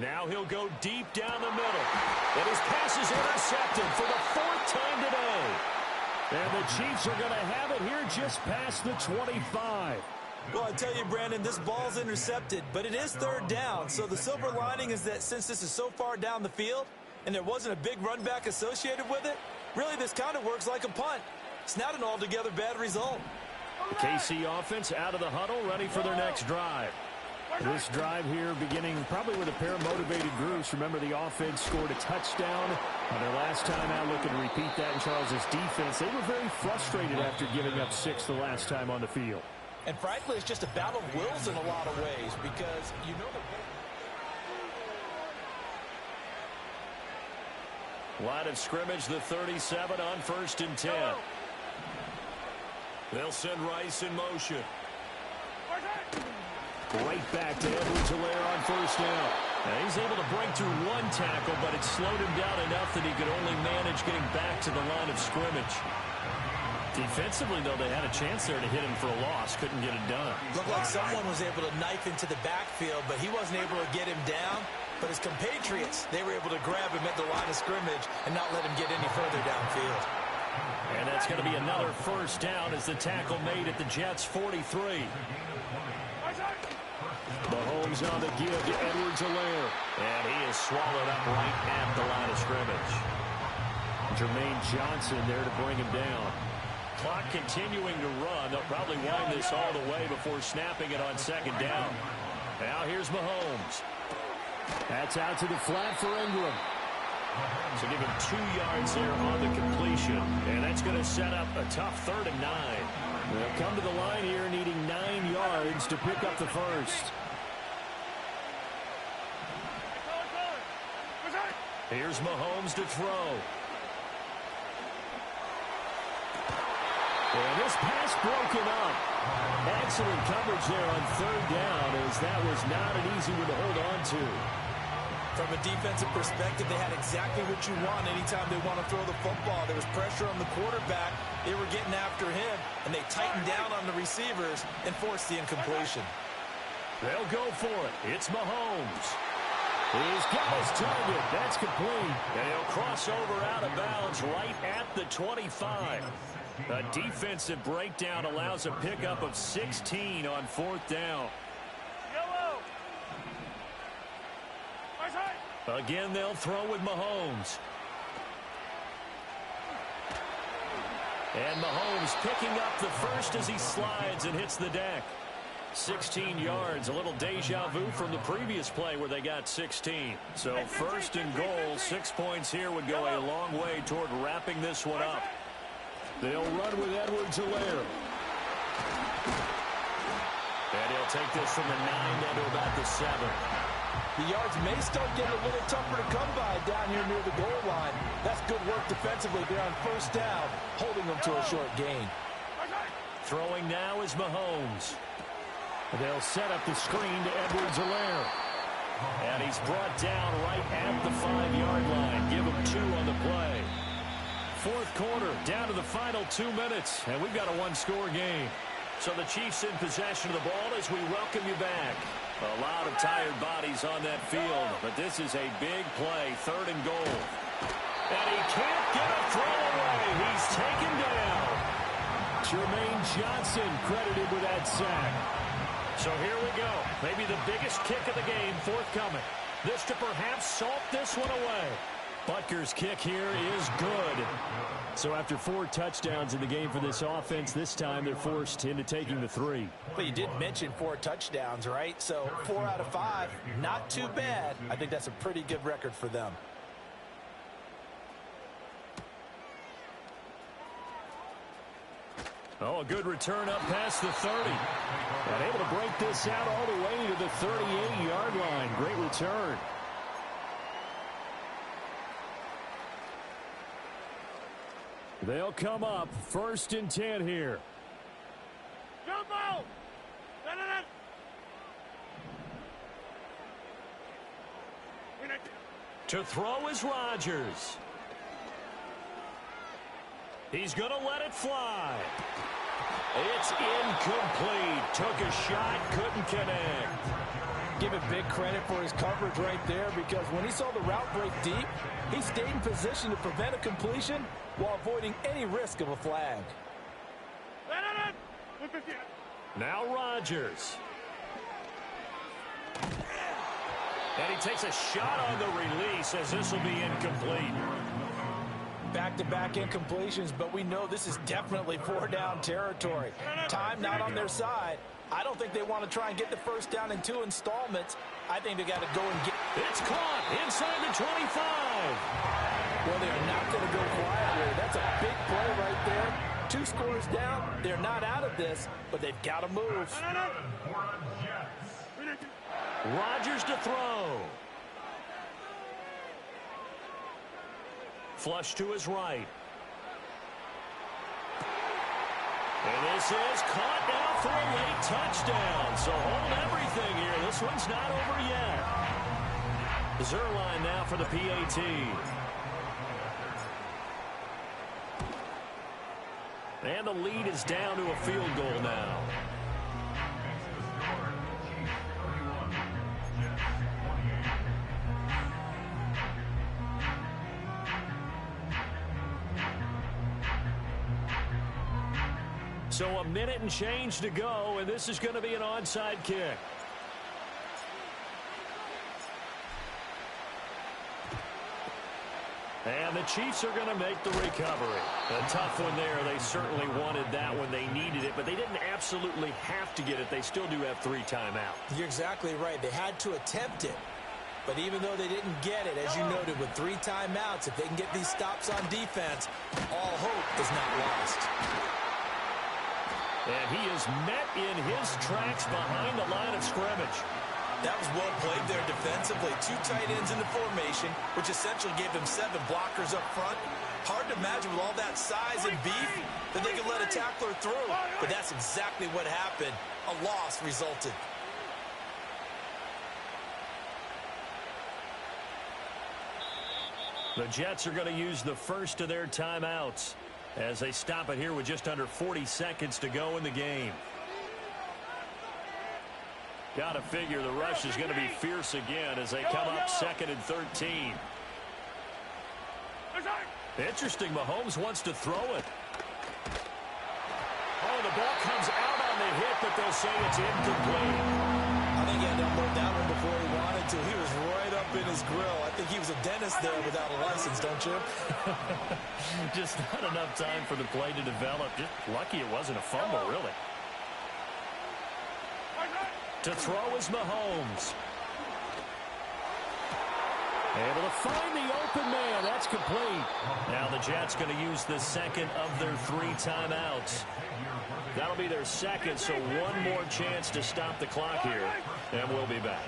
S14: Now he'll go deep down the middle. And his pass is intercepted for the 4th time today. And the Chiefs are going to have it here just past the 25.
S17: Well, I tell you, Brandon, this ball's intercepted, but it is 3rd down. So the silver lining is that since this is so far down the field and there wasn't a big run back associated with it, really this kind of works like a punt. It's not an altogether bad result.
S14: The KC offense out of the huddle, ready for their next drive. This drive here beginning probably with a pair of motivated groups. Remember, the offense scored a touchdown on their last time out. Looking to repeat that in Charles's defense. They were very frustrated after giving up 6 the last time on the field.
S17: And frankly, it's just a battle of wills in a lot of ways because you know
S14: the line of scrimmage, the 37 on 1st and 10. They'll send Rice in motion. Right back to Edwards-Helaire on first down. Now he's able to break through one tackle, but it slowed him down enough that he could only manage getting back to the line of scrimmage. Defensively, though, they had a chance there to hit him for a loss. Couldn't get it done.
S17: Looked like someone was able to knife into the backfield, but he wasn't able to get him down. But his compatriots, they were able to grab him at the line of scrimmage and not let him get any further downfield.
S14: And that's going to be another first down as the tackle made at the Jets' 43. Mahomes on the give to Edwards-Helaire. And he is swallowed up right at the line of scrimmage. Jermaine Johnson there to bring him down. Clock continuing to run. They'll probably wind this all the way before snapping it on second down. Now here's Mahomes. That's out to the flat for Ingram. So give him 2 yards there on the completion. And that's going to set up a tough 3rd and 9. They'll come to the line here needing 9 yards to pick up the first. Here's Mahomes to throw. And this pass broken up. Excellent coverage there on 3rd down, as that was not an easy one to hold on to.
S17: From a defensive perspective, they had exactly what you want anytime they want to throw the football. There was pressure on the quarterback. They were getting after him, and they tightened down on the receivers and forced the incompletion.
S14: They'll go for it. It's Mahomes. He's got his target. That's complete. And he'll cross over out of bounds right at the 25. A defensive breakdown allows a pickup of 16 on 4th down. Again, they'll throw with Mahomes. And Mahomes picking up the first as he slides and hits the deck. 16 yards, a little deja vu from the previous play where they got 16. So 1st and goal, 6 points here would go a long way toward wrapping this one up. They'll run with Edwards-Helaire. And he'll take this from the 9 down to about the 7.
S17: The yards may start getting a little tougher to come by down here near the goal line. That's good work defensively there on 1st down, holding them to a short gain.
S14: Throwing now is Mahomes. They'll set up the screen to Edwards-Helaire. And he's brought down right at the 5-yard line. Give him 2 on the play. 4th quarter, down to the final 2 minutes, and we've got a 1-score game. So the Chiefs in possession of the ball as we welcome you back. A lot of tired bodies on that field, but this is a big play, 3rd and goal. And he can't get a throw away. He's taken down. Jermaine Johnson credited with that sack. So here we go. Maybe the biggest kick of the game forthcoming. This to perhaps salt this one away. Butker's kick here is good. So after 4 touchdowns in the game for this offense, this time they're forced into taking the 3.
S17: But you did mention 4 touchdowns, right? So 4 out of 5, not too bad. I think that's a pretty good record for them.
S14: Oh, a good return up past the 30. And able to break this out all the way to the 38-yard line. Great return. They'll come up 1st and 10 here.
S6: Jump out!
S14: To throw is Rodgers. He's going to let it fly. It's incomplete. Took a shot, couldn't connect.
S17: Give him big credit for his coverage right there, because when he saw the route break deep, he stayed in position to prevent a completion while avoiding any risk of a flag.
S14: Now Rodgers. And he takes a shot on the release as this will be incomplete.
S17: Back-to-back incompletions, but we know this is definitely 4-down territory. Time not on their side. I don't think they want to try and get the first down in 2 installments. I think they got to go and get...
S14: It's caught inside the 25.
S17: Well, they are not going to go quietly. That's a big play right there. 2 scores down. They're not out of this, but they've got to move.
S14: Rodgers to throw. Flush to his right. And this is caught now for a late touchdown. So hold everything here. This one's not over yet. Zerline now for the PAT. And the lead is down to a field goal now. So a minute and change to go, and this is going to be an onside kick. And the Chiefs are going to make the recovery. A tough one there. They certainly wanted that when they needed it, but they didn't absolutely have to get it. They still do have 3 timeouts.
S17: You're exactly right. They had to attempt it. But even though they didn't get it, as you noted, with 3 timeouts, if they can get these stops on defense, all hope is not lost.
S14: And he is met in his tracks behind the line of scrimmage.
S18: That was well played there defensively. 2 tight ends in the formation, which essentially gave them 7 blockers up front. Hard to imagine with all that size and beef that they could let a tackler through. But that's exactly what happened. A loss resulted.
S14: The Jets are going to use the first of their timeouts as they stop it here with just under 40 seconds to go in the game. Got to figure the rush is going to be fierce again as they come up 2nd and 13. Interesting, Mahomes wants to throw it. Oh, the ball comes out on the hit, but they'll say it's incomplete.
S17: I think he had to unload that one before he wanted to. He was right up in his grill. I think he was a dentist there without a license, don't you?
S14: Just not enough time for the play to develop. Just lucky it wasn't a fumble, really. To throw is Mahomes. Able to find the open man. That's complete. Now the Jets going to use the second of their 3 timeouts. That'll be their second, so one more chance to stop the clock here, and we'll be back.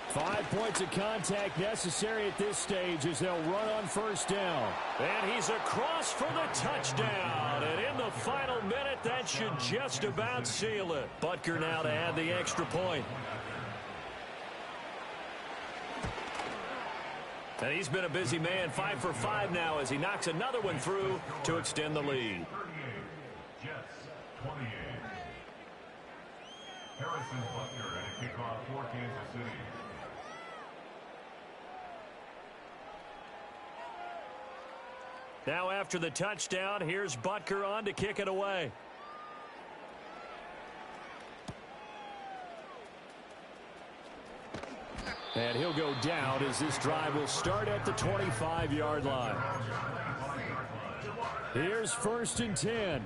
S14: 5 points of contact necessary at this stage as they'll run on first down. And he's across for the touchdown. And in the final minute, that should just about seal it. Butker now to add the extra point. And he's been a busy man, 5 for 5 now as he knocks another one through to extend the lead.
S7: 38, Jets 28. Harrison Butker at a kickoff for Kansas City.
S14: Now after the touchdown, here's Butker on to kick it away. And he'll go down as this drive will start at the 25-yard line. Here's 1st and 10.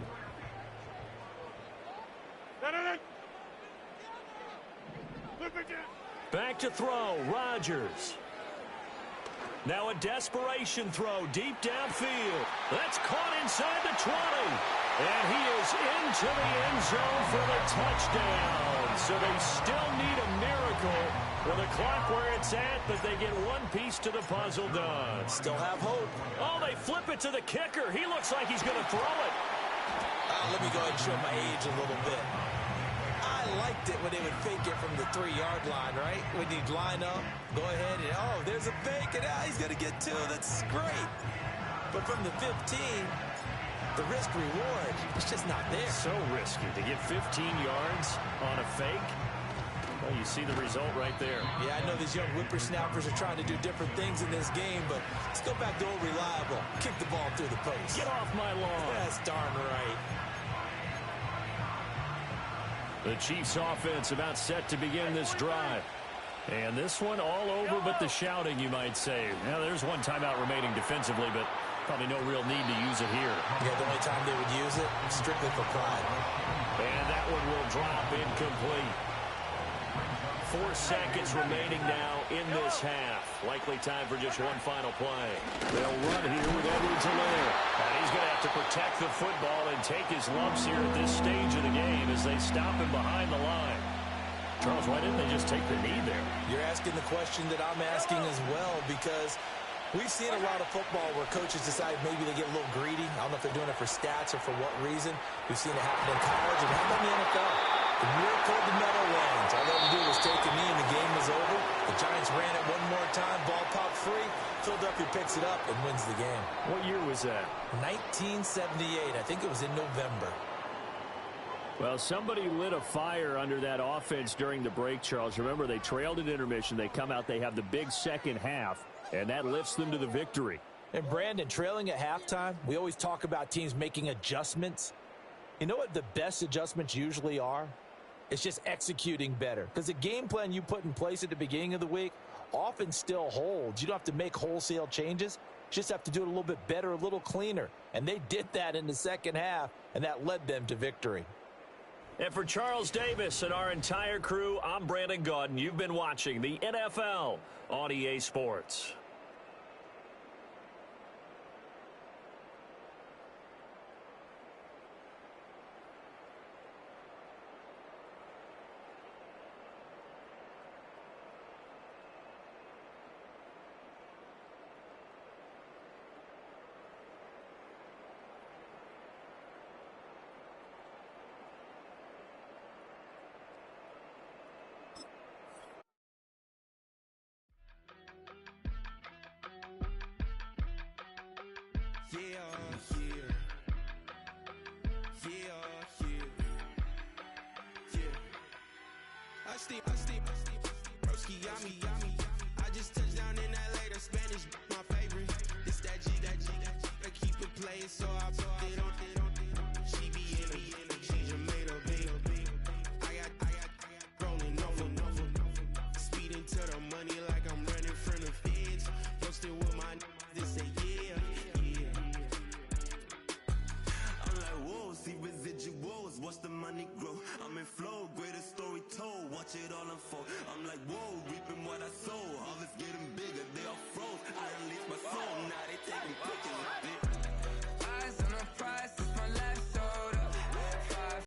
S14: Back to throw, Rodgers. Now a desperation throw deep downfield. That's caught inside the 20. And he is into the end zone for the touchdown. So they still need a miracle with the clock where it's at, but they get one piece to the puzzle done.
S17: Still have hope.
S14: Oh, they flip it to the kicker. He looks like he's going to throw it.
S17: Let me go ahead and show my age a little bit. I liked it when they would fake it from the 3-yard line, right? When you'd line up, go ahead and, oh, there's a fake, and he's going to get 2. That's great. But from the 15, the risk-reward, it's just not there.
S14: So risky to get 15 yards on a fake. Well, you see the result right there.
S17: Yeah, I know these young whippersnappers are trying to do different things in this game, but let's go back to old reliable. Kick the ball through the post.
S14: Get off my lawn.
S17: That's darn right.
S14: The Chiefs offense about set to begin this drive. And this one all over but the shouting, you might say. Now, there's one timeout remaining defensively, but probably no real need to use it here.
S17: Yeah, the only time they would use it, strictly for pride.
S14: And that one will drop incomplete. 4 seconds remaining now in this half. Likely time for just one final play. They'll run here with Edwards-Helaire. And he's going to have to protect the football and take his lumps here at this stage of the game as they stop him behind the line. Charles, why didn't they just take the knee there?
S17: You're asking the question that I'm asking as well, because We've seen a lot of football where coaches decide maybe they get a little greedy. I don't know if they're doing it for stats or for what reason. We've seen it happen in college and how about in the NFL? The miracle of the Meadowlands. All they had to do was take a knee and the game was over. The Giants ran it one more time. Ball popped free. Philadelphia picks it up and wins the game.
S16: What year was that?
S17: 1978. I think it was in November.
S16: Well, somebody lit a fire under that offense during the break, Charles. Remember, they trailed at intermission. They come out, they have the big second half, and that lifts them to the victory.
S17: And Brandon, trailing at halftime, we always talk about teams making adjustments. You know what the best adjustments usually are? It's just executing better. Because the game plan you put in place at the beginning of the week often still holds. You don't have to make wholesale changes. You just have to do it a little bit better, a little cleaner. And they did that in the second half, and that led them to victory.
S16: And for Charles Davis and our entire crew, I'm Brandon Gaudin. You've been watching the NFL on EA Sports.
S13: I just touched down in LA, the Spanish, my favorite. It's that G, I keep it playing, so I put it on. She be in the change, I made a big. I got rolling over. Speeding to the money like I'm running from the feds. Posted with my they say yeah. I'm like, whoa, see residuals, watch the money grow. I'm in flow, greatest story told, watch it all unfold. I'm like, whoa, reaping what I sow. Harvest getting bigger, they all froze. I release my soul, now they taking pictures. Eyes on the prize, it's my last